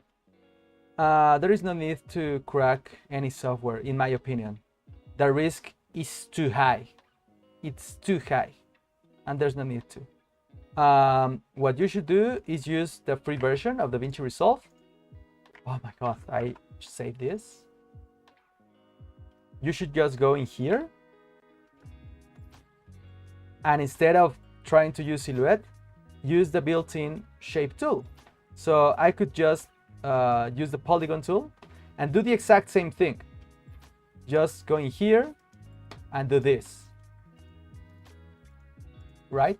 There is no need to crack any software, in my opinion. The risk is too high. It's too high. And there's no need to. What you should do is use the free version of DaVinci Resolve. Oh my god, I save this. You should just go in here. And instead of trying to use Silhouette, use the built-in shape tool. So I could just use the polygon tool and do the exact same thing. Just go in here and do this. Right?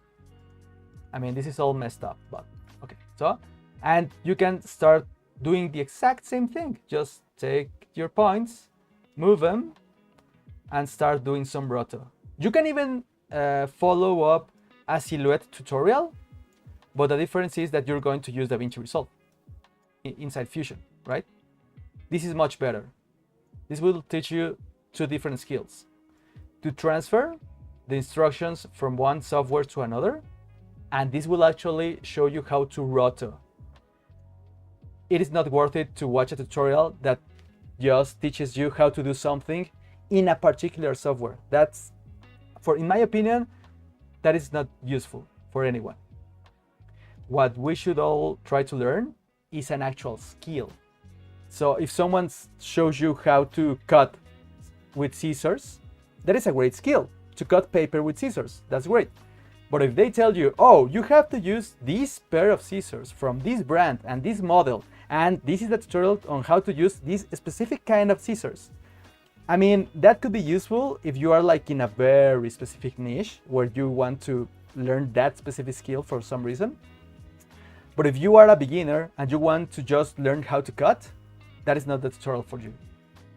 I mean, this is all messed up, but okay. So, and you can start doing the exact same thing. Just take your points, move them, and start doing some roto. You can even follow up a Silhouette tutorial, but the difference is that you're going to use DaVinci Resolve inside Fusion, right? This is much better. This will teach you two different skills. To transfer the instructions from one software to another, and this will actually show you how to roto. It is not worth it to watch a tutorial that just teaches you how to do something in a particular software. That's, in my opinion, that is not useful for anyone. What we should all try to learn is an actual skill. So if someone shows you how to cut with scissors, that is a great skill. To cut paper with scissors, that's great. But if they tell you, oh, you have to use this pair of scissors from this brand and this model, and this is the tutorial on how to use this specific kind of scissors. I mean, that could be useful if you are like in a very specific niche where you want to learn that specific skill for some reason. But if you are a beginner and you want to just learn how to cut, that is not the tutorial for you.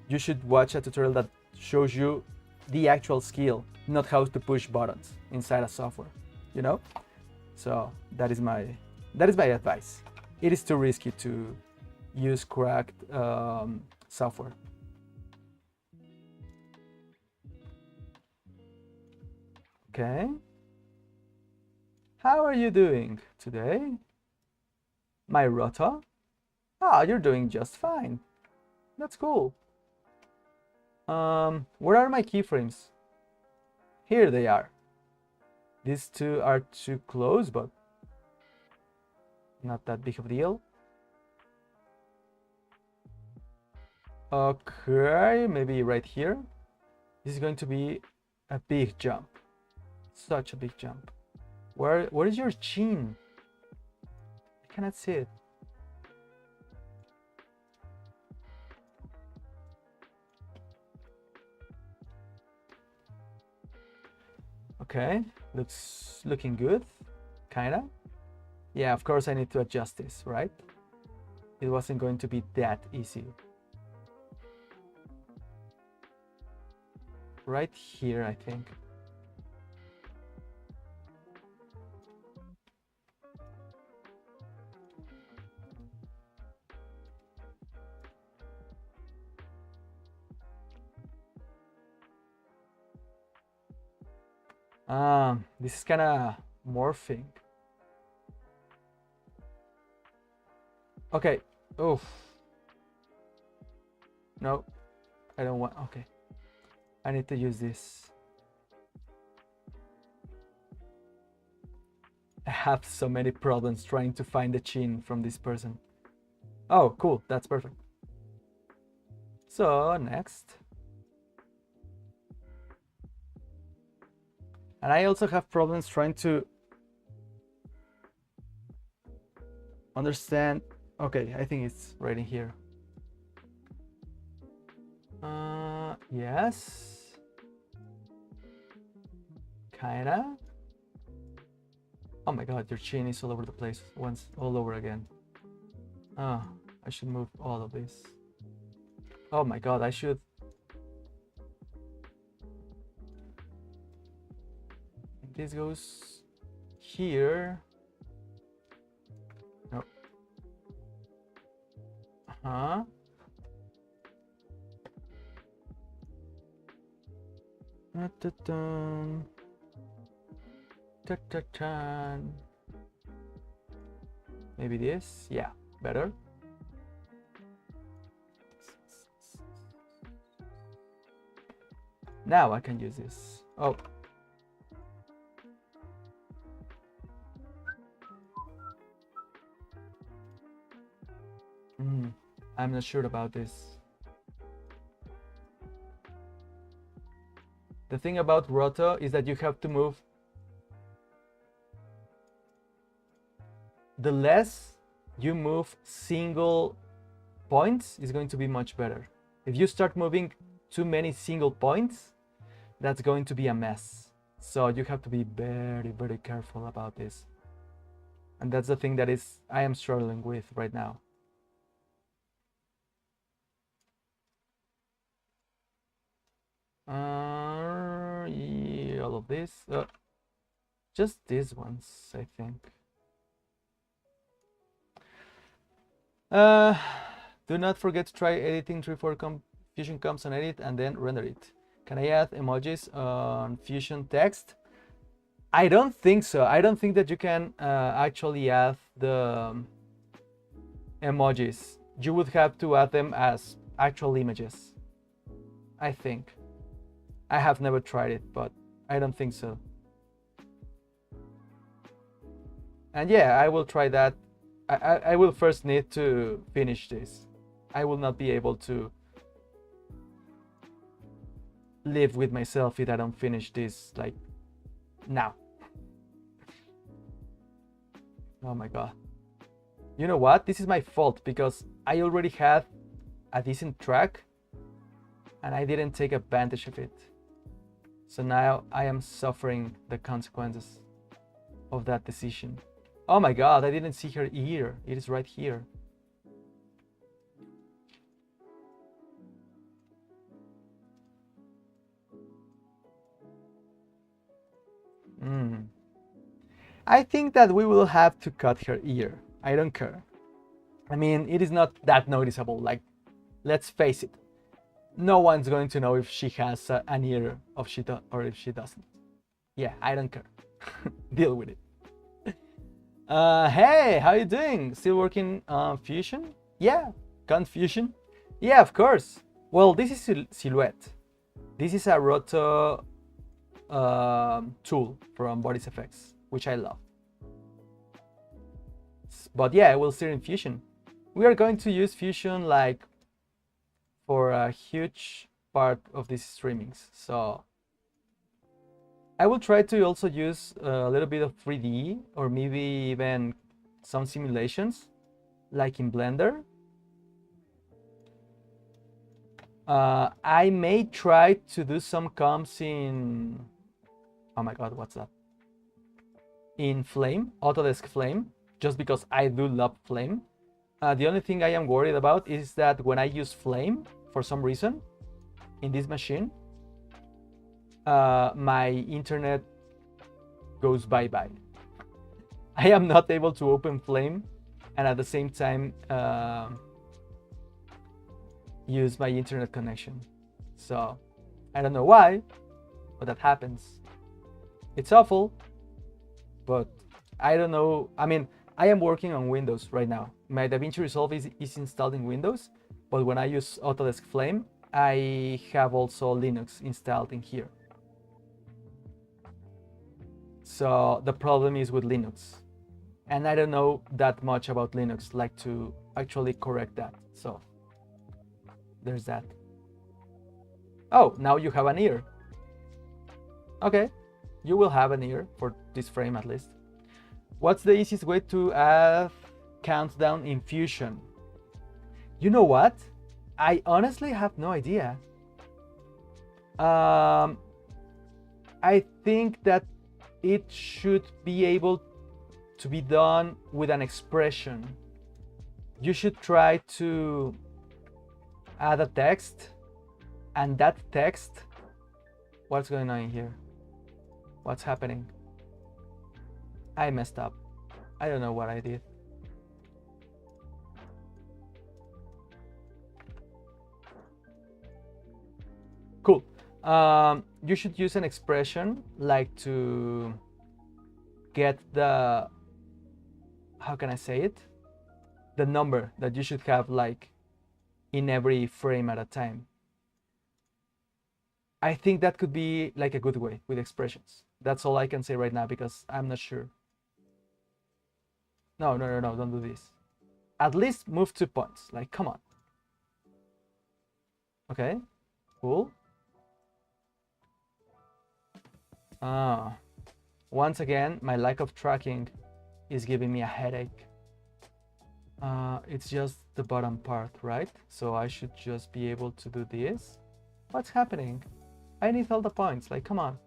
You should watch a tutorial that shows you the actual skill, not how to push buttons inside a software, you know? So that is my advice. It is too risky to use cracked software. Okay. How are you doing today? My Rota? Ah, you're doing just fine. That's cool. Where are my keyframes? Here they are. These two are too close, but not that big of a deal. Okay, maybe right here. This is going to be a big jump. Such a big jump. Where is your chin? I cannot see it. Okay, looking good, kinda. Yeah, of course I need to adjust this, right? It wasn't going to be that easy. Right here, I think. This is kind of morphing. Okay. Oof. No, I don't want. Okay. I need to use this. I have so many problems trying to find the chin from this person. Oh, cool. That's perfect. So, next. And I also have problems trying to understand. Okay, I think it's right in here. Yes. Kinda. Oh my god, your chin is all over the place. Once, all over again. Oh, I should move all of this. Oh my god, I should. This goes here. No. Uh-huh. Ta-ta-tan. Ta-ta-tan. Maybe this? Yeah, better. Now I can use this. Oh. I'm not sure about this. The thing about roto is that you have to move. The less you move single points is going to be much better. If you start moving too many single points, that's going to be a mess. So you have to be very, very careful about this. And that's the thing that I am struggling with right now. Yeah, all of this. Just these ones, I think. Do not forget to try editing 3-4 Fusion Comps on edit and then render it. Can I add emojis on Fusion text? I don't think so. I don't think that you can actually add the emojis. You would have to add them as actual images, I think. I have never tried it, but I don't think so. And yeah, I will try that. I will first need to finish this. I will not be able to live with myself if I don't finish this like now. Oh my god. You know what? This is my fault because I already had a decent track and I didn't take advantage of it. So now I am suffering the consequences of that decision. Oh my god, I didn't see her ear. It is right here. I think that we will have to cut her ear. I don't care. I mean, it is not that noticeable. Like, let's face it. No one's going to know if she has an ear or if she doesn't. Yeah, I don't care. Deal with it. Hey, how you doing? Still working on Fusion? Yeah, Confusion? Yeah, of course. Well, this is Silhouette. This is a roto tool from Bodies FX, which I love. But yeah, we'll steer in Fusion. We are going to use Fusion like for a huge part of these streamings. So I will try to also use a little bit of 3D or maybe even some simulations like in Blender. I may try to do some comps in, oh my god, what's that? In Flame, Autodesk Flame, just because I do love Flame. The only thing I am worried about is that when I use Flame, for some reason, in this machine, my internet goes bye-bye. I am not able to open Flame and at the same time use my internet connection. So I don't know why, but that happens. It's awful, but I don't know. I mean, I am working on Windows right now. My DaVinci Resolve is installed in Windows, but when I use Autodesk Flame, I have also Linux installed in here. So the problem is with Linux. And I don't know that much about Linux, like to actually correct that. So there's that. Oh, now you have an ear. Okay, you will have an ear for this frame at least. What's the easiest way to add countdown in Fusion? You know what? I honestly have no idea. I think that it should be able to be done with an expression. You should try to add a text, and that text, what's going on in here? What's happening? I messed up. I don't know what I did. Cool. You should use an expression like to get the, how can I say it? The number that you should have like in every frame at a time. I think that could be like a good way with expressions. That's all I can say right now because I'm not sure. No, don't do this. At least move 2 points. Like, come on. Okay, cool. Once again, my lack of tracking is giving me a headache. It's just the bottom part, right? So I should just be able to do this. What's happening? I need all the points, like, come on.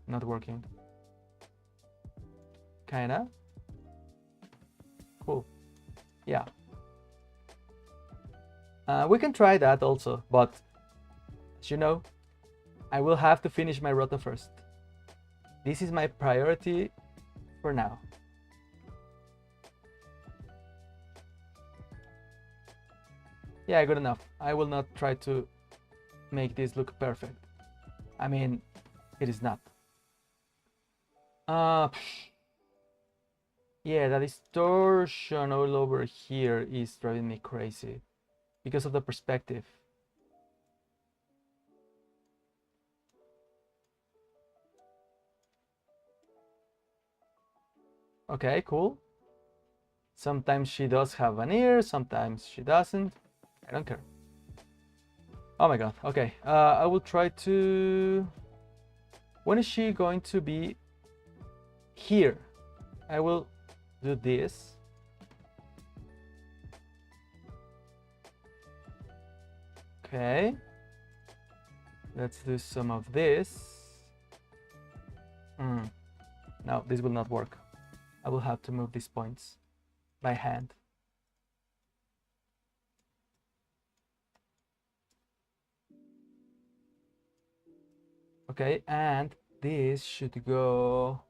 Not working. Kinda. Cool. Yeah. We can try that also, but as you know, I will have to finish my roto first. This is my priority for now. Yeah, good enough. I will not try to make this look perfect. I mean, it is not. Yeah, the distortion all over here is driving me crazy because of the perspective. Okay, cool. Sometimes she does have an ear, sometimes she doesn't. I don't care. Oh my god, okay. I will try to... When is she going to be here? I will do this. Okay. Let's do some of this. No, this will not work. I will have to move these points by hand. Okay, and this should go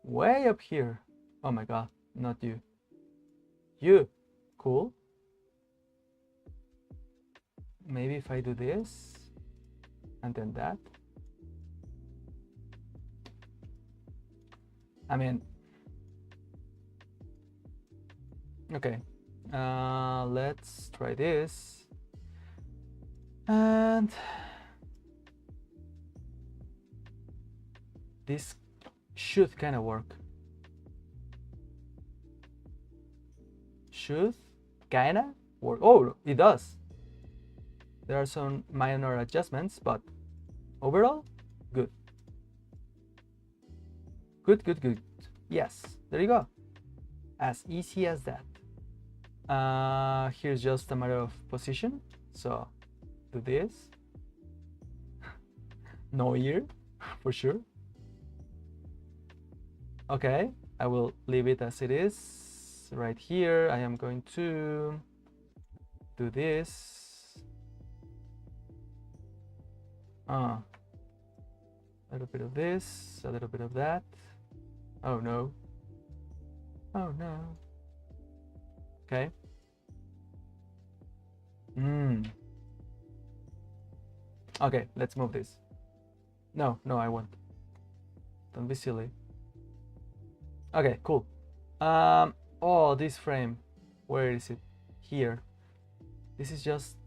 way up here. Oh my god, not you. You. Cool. Maybe if I do this and then that. I mean, okay, let's try this. And this should kind of work. Should kind of work. Oh, it does. There are some minor adjustments, but overall, good. Good, good, good. Yes, there you go. As easy as that. Here's just a matter of position. So, do this. No ear, for sure. Okay, I will leave it as it is. Right here, I am going to do this. A little bit of this, a little bit of that. Oh no. Oh no. Okay. Okay, let's move this. No, I won't. Don't be silly. Okay, cool. Oh, this frame. Where is it? Here. This is just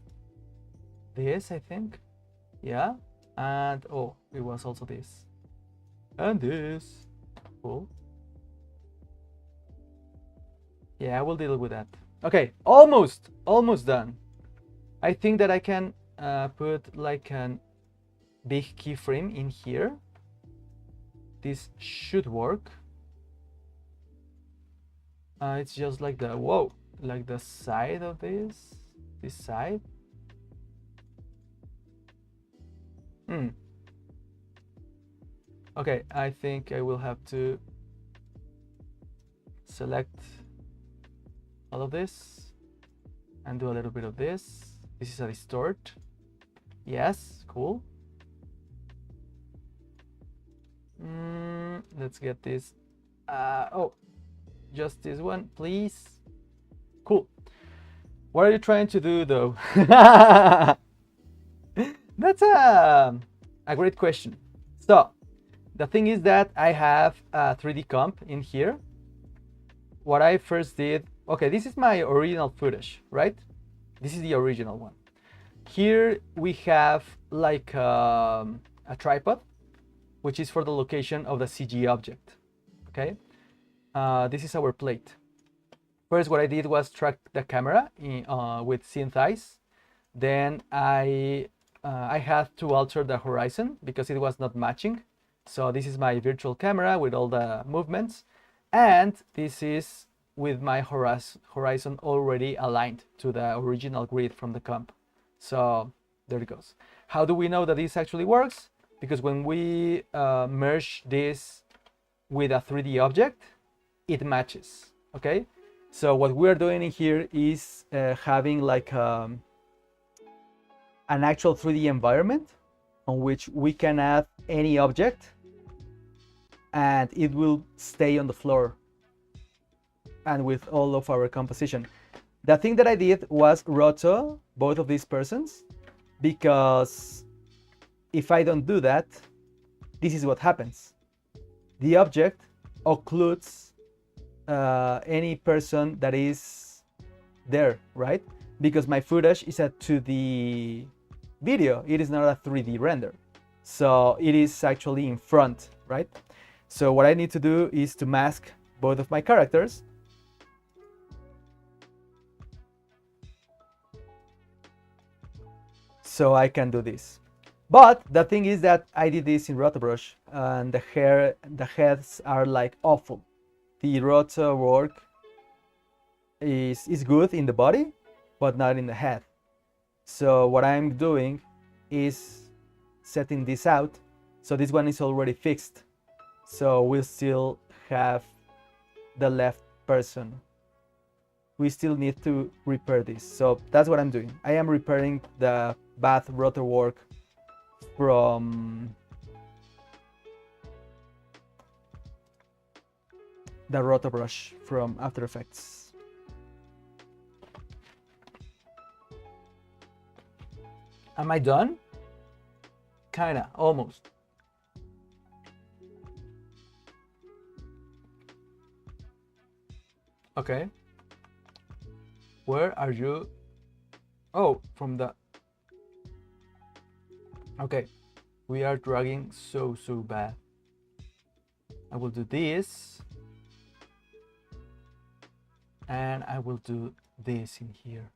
this, I think. Yeah. And oh, it was also this. And this. Cool. Yeah, I will deal with that. Okay, almost done. I think that I can put like a big keyframe in here. This should work. It's just like the like the side of this side. Okay, I think I will have to select all of this and do a little bit of this. This is a distort. Yes, cool. Let's get this. Oh, just this one, please. Cool. What are you trying to do, though? That's a great question. So, the thing is that I have a 3D comp in here. What I first did, okay, this is my original footage, right? This is the original one. Here we have like a tripod, which is for the location of the CG object, okay? This is our plate. First, what I did was track the camera with synth eyes. Then I had to alter the horizon because it was not matching. So this is my virtual camera with all the movements. And this is with my horizon already aligned to the original grid from the comp. So there it goes. How do we know that this actually works? Because when we merge this with a 3D object, it matches, okay? So what we're doing in here is having like an actual 3D environment on which we can add any object and it will stay on the floor and with all of our composition. The thing that I did was roto both of these persons, because if I don't do that, this is what happens. The object occludes any person that is there, right? Because my footage is a 2D video, it is not a 3D render. So it is actually in front, right? So what I need to do is to mask both of my characters. So I can do this. But the thing is that I did this in RotoBrush and the heads are like awful. The roto work is good in the body, but not in the head. So what I'm doing is setting this out. So this one is already fixed. So we'll still have the left person. We still need to repair this. So that's what I'm doing. I am repairing the bad rotor work from the rotor brush from After Effects. Am I done? Kinda, almost. Okay. Where are you? Oh, from the... Okay. We are dragging so bad. I will do this. And I will do this in here.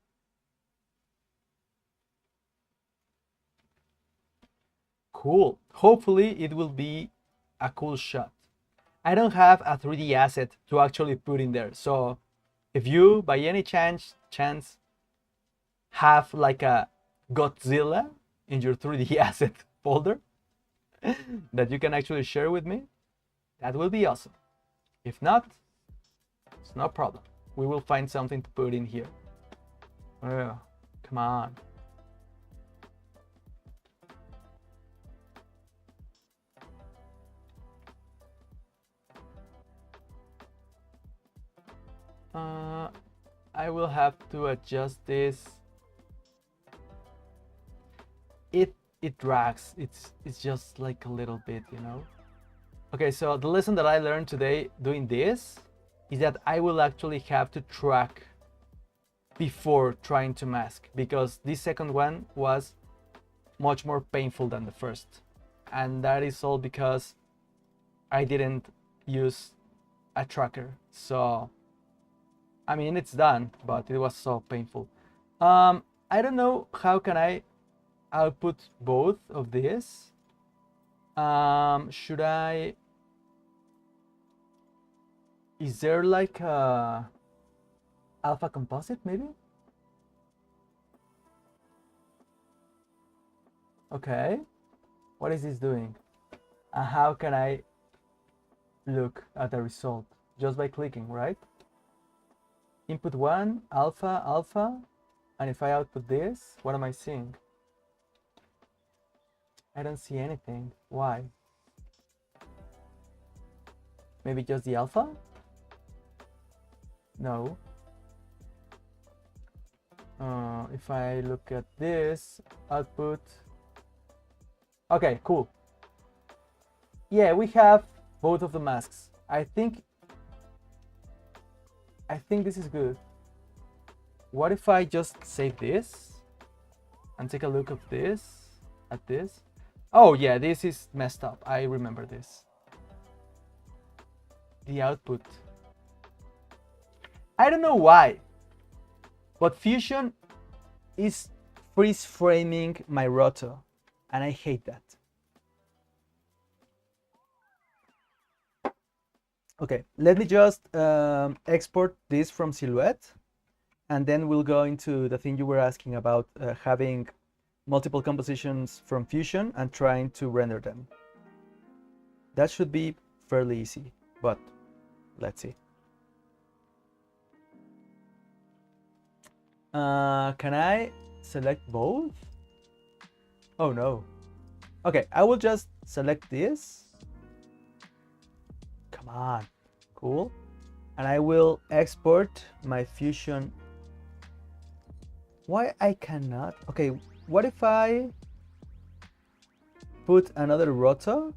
Cool. Hopefully it will be a cool shot. I don't have a 3D asset to actually put in there. So if you by any chance have like a Godzilla in your 3D asset folder that you can actually share with me, that will be awesome. If not, it's no problem. We will find something to put in here. Oh, come on. I will have to adjust this. It drags. It's just like a little bit, you know. Okay, so the lesson that I learned today doing this is that I will actually have to track before trying to mask, because this second one was much more painful than the first, and that is all because I didn't use a tracker. So I mean, it's done, but it was so painful. I don't know how can I output both of these. Should I... Is there like a alpha composite maybe? Okay. What is this doing? And how can I look at the result? Just by clicking, right? Input 1, alpha, alpha, and if I output this, what am I seeing? I don't see anything. Why? Maybe just the alpha? No. If I look at this, output. Okay, cool. Yeah, we have both of the masks. I think this is good. What if I just save this and take a look at this? Oh yeah, this is messed up. I remember this. The output. I don't know why, but Fusion is freeze framing my rotor, and I hate that. Okay, let me just export this from Silhouette, and then we'll go into the thing you were asking about, having multiple compositions from Fusion and trying to render them. That should be fairly easy, but let's see. Can I select both? Oh no. Okay, I will just select this. Come on, cool. And I will export my Fusion. Why I cannot? Okay, what if I put another rotor?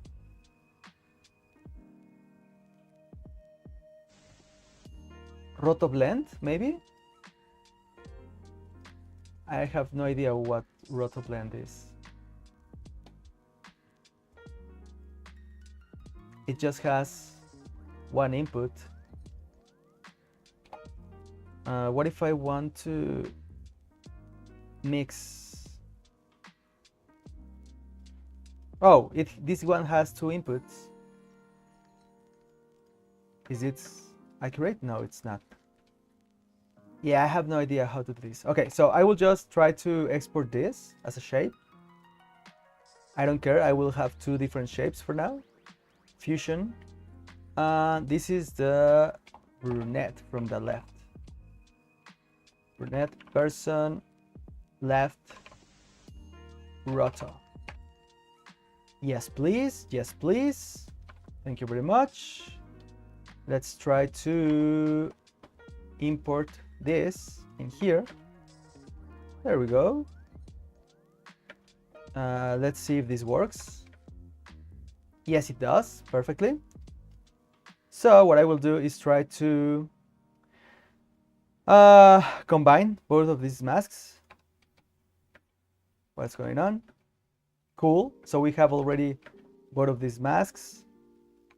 Roto blend, maybe? I have no idea what roto blend is. It just has one input. What if I want to mix? Oh, this one has two inputs. Is it accurate? No, it's not. Yeah, I have no idea how to do this. Okay, so I will just try to export this as a shape. I don't care, I will have two different shapes for now. Fusion, And this is the brunette from the left. Brunette person, left, roto. Yes, please. Yes, please. Thank you very much. Let's try to import this in here. There we go. Let's see if this works. Yes, it does perfectly. So what I will do is try to combine both of these masks. What's going on? Cool. So we have already both of these masks.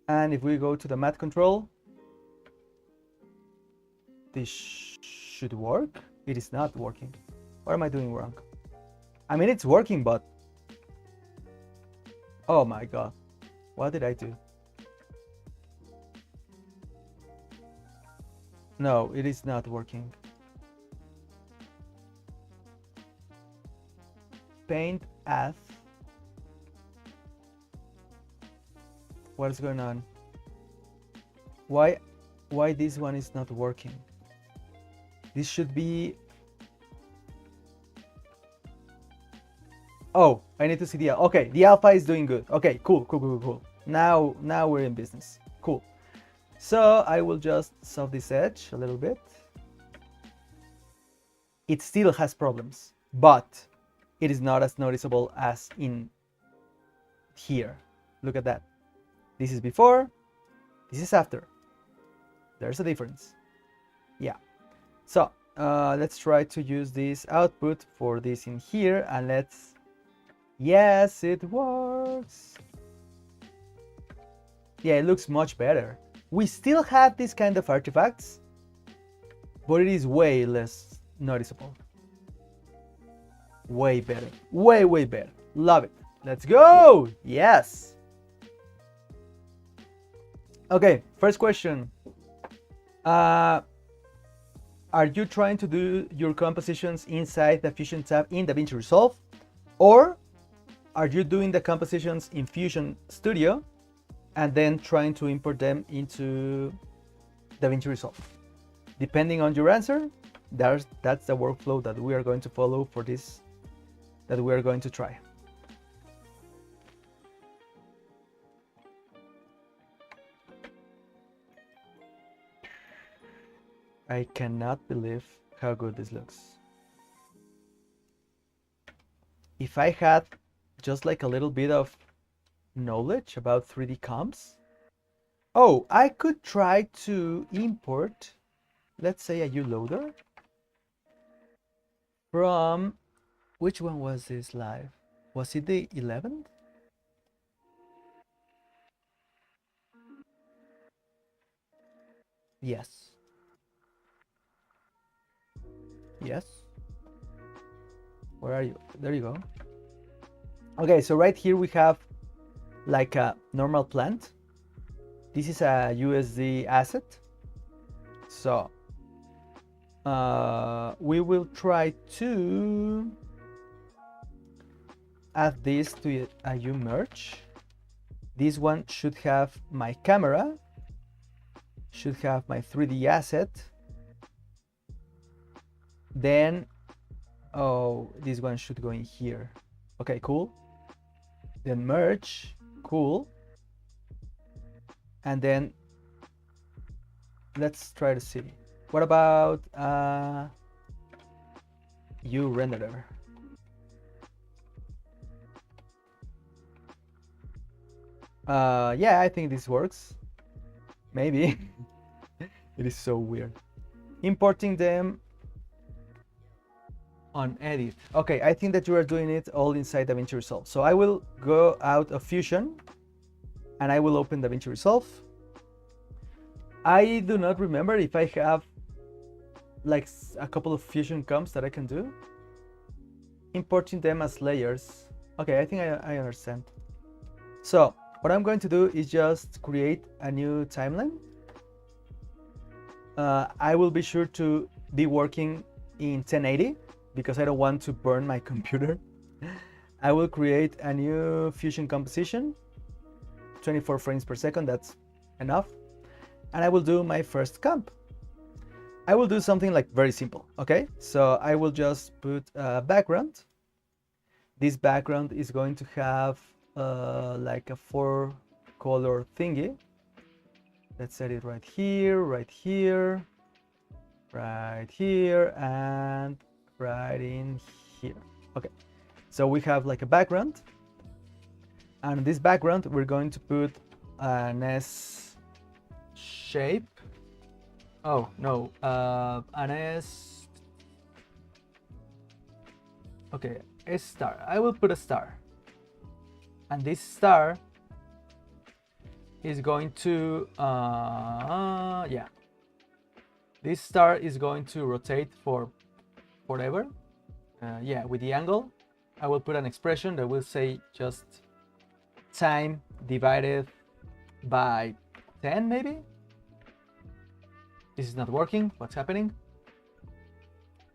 And if we go to the matte control, this should work. It is not working. What am I doing wrong? I mean, it's working, but oh my god, what did I do? No, it is not working. Paint as. What is going on? Why this one is not working? This should be. Oh, I need to see the alpha. Okay, the alpha is doing good. Okay, cool. Now we're in business. Cool. So I will just soft this edge a little bit. It still has problems, but it is not as noticeable as in here. Look at that. This is before, this is after. There's a difference. Yeah. So let's try to use this output for this in here, and let's. Yes, it works. Yeah, it looks much better. We still have this kind of artifacts, but it is way less noticeable. Way better. Way better. Love it. Let's go. Yes. Okay, first question. Are you trying to do your compositions inside the Fusion tab in DaVinci Resolve? Or are you doing the compositions in Fusion Studio and then trying to import them into DaVinci Resolve? Depending on your answer, that's the workflow that we are going to follow for this, that we are going to try. I cannot believe how good this looks. If I had just like a little bit of knowledge about 3D comps. Oh, I could try to import, let's say, a U-loader from, which one was this live? Was it the 11th? Yes. Yes. Where are you? There you go. Okay, so right here we have like a normal plant. This is a USD asset. So we will try to add this to a U merge. This one should have my camera, should have my 3D asset. Then, oh, this one should go in here. Okay, cool. Then merge, cool. And then let's try to see. What about U renderer? Yeah, I think this works. Maybe. It is so weird. Importing them on edit. Okay, I think that you are doing it all inside DaVinci Resolve. So I will go out of Fusion and I will open DaVinci Resolve. I do not remember if I have like a couple of Fusion comps that I can do. Importing them as layers. Okay, I think I understand. So what I'm going to do is just create a new timeline. I will be sure to be working in 1080 because I don't want to burn my computer. I will create a new Fusion composition, 24 frames per second, that's enough. and I will do my first comp. I will do something like very simple, okay? So I will just put a background. This background is going to have like a 4-color thingy. Let's set it right here, right here, right here, and right in here. Okay, so we have like a background, and in this background we're going to put an S shape. Oh no, an S. Okay, a star. I will put a star, and this star is going to yeah, this star is going to rotate for forever. Yeah, with the angle I will put an expression that will say just time divided by 10 maybe. This is not working. What's happening?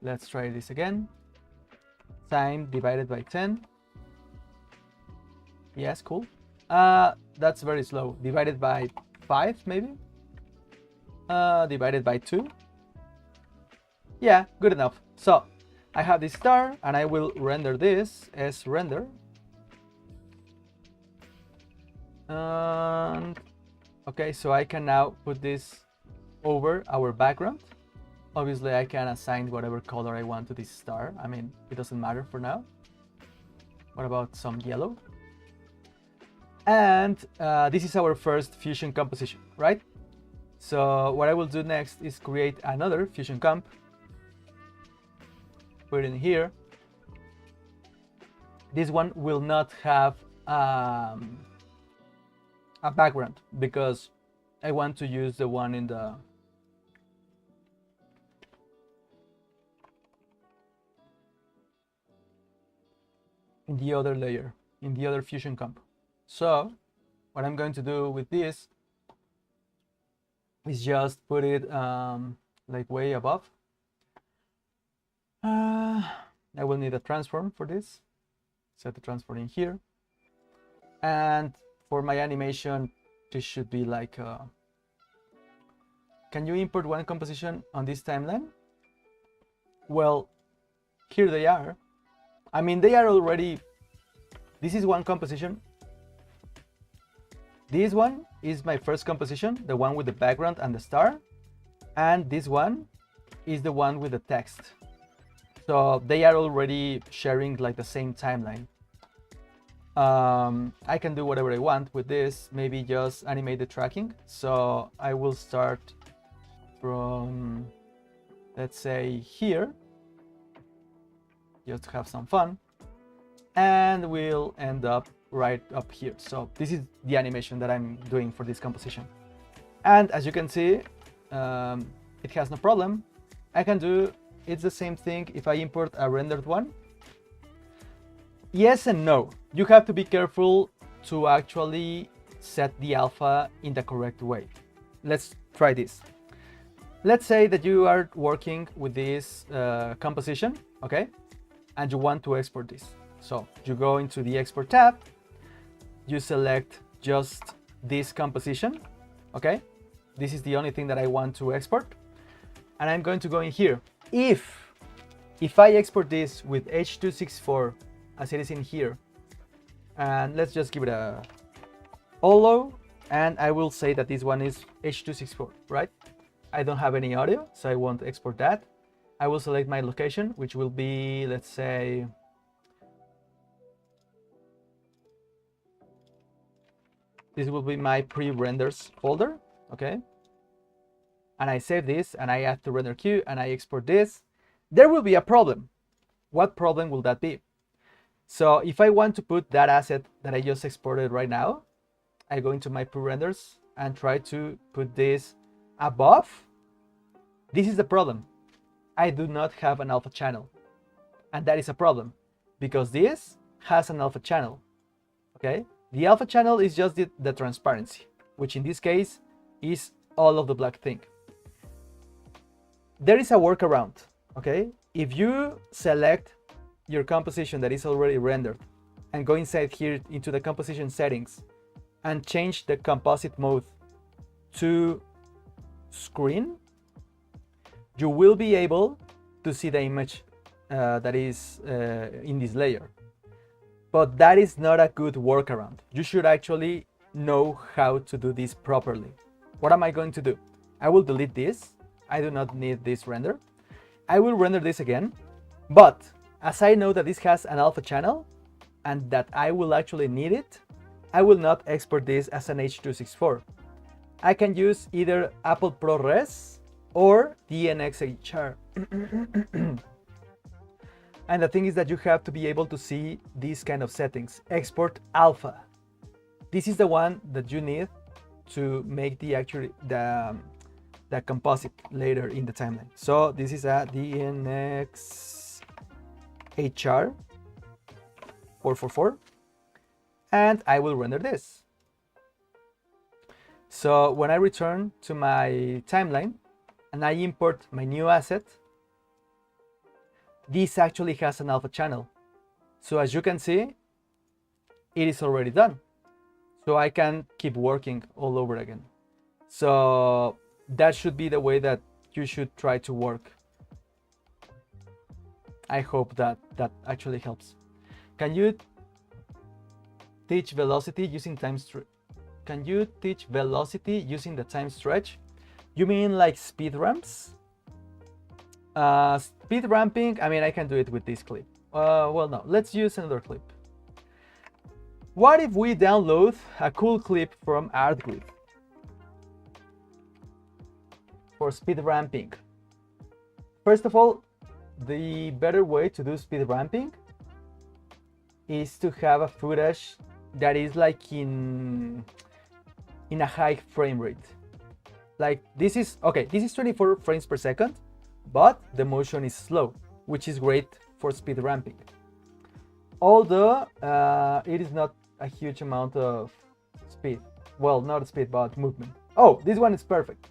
Let's try this again. Time divided by 10. Yes, cool. That's very slow. Divided by 5 maybe. Divided by 2. Yeah, good enough. So I have this star and I will render this as render. And okay, so I can now put this over our background. Obviously I can assign whatever color I want to this star. I mean, it doesn't matter for now. What about some yellow? And this is our first fusion composition, right? So what I will do next is create another fusion comp. Put it in here. This one will not have a background because I want to use the one in the other layer, in the other fusion comp. So what I'm going to do with this is just put it like way above. I will need a transform for this. Set the transform in here. And for my animation, this should be like can you import one composition on this timeline? Well, here they are. I mean, they are already, this is one composition. This one is my first composition, the one with the background and the star. And this one is the one with the text. So they are already sharing like the same timeline. I can do whatever I want with this, maybe just animate the tracking. So I will start from, let's say here, just to have some fun, and we'll end up right up here. So this is the animation that I'm doing for this composition. And as you can see, it has no problem. I can do, it's the same thing if I import a rendered one. Yes and no. You have to be careful to actually set the alpha in the correct way. Let's try this. Let's say that you are working with this composition, okay? And you want to export this. So you go into the export tab, you select just this composition, okay? This is the only thing that I want to export. And I'm going to go in here. If I export this with H.264 as it is in here, and let's just give it a holo, and I will say that this one is H.264, right? I don't have any audio, so I won't export that. I will select my location, which will be, let's say, this will be my pre-renders folder, okay? And I save this, and I add to render queue, and I export this. There will be a problem. What problem will that be? So if I want to put that asset that I just exported right now, I go into my pre-renders and try to put this above. This is the problem. I do not have an alpha channel. And that is a problem because this has an alpha channel, okay? The alpha channel is just the transparency, which in this case is all of the black thing. There is a workaround, okay? If you select your composition that is already rendered and go inside here into the composition settings and change the composite mode to screen, you will be able to see the image that is in this layer. But that is not a good workaround. You should actually know how to do this properly. What am I going to do? I will delete this. I do not need this render. I will render this again, but as I know that this has an alpha channel and that I will actually need it, I will not export this as an H.264. I can use either Apple ProRes or DNxHR. And the thing is that you have to be able to see these kind of settings. Export alpha. This is the one that you need to make the composite later in the timeline. So this is a DNxHR 444, and I will render this. So when I return to my timeline and I import my new asset, this actually has an alpha channel. So as you can see, it is already done. So I can keep working all over again. So that should be the way that you should try to work. I hope that that actually helps. Can you teach velocity using time stretch? Can you teach velocity using the time stretch? You mean like speed ramps? Speed ramping, I mean, I can do it with this clip. Well, no, let's use another clip. What if we download a cool clip from ArtGrid for speed ramping? First of all, the better way to do speed ramping is to have a footage that is like in a high frame rate. Like this is, okay, this is 24 frames per second, but the motion is slow, which is great for speed ramping. Although it is not a huge amount of speed. Well, not speed, but movement. Oh, this one is perfect.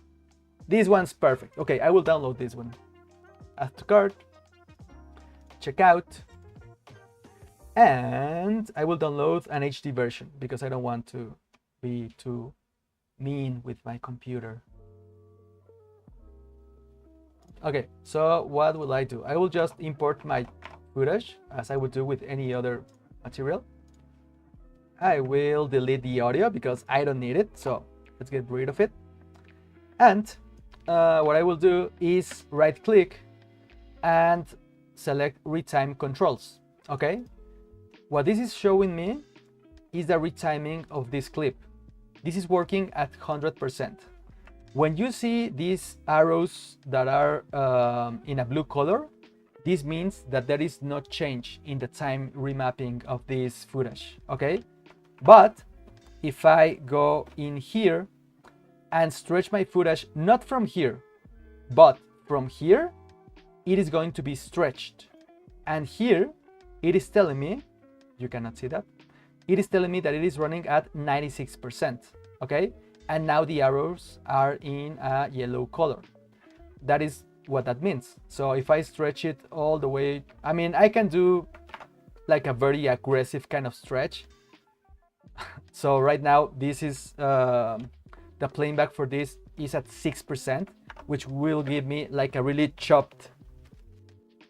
This one's perfect. Okay, I will download this one. Add to cart, check out, and I will download an HD version because I don't want to be too mean with my computer. Okay, so what will I do? I will just import my footage as I would do with any other material. I will delete the audio because I don't need it, so let's get rid of it. And what I will do is right click and select retime controls. Okay, what this is showing me is the retiming of this clip. This is working at 100%. When you see these arrows that are in a blue color, this means that there is no change in the time remapping of this footage, okay? But if I go in here and stretch my footage, not from here, but from here, it is going to be stretched. And here, it is telling me, you cannot see that, it is telling me that it is running at 96%, okay? And now the arrows are in a yellow color. That is what that means. So if I stretch it all the way, I mean, I can do like a very aggressive kind of stretch. So right now, this is the playback for this is at 6%, which will give me like a really chopped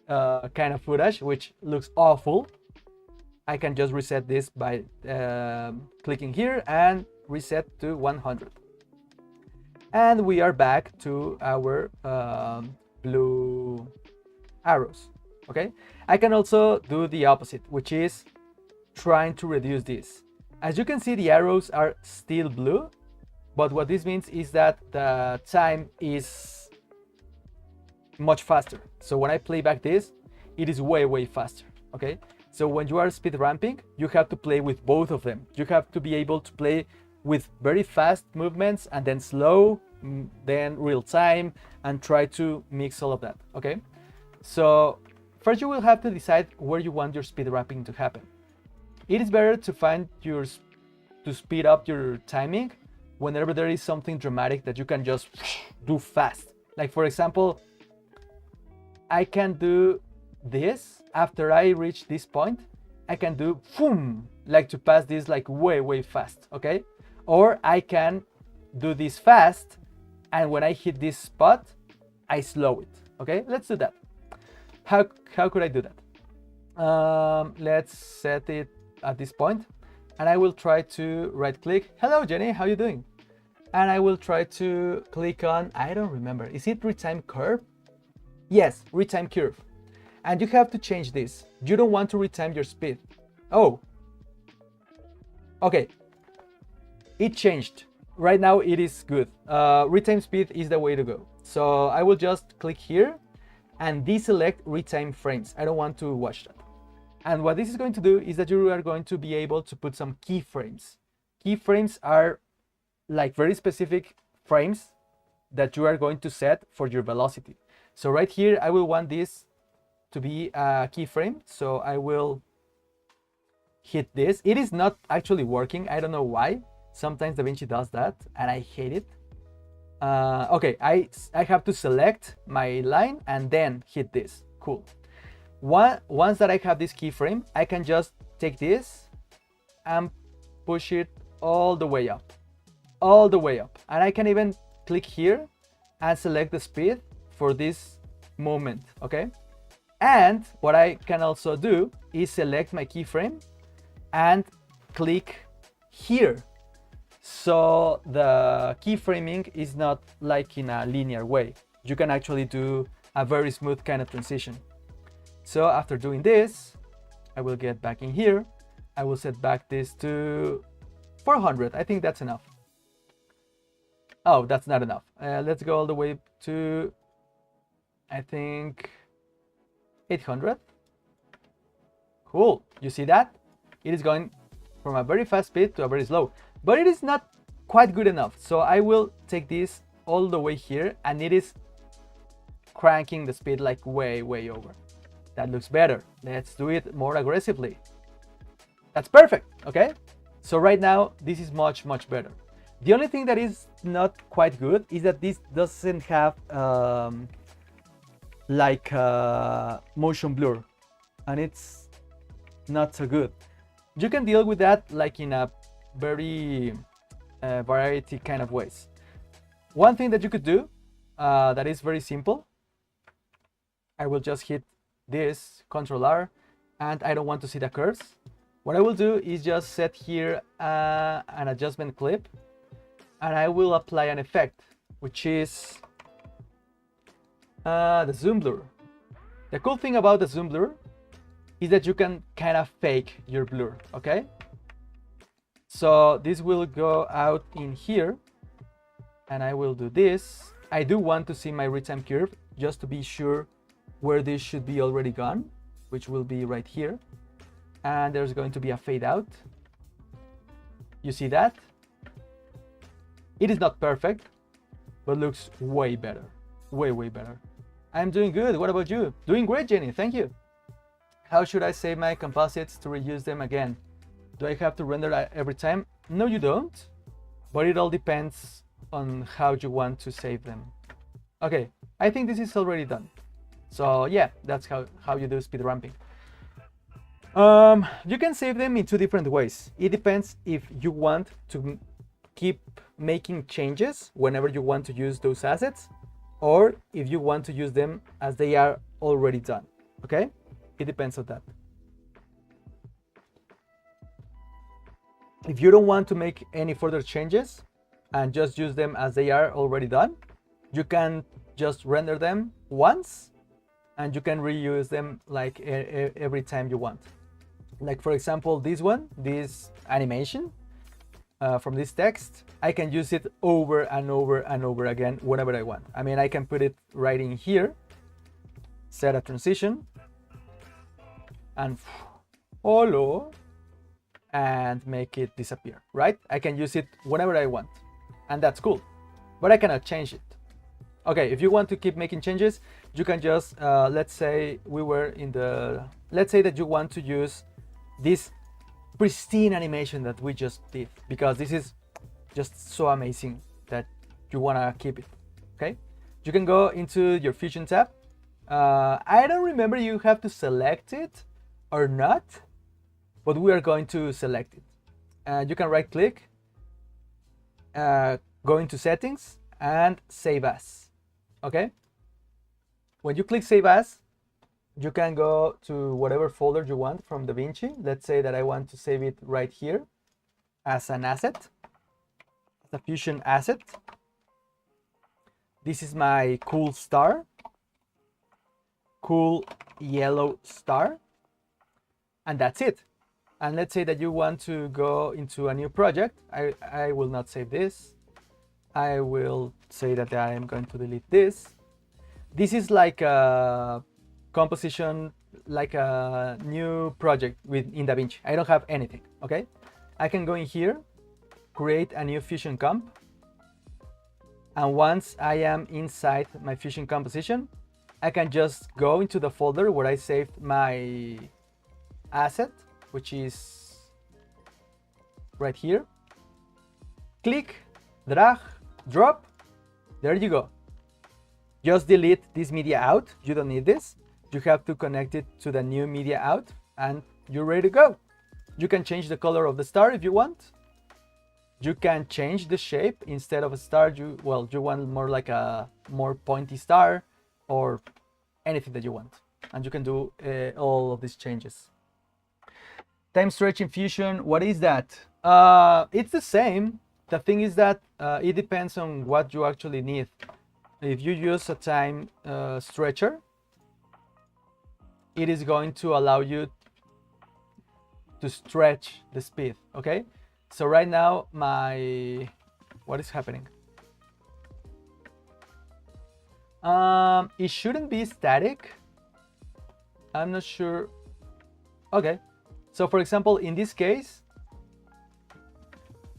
kind of footage, which looks awful. I can just reset this by clicking here and reset to 100. And we are back to our blue arrows, okay? I can also do the opposite, which is trying to reduce this. As you can see, the arrows are still blue, but what this means is that the time is much faster. So when I play back this, it is way faster, okay? So when you are speed ramping, you have to play with both of them. You have to be able to play with very fast movements and then slow, then real time, and try to mix all of that, okay? So first you will have to decide where you want your speed ramping to happen. It is better to find to speed up your timing whenever there is something dramatic that you can just do fast. Like for example, I can do this after I reach this point. I can do boom, like to pass this like way fast, okay? Or I can do this fast and when I hit this spot, I slow it. Okay, let's do that. How could I do that? Let's set it at this point, and I will try to right click. Hello Jenny, how you doing? And I will try to click on, I don't remember, is it retime curve? Yes, retime curve. And you have to change this. You don't want to retime your speed. Oh, okay, it changed. Right now it is good. Retime speed is the way to go. So I will just click here and deselect retime frames. I don't want to watch that. And what this is going to do is that you are going to be able to put some keyframes. Keyframes are like very specific frames that you are going to set for your velocity. So right here, I will want this to be a keyframe. So I will hit this. It is not actually working. I don't know why. Sometimes DaVinci does that and I hate it. Okay, I have to select my line and then hit this. Cool. Once that I have this keyframe, I can just take this and push it all the way up. All the way up. And I can even click here and select the speed for this moment, okay? And what I can also do is select my keyframe and click here. So the keyframing is not like in a linear way. You can actually do a very smooth kind of transition. So after doing this, I will get back in here. I will set back this to 400. I think that's enough. Oh, that's not enough. Let's go all the way to, I think, 800. Cool. You see that? It is going from a very fast speed to a very slow. But it is not quite good enough. So I will take this all the way here and it is cranking the speed like way over. That looks better. Let's do it more aggressively. That's perfect, okay? So right now, this is much better. The only thing that is not quite good is that this doesn't have motion blur, and it's not so good. You can deal with that like in a very variety kind of ways. One thing that you could do that is very simple, I will just hit this Ctrl R, and I don't want to see the curves. What I will do is just set here an adjustment clip, and I will apply an effect, which is the zoom blur. The cool thing about the zoom blur is that you can kind of fake your blur, okay? So this will go out in here, and I will do this. I do want to see my retime curve just to be sure where this should be already gone, which will be right here. And there's going to be a fade out. You see that? It is not perfect, but looks way better. Way better. I'm doing good. What about you? Doing great, Jenny. Thank you. How should I save my composites to reuse them again? Do I have to render every time? No, you don't. But it all depends on how you want to save them. Okay, I think this is already done. So yeah, that's how you do speed ramping. You can save them in two different ways. It depends if you want to keep making changes whenever you want to use those assets, or if you want to use them as they are already done. Okay, it depends on that. If you don't want to make any further changes and just use them as they are already done, you can just render them once and you can reuse them like every time you want. Like for example, this one, this animation from this text, I can use it over and over again whenever I want. I mean, I can put it right in here, set a transition, and follow, and make it disappear, right? I can use it whenever I want, and that's cool, but I cannot change it. Okay, if you want to keep making changes, you can just, let's say let's say that you want to use this pristine animation that we just did, because this is just so amazing that you want to keep it. Okay, you can go into your Fusion tab. I don't remember you have to select it or not, but we are going to select it. You can right click, go into settings, and save as. Okay, when you click save as, you can go to whatever folder you want from DaVinci. Let's say that I want to save it right here as an asset, as a Fusion asset. This is my cool star, cool yellow star, and that's it. And let's say that you want to go into a new project. I will not save this. I will say that I am going to delete this. This is like a composition, like a new project in DaVinci. I don't have anything, okay? I can go in here, create a new Fusion comp. And once I am inside my Fusion composition, I can just go into the folder where I saved my asset, which is right here. Click, drag, drop. There you go. Just delete this media out. You don't need this. You have to connect it to the new media out and you're ready to go. You can change the color of the star if you want. You can change the shape. Instead of a star, you want more like a more pointy star or anything that you want. And you can do all of these changes. Time stretch in Fusion, what is that? It's the same. The thing is that it depends on what you actually need. If you use a time stretcher, it is going to allow you to stretch the speed, okay? So right now, what is happening? It shouldn't be static. I'm not sure. Okay. So for example, in this case,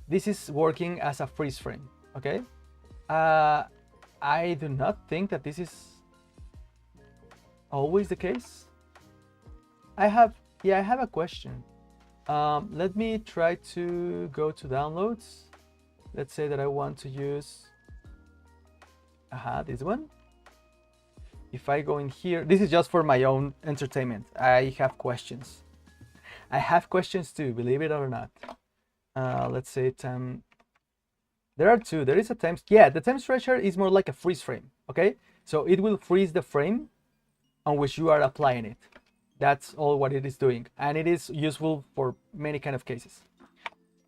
this is working as a freeze frame, okay? I do not think that this is always the case. I have a question. Let me try to go to downloads. Let's say that I want to use this one. If I go in here, this is just for my own entertainment. I have questions. I have questions too, believe it or not. Let's say time. There are two. There is a time. Yeah, the time stretcher is more like a freeze frame. Okay, so it will freeze the frame on which you are applying it. That's all what it is doing, and it is useful for many kind of cases.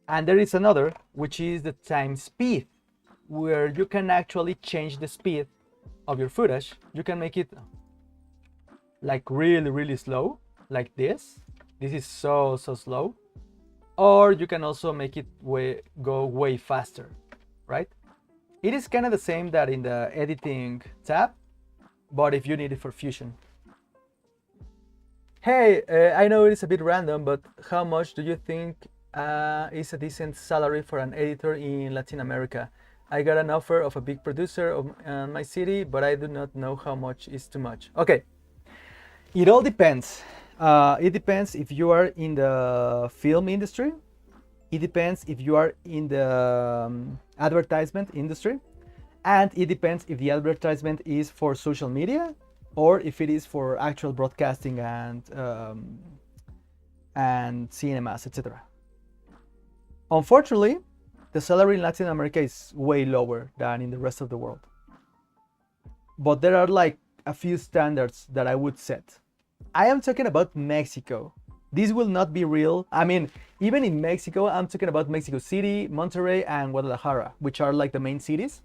And there is another, which is the time speed, where you can actually change the speed of your footage. You can make it like really slow, like this. This is so slow. Or you can also make it go way faster, right? It is kind of the same that in the editing tab, but if you need it for Fusion. Hey, I know it is a bit random, but how much do you think is a decent salary for an editor in Latin America? I got an offer of a big producer of my city, but I do not know how much is too much. Okay, it all depends. It depends if you are in the film industry. It depends if you are in the advertisement industry. And it depends if the advertisement is for social media or if it is for actual broadcasting and cinemas, etc. Unfortunately, the salary in Latin America is way lower than in the rest of the world. But there are like a few standards that I would set. I am talking about Mexico. This will not be real. I mean, even in Mexico, I'm talking about Mexico City, Monterrey, and Guadalajara, which are like the main cities.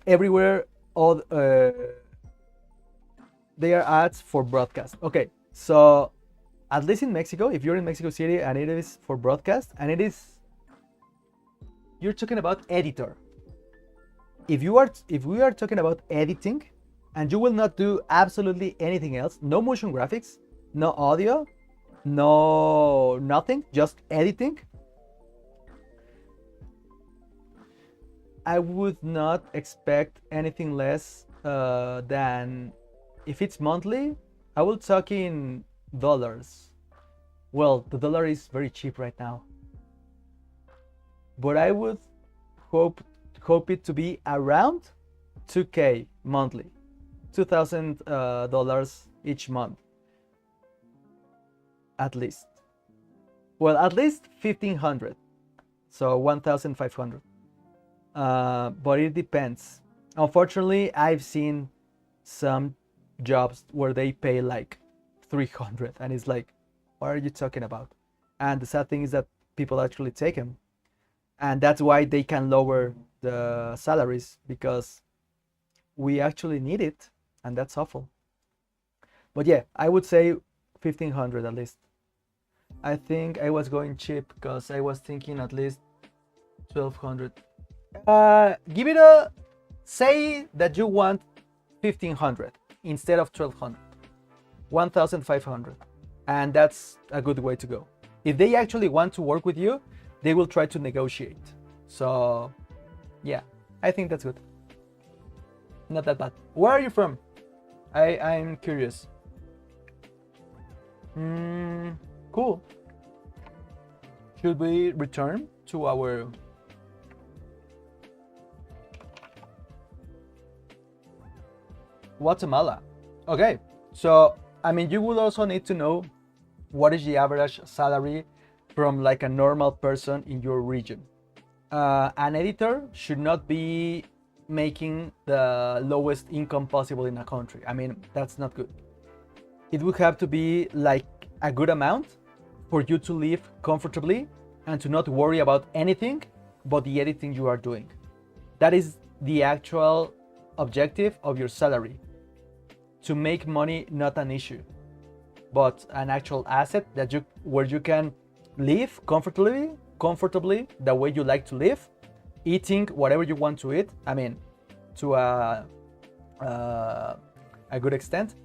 Everywhere, they are ads for broadcast. Okay, so at least in Mexico, if you're in Mexico City and it is for broadcast, and you're talking about editor. If we are talking about editing, and you will not do absolutely anything else, no motion graphics, no audio, no nothing, just editing, I would not expect anything less than, if it's monthly, I will talk in dollars. Well, the dollar is very cheap right now, but I would hope it to be around 2K monthly, $2,000 each month, at least. Well, at least 1,500, so 1,500. but it depends. Unfortunately, I've seen some jobs where they pay like 300, and it's like, what are you talking about? And the sad thing is that people actually take them, and that's why they can lower the salaries, because we actually need it, and that's awful. But yeah, I would say 1500 at least. I think I was going cheap because I was thinking at least 1200. Give it a, say that you want 1500 instead of 1200, 1500, and that's a good way to go. If they actually want to work with you, they will try to negotiate. So yeah, I think that's good. Not that bad. Where are you from? I'm curious. Cool. Should we return to our Guatemala? Okay, so I mean, you would also need to know what is the average salary from like a normal person in your region. An editor should not be making the lowest income possible in a country. I mean, that's not good. It would have to be like a good amount for you to live comfortably and to not worry about anything but the editing you are doing. That is the actual objective of your salary. To make money not an issue, but an actual asset that where you can live comfortably the way you like to live, eating whatever you want to eat. I mean, to a good extent,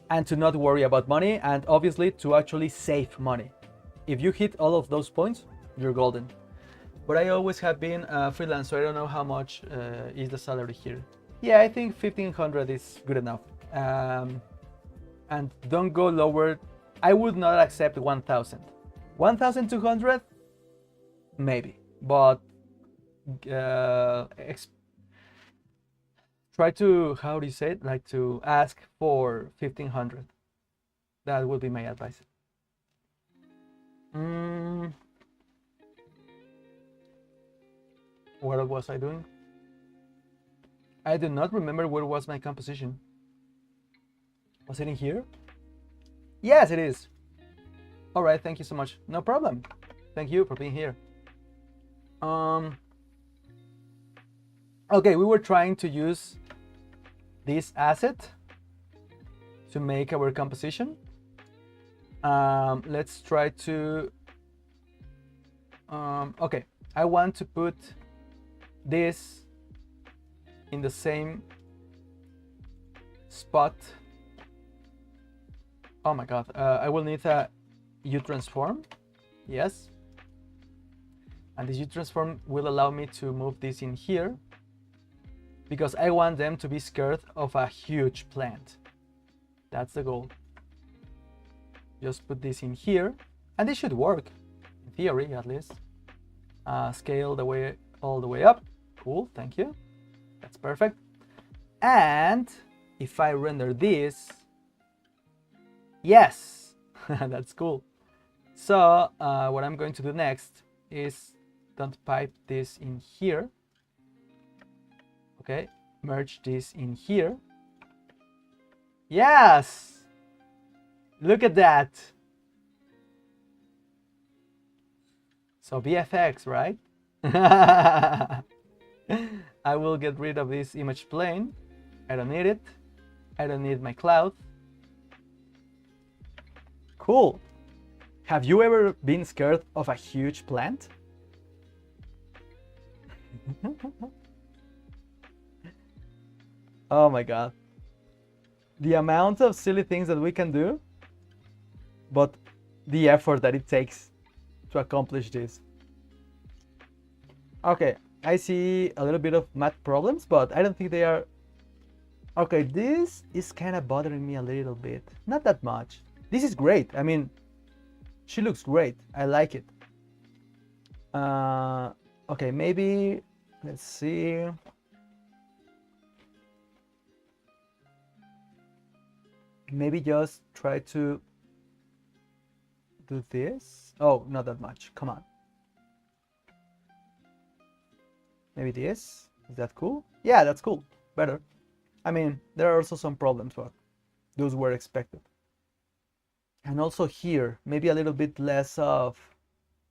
and to not worry about money, and obviously to actually save money. If you hit all of those points, you're golden. But I always have been a freelance, so I don't know how much is the salary here. Yeah, I think 1500 is good enough. And don't go lower. I would not accept 1000. 1200, maybe, but try to, how do you say it, like to ask for 1500. That would be my advice. What was I doing? I do not remember where was my composition. Was it in here? Yes, it is. All right, thank you so much. No problem. Thank you for being here. Okay, we were trying to use this asset to make our composition. Let's try to, okay, I want to put this in the same spot. Oh my god, I will need a U-transform. Yes. And this U-transform will allow me to move this in here, because I want them to be scared of a huge plant. That's the goal. Just put this in here, and this should work, in theory at least. Scale the way all the way up. Cool, thank you. That's perfect. And if I render this, yes, that's cool. So what I'm going to do next is don't pipe this in here. Okay, merge this in here. Yes, look at that. So VFX, right? I will get rid of this image plane. I don't need it. I don't need my cloud. Cool. Have you ever been scared of a huge plant? Oh my god. The amount of silly things that we can do, but the effort that it takes to accomplish this. Okay, I see a little bit of math problems, but I don't think they are... Okay, this is kind of bothering me a little bit. Not that much. This is great. I mean, she looks great. I like it. Okay, maybe, let's see. Maybe just try to do this. Oh, not that much. Come on. Maybe this. Is that cool? Yeah, that's cool. Better. I mean, there are also some problems, but those were expected. And also here, maybe a little bit less of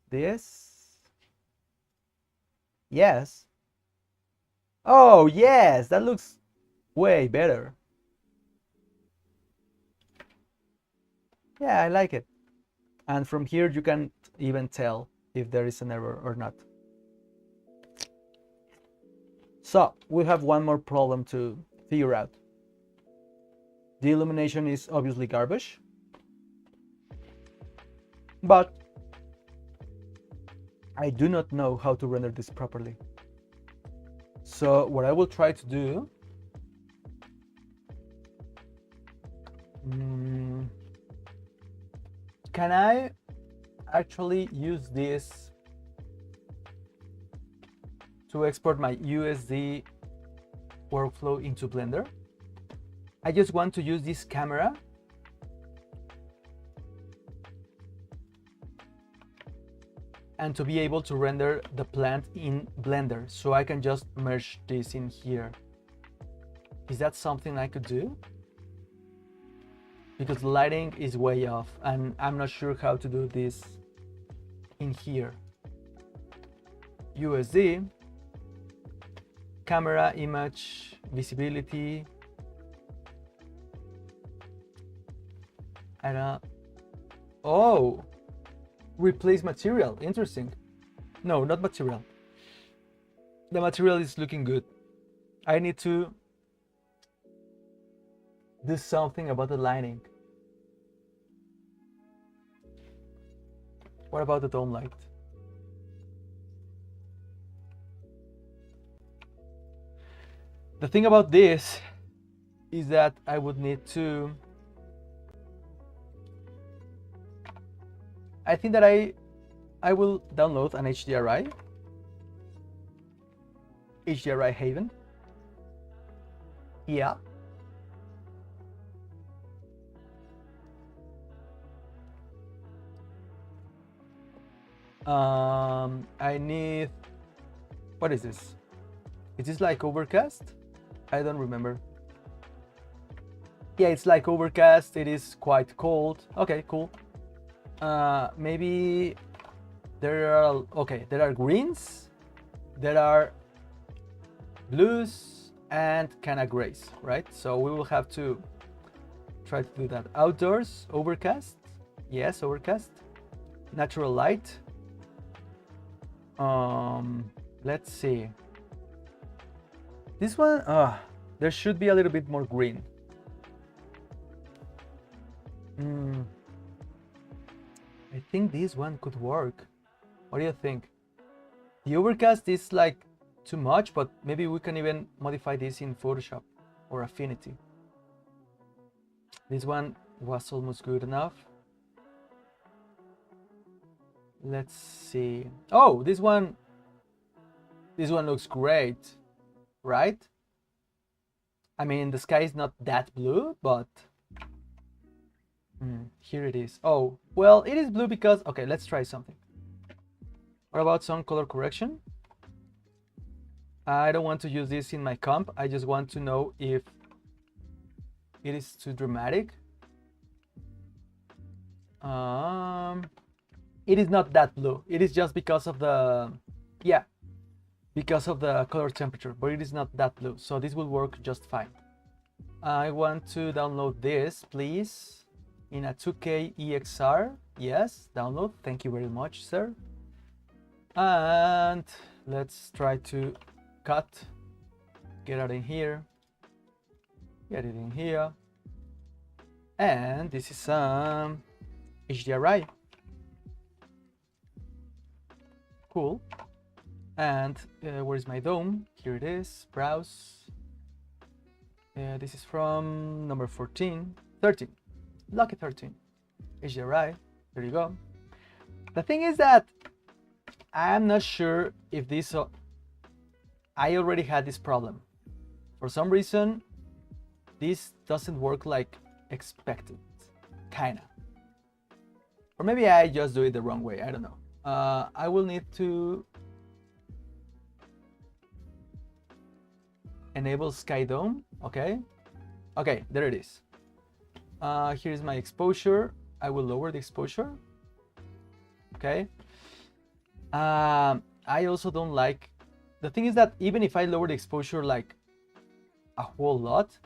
this. Yes. Oh, yes, that looks way better. Yeah, I like it. And from here, you can even tell if there is an error or not. So we have one more problem to figure out. The illumination is obviously garbage, but I do not know how to render this properly. So what I will try to do, can I actually use this to export my USD workflow into Blender? I just want to use this camera and to be able to render the plant in Blender, so I can just merge this in here. Is that something I could do? Because the lighting is way off and I'm not sure how to do this in here. USD, camera, image, visibility. I don't. Oh, replace material. Interesting. No, not material. The material is looking good. I need to do something about the lighting. What about the dome light? The thing about this is that I would need to. I think that I will download an HDRI Haven. Yeah. I need, what is this? Is this like overcast? I don't remember. Yeah, it's like overcast. It is quite cold. Okay, cool. Maybe there are, okay, there are greens, there are blues, and kind of grays, right? So we will have to try to do that. Outdoors, overcast. Yes, overcast. Natural light. Let's see. This one, there should be a little bit more green. I think this one could work. What do you think? The overcast is like too much, but maybe we can even modify this in Photoshop or Affinity. This one was almost good enough. Let's see. Oh, this one looks great, right? I mean, the sky is not that blue, but here it is. Oh, well, it is blue because, okay, let's try something. What about some color correction? I don't want to use this in my comp. I just want to know if it is too dramatic. It is not that blue. It is just because of the, yeah, because of the color temperature, but it is not that blue. So this will work just fine. I want to download this, please, in a 2K EXR. Yes, download. Thank you very much, sir. And let's try to cut, get it in here, get it in here. And this is some HDRI. Cool. And where is my dome? Here it is. Browse. This is from number 13. Lucky 13. HDRI. There you go. The thing is that I'm not sure if this. I already had this problem. For some reason, this doesn't work like expected. Kinda. Or maybe I just do it the wrong way. I don't know. I will need to enable sky dome. Okay, okay, there it is. Here's my exposure. I will lower the exposure. Okay. I also don't like, the thing is that even if I lower the exposure like a whole lot,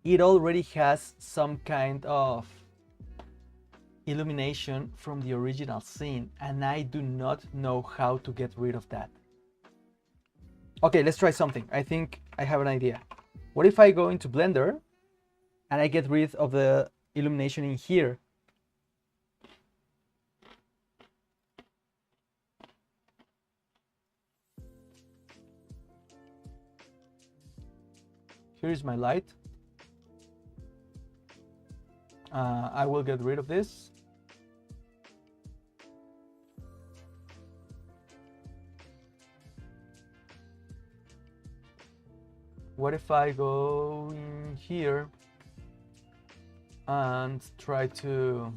it already has some kind of illumination from the original scene, and I do not know how to get rid of that. Okay, let's try something. I think I have an idea. What if I go into Blender and I get rid of the illumination in here? Here's my light. I will get rid of this. What if I go in here and try to...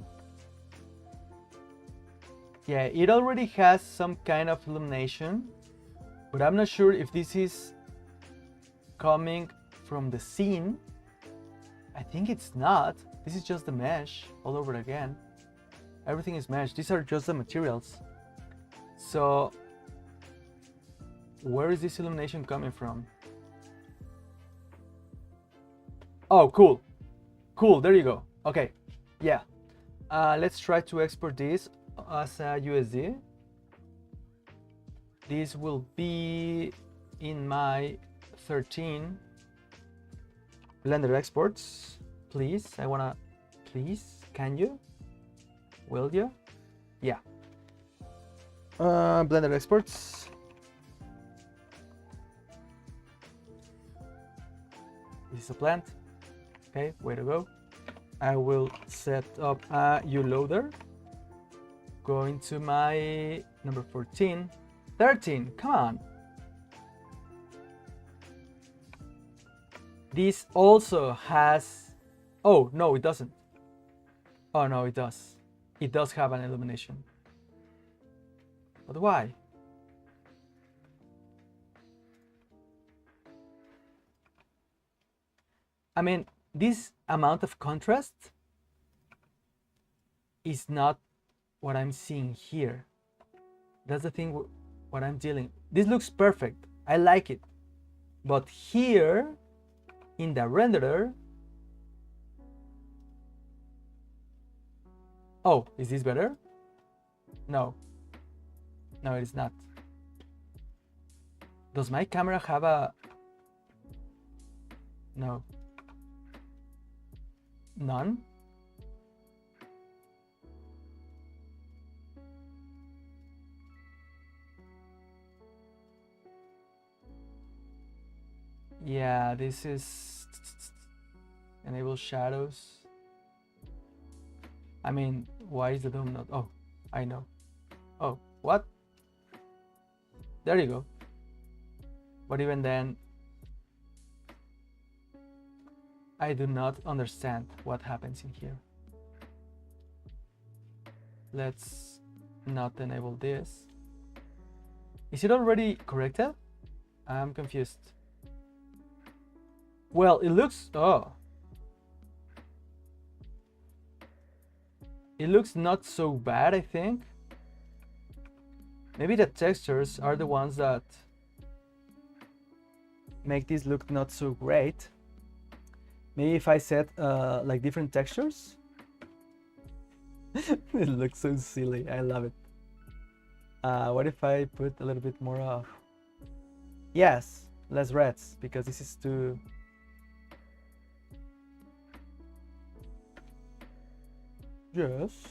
Yeah, it already has some kind of illumination, but I'm not sure if this is coming from the scene. I think it's not. This is just the mesh all over again. Everything is mesh. These are just the materials. So where is this illumination coming from? Oh, cool. Cool, there you go. Okay, yeah. Let's try to export this as a USD. This will be in my 13 Blender exports. Please, I wanna, please, can you? Will you? Yeah. Blender exports. This is a plant. Okay, way to go. I will set up a U-loader. Go into my number 14. 13, come on. This also has... Oh, no, it doesn't. Oh, no, it does. It does have an illumination. But why? I mean, this amount of contrast is not what I'm seeing here. That's the thing, what I'm dealing. This looks perfect. I like it. But here, in the renderer... Oh, is this better? No. No, it is not. Does my camera have a... No. None? Yeah, this is... Enable shadows. I mean, why is the dome not... Oh, I know. Oh, what? There you go. But even then, I do not understand what happens in here. Let's not enable this. Is it already corrected? I'm confused. Well, it looks... Oh. It looks not so bad, I think. Maybe the textures are the ones that make this look not so great. Maybe if I set like different textures. It looks so silly. I love it. What if I put a little bit more of... Yes, less reds, because this is too... Yes.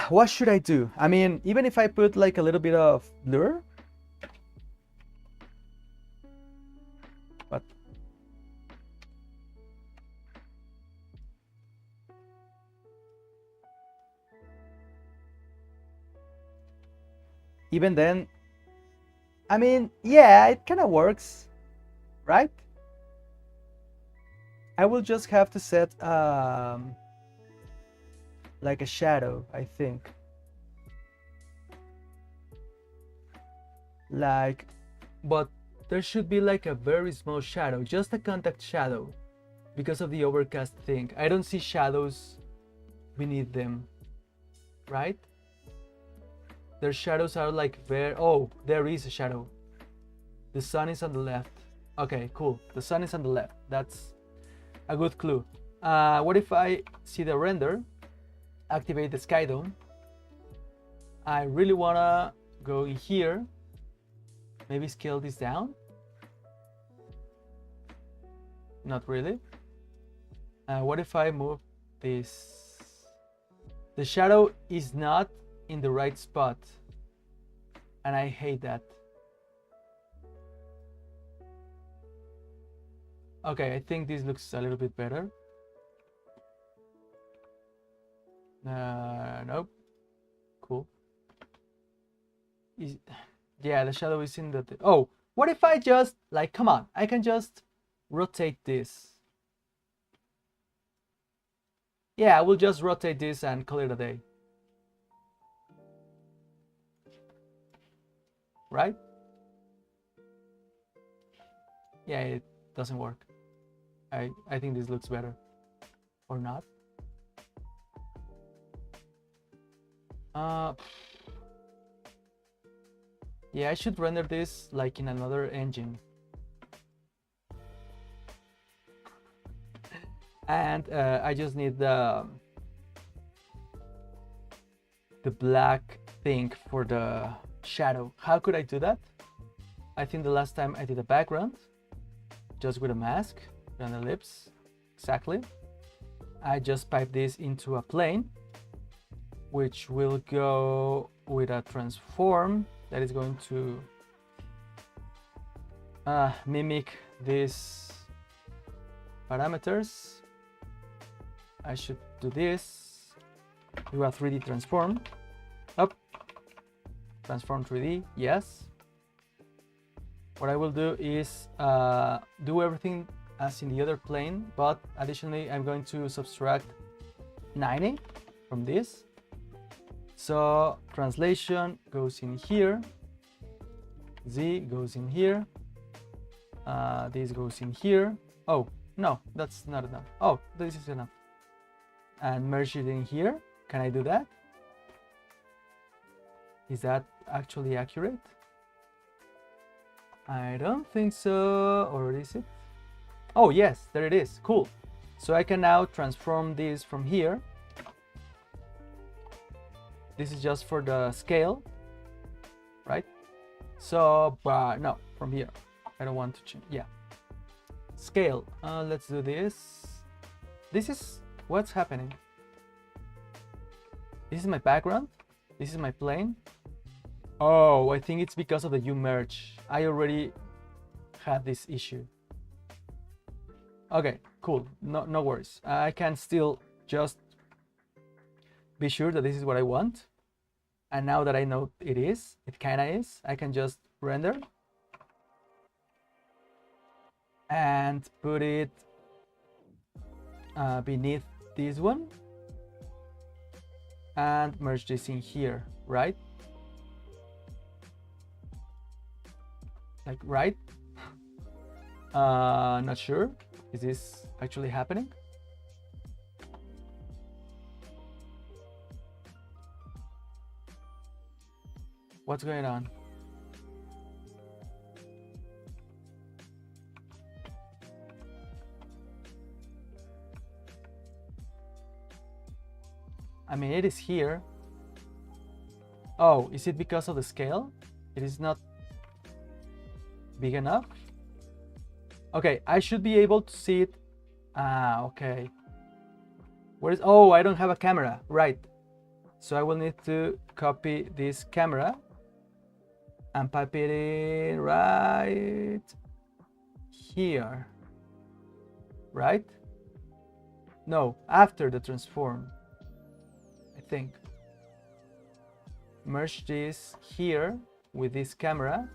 What should I do? I mean, even if I put like a little bit of blur. What? Even then, I mean, yeah, it kind of works, right? I will just have to set like a shadow, I think. Like, but there should be like a very small shadow, just a contact shadow, because of the overcast thing. I don't see shadows beneath them, right? Their shadows are like very, oh, there is a shadow. The sun is on the left. Okay, cool. The sun is on the left. That's a good clue. What if I see the render, activate the sky dome? I really wanna go in here, maybe scale this down. Not really. What if I move this? The shadow is not in the right spot, and I hate that. Okay, I think this looks a little bit better. Nope. Cool. Yeah, the shadow is in the... Oh, what if I just, like, come on, I can just rotate this. Yeah, I will just rotate this and call it a day. Right? Yeah, it doesn't work. I think this looks better. Or not. Yeah, I should render this like in another engine. And I just need the black thing for the shadow. How could I do that? I think the last time I did a background just with a mask and the lips. Exactly. I just pipe this into a plane, which will go with a transform that is going to mimic these parameters. I should do this, do a 3D transform, up, transform 3D, yes. What I will do is do everything as in the other plane, but additionally I'm going to subtract 90 from this. So translation goes in here, Z goes in here, this goes in here. Oh, no, that's not enough. Oh, this is enough. And merge it in here. Can I do that? Is that actually accurate? I don't think so. Or is it? Oh, yes, there it is. Cool. So I can now transform this from here. This is just for the scale, right? So, no, from here. I don't want to change. Yeah. Scale. Let's do this. This is what's happening. This is my background. This is my plane. Oh, I think it's because of the U merge. I already had this issue. Okay, cool. No worries. I can still just be sure that this is what I want. And now that I know it kind of is, I can just render and put it beneath this one and merge this in here, right? Like, right? Not sure. Is this actually happening? What's going on? I mean, it is here. Oh, is it because of the scale? It is not big enough? Okay, I should be able to see it. Ah, okay. Where is... Oh, I don't have a camera. Right. So I will need to copy this camera and pipe it in right here. Right? No, after the transform, I think. Merge this here with this camera.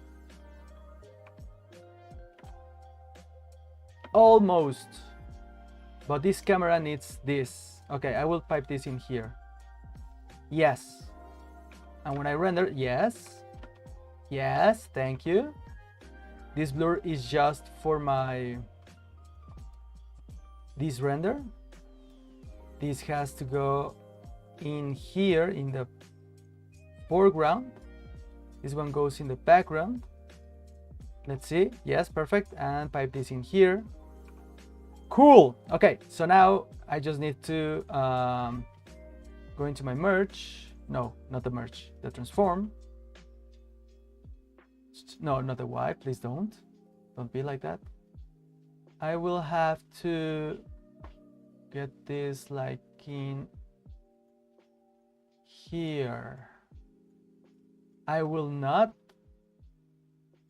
Almost. But this camera needs this. Okay, I will pipe this in here. Yes. And when I render, yes. Yes, thank you. This blur is just for this render. This has to go in here in the foreground. This one goes in the background. Let's see. Yes, perfect. And pipe this in here. Cool. Okay, so now I just need to go into my merge. No, not the merge, the transform. No, not the Y, please don't be like that. I will have to get this like in here. I will not.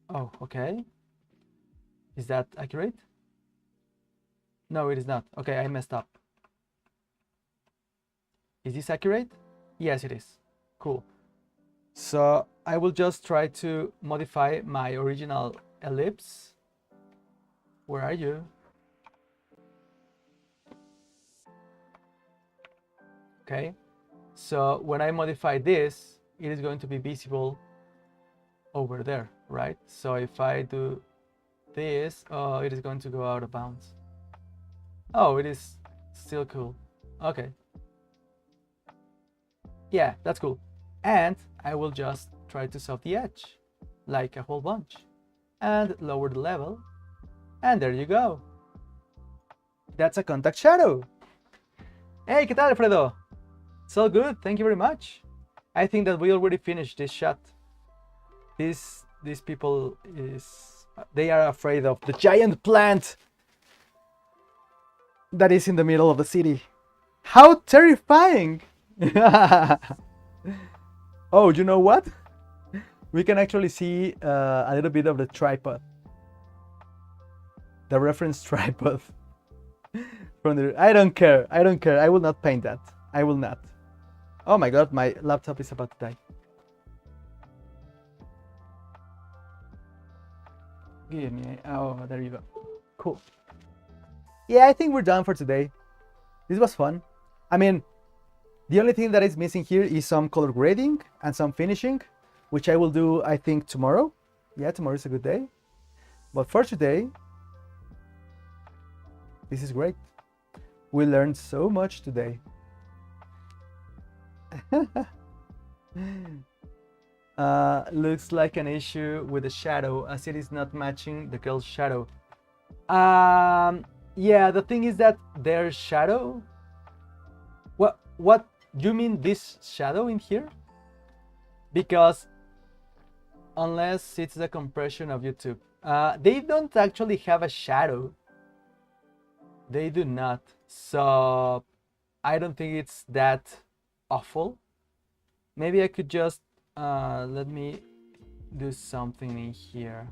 Oh, okay. Is that accurate? No, it is not. Okay, I messed up. Is this accurate? Yes, it is. Cool. So I will just try to modify my original ellipse. Where are you? Okay. So when I modify this, it is going to be visible over there, right? So if I do this, oh, it is going to go out of bounds. Oh, it is still cool. Okay. Yeah, that's cool. And I will just try to soft the edge like a whole bunch and lower the level. And there you go. That's a contact shadow. Hey, ¿qué tal, Alfredo? It's all good. Thank you very much. I think that we already finished this shot. These people they are afraid of the giant plant that is in the middle of the city. How terrifying! Oh, you know what? We can actually see a little bit of the tripod. The reference tripod. From the, I don't care. I don't care. I will not paint that. I will not. Oh my god, my laptop is about to die. Give me. Oh, there you go. Cool. Yeah, I think we're done for today. This was fun. I mean, the only thing that is missing here is some color grading and some finishing, which I will do, I think, tomorrow. Yeah, tomorrow is a good day. But for today, this is great. We learned so much today. Looks like an issue with the shadow as it is not matching the girl's shadow. Yeah, the thing is that their shadow. What you mean, this shadow in here? Because unless it's the compression of YouTube, they don't actually have a shadow. They do not. So I don't think it's that awful. Maybe I could just let me do something in here.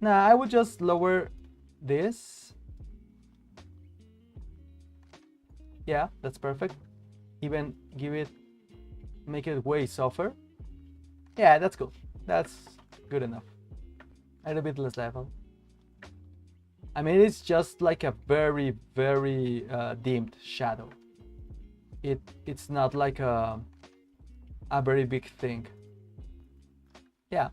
Nah, I would just lower this. Yeah, that's perfect. Even make it way softer. Yeah, that's cool. That's good enough. A little bit less level. I mean, it's just like a very, very dimmed shadow. It's not like a very big thing. Yeah.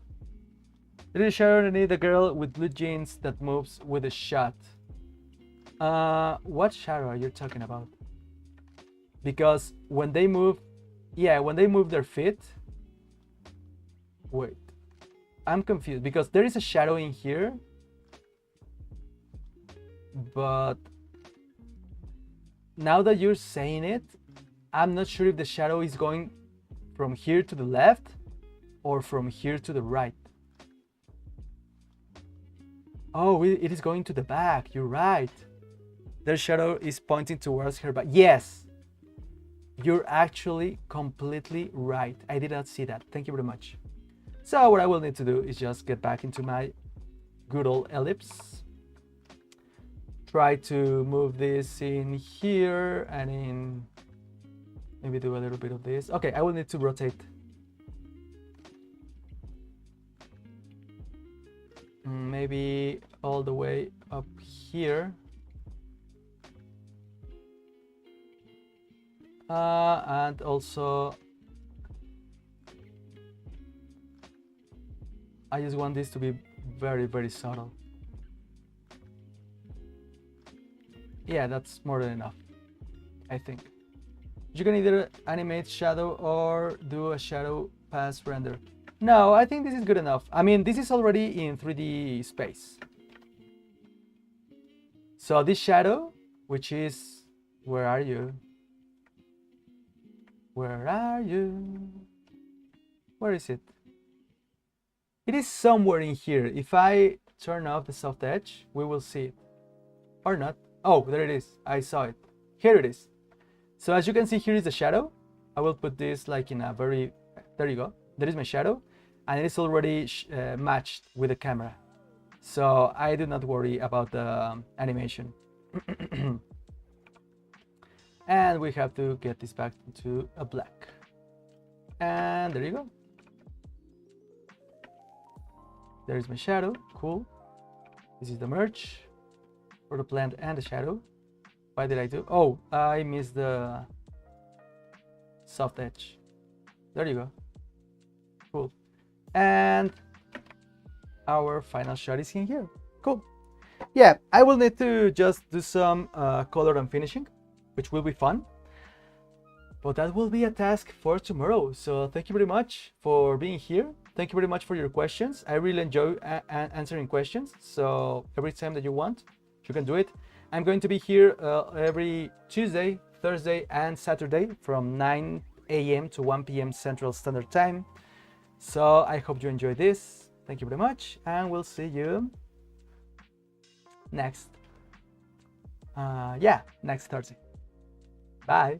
Little shadow underneath the girl with blue jeans that moves with a shot. What shadow are you talking about? Because when they move, yeah, when they move their feet. Wait, I'm confused because there is a shadow in here, but now that you're saying it, I'm not sure if the shadow is going from here to the left or from here to the right. Oh, it is going to the back. You're right. Their shadow is pointing towards her back. Yes, you're actually completely right. I did not see that. Thank you very much. So what I will need to do is just get back into my good old ellipse. Try to move this in here and in, maybe do a little bit of this. Okay, I will need to rotate. Maybe all the way up here. And also I just want this to be very, very subtle. Yeah, that's more than enough, I think. You can either animate shadow or do a shadow pass render. No, I think this is good enough. I mean, this is already in 3D space. So this shadow, which is, where are you? Where are you? Where is it? It is somewhere in here. If I turn off the soft edge, we will see it. Or not. Oh, there it is. I saw it. Here it is. So as you can see, here is the shadow. I will put this like in a very... There you go. There is my shadow. And it is already matched with the camera. So I do not worry about the animation. And we have to get this back into a black. And there you go. There's my shadow. Cool. This is the merge for the plant and the shadow. Why did I do? Oh, I missed the soft edge. There you go. Cool. And our final shot is in here. Cool. Yeah, I will need to just do some color and finishing, which will be fun. But that will be a task for tomorrow. So thank you very much for being here. Thank you very much for your questions. I really enjoy answering questions. So every time that you want, you can do it. I'm going to be here every Tuesday, Thursday, and Saturday from 9 a.m. to 1 p.m. Central Standard Time. So I hope you enjoyed this. Thank you very much, and we'll see you next. Next Thursday. Bye.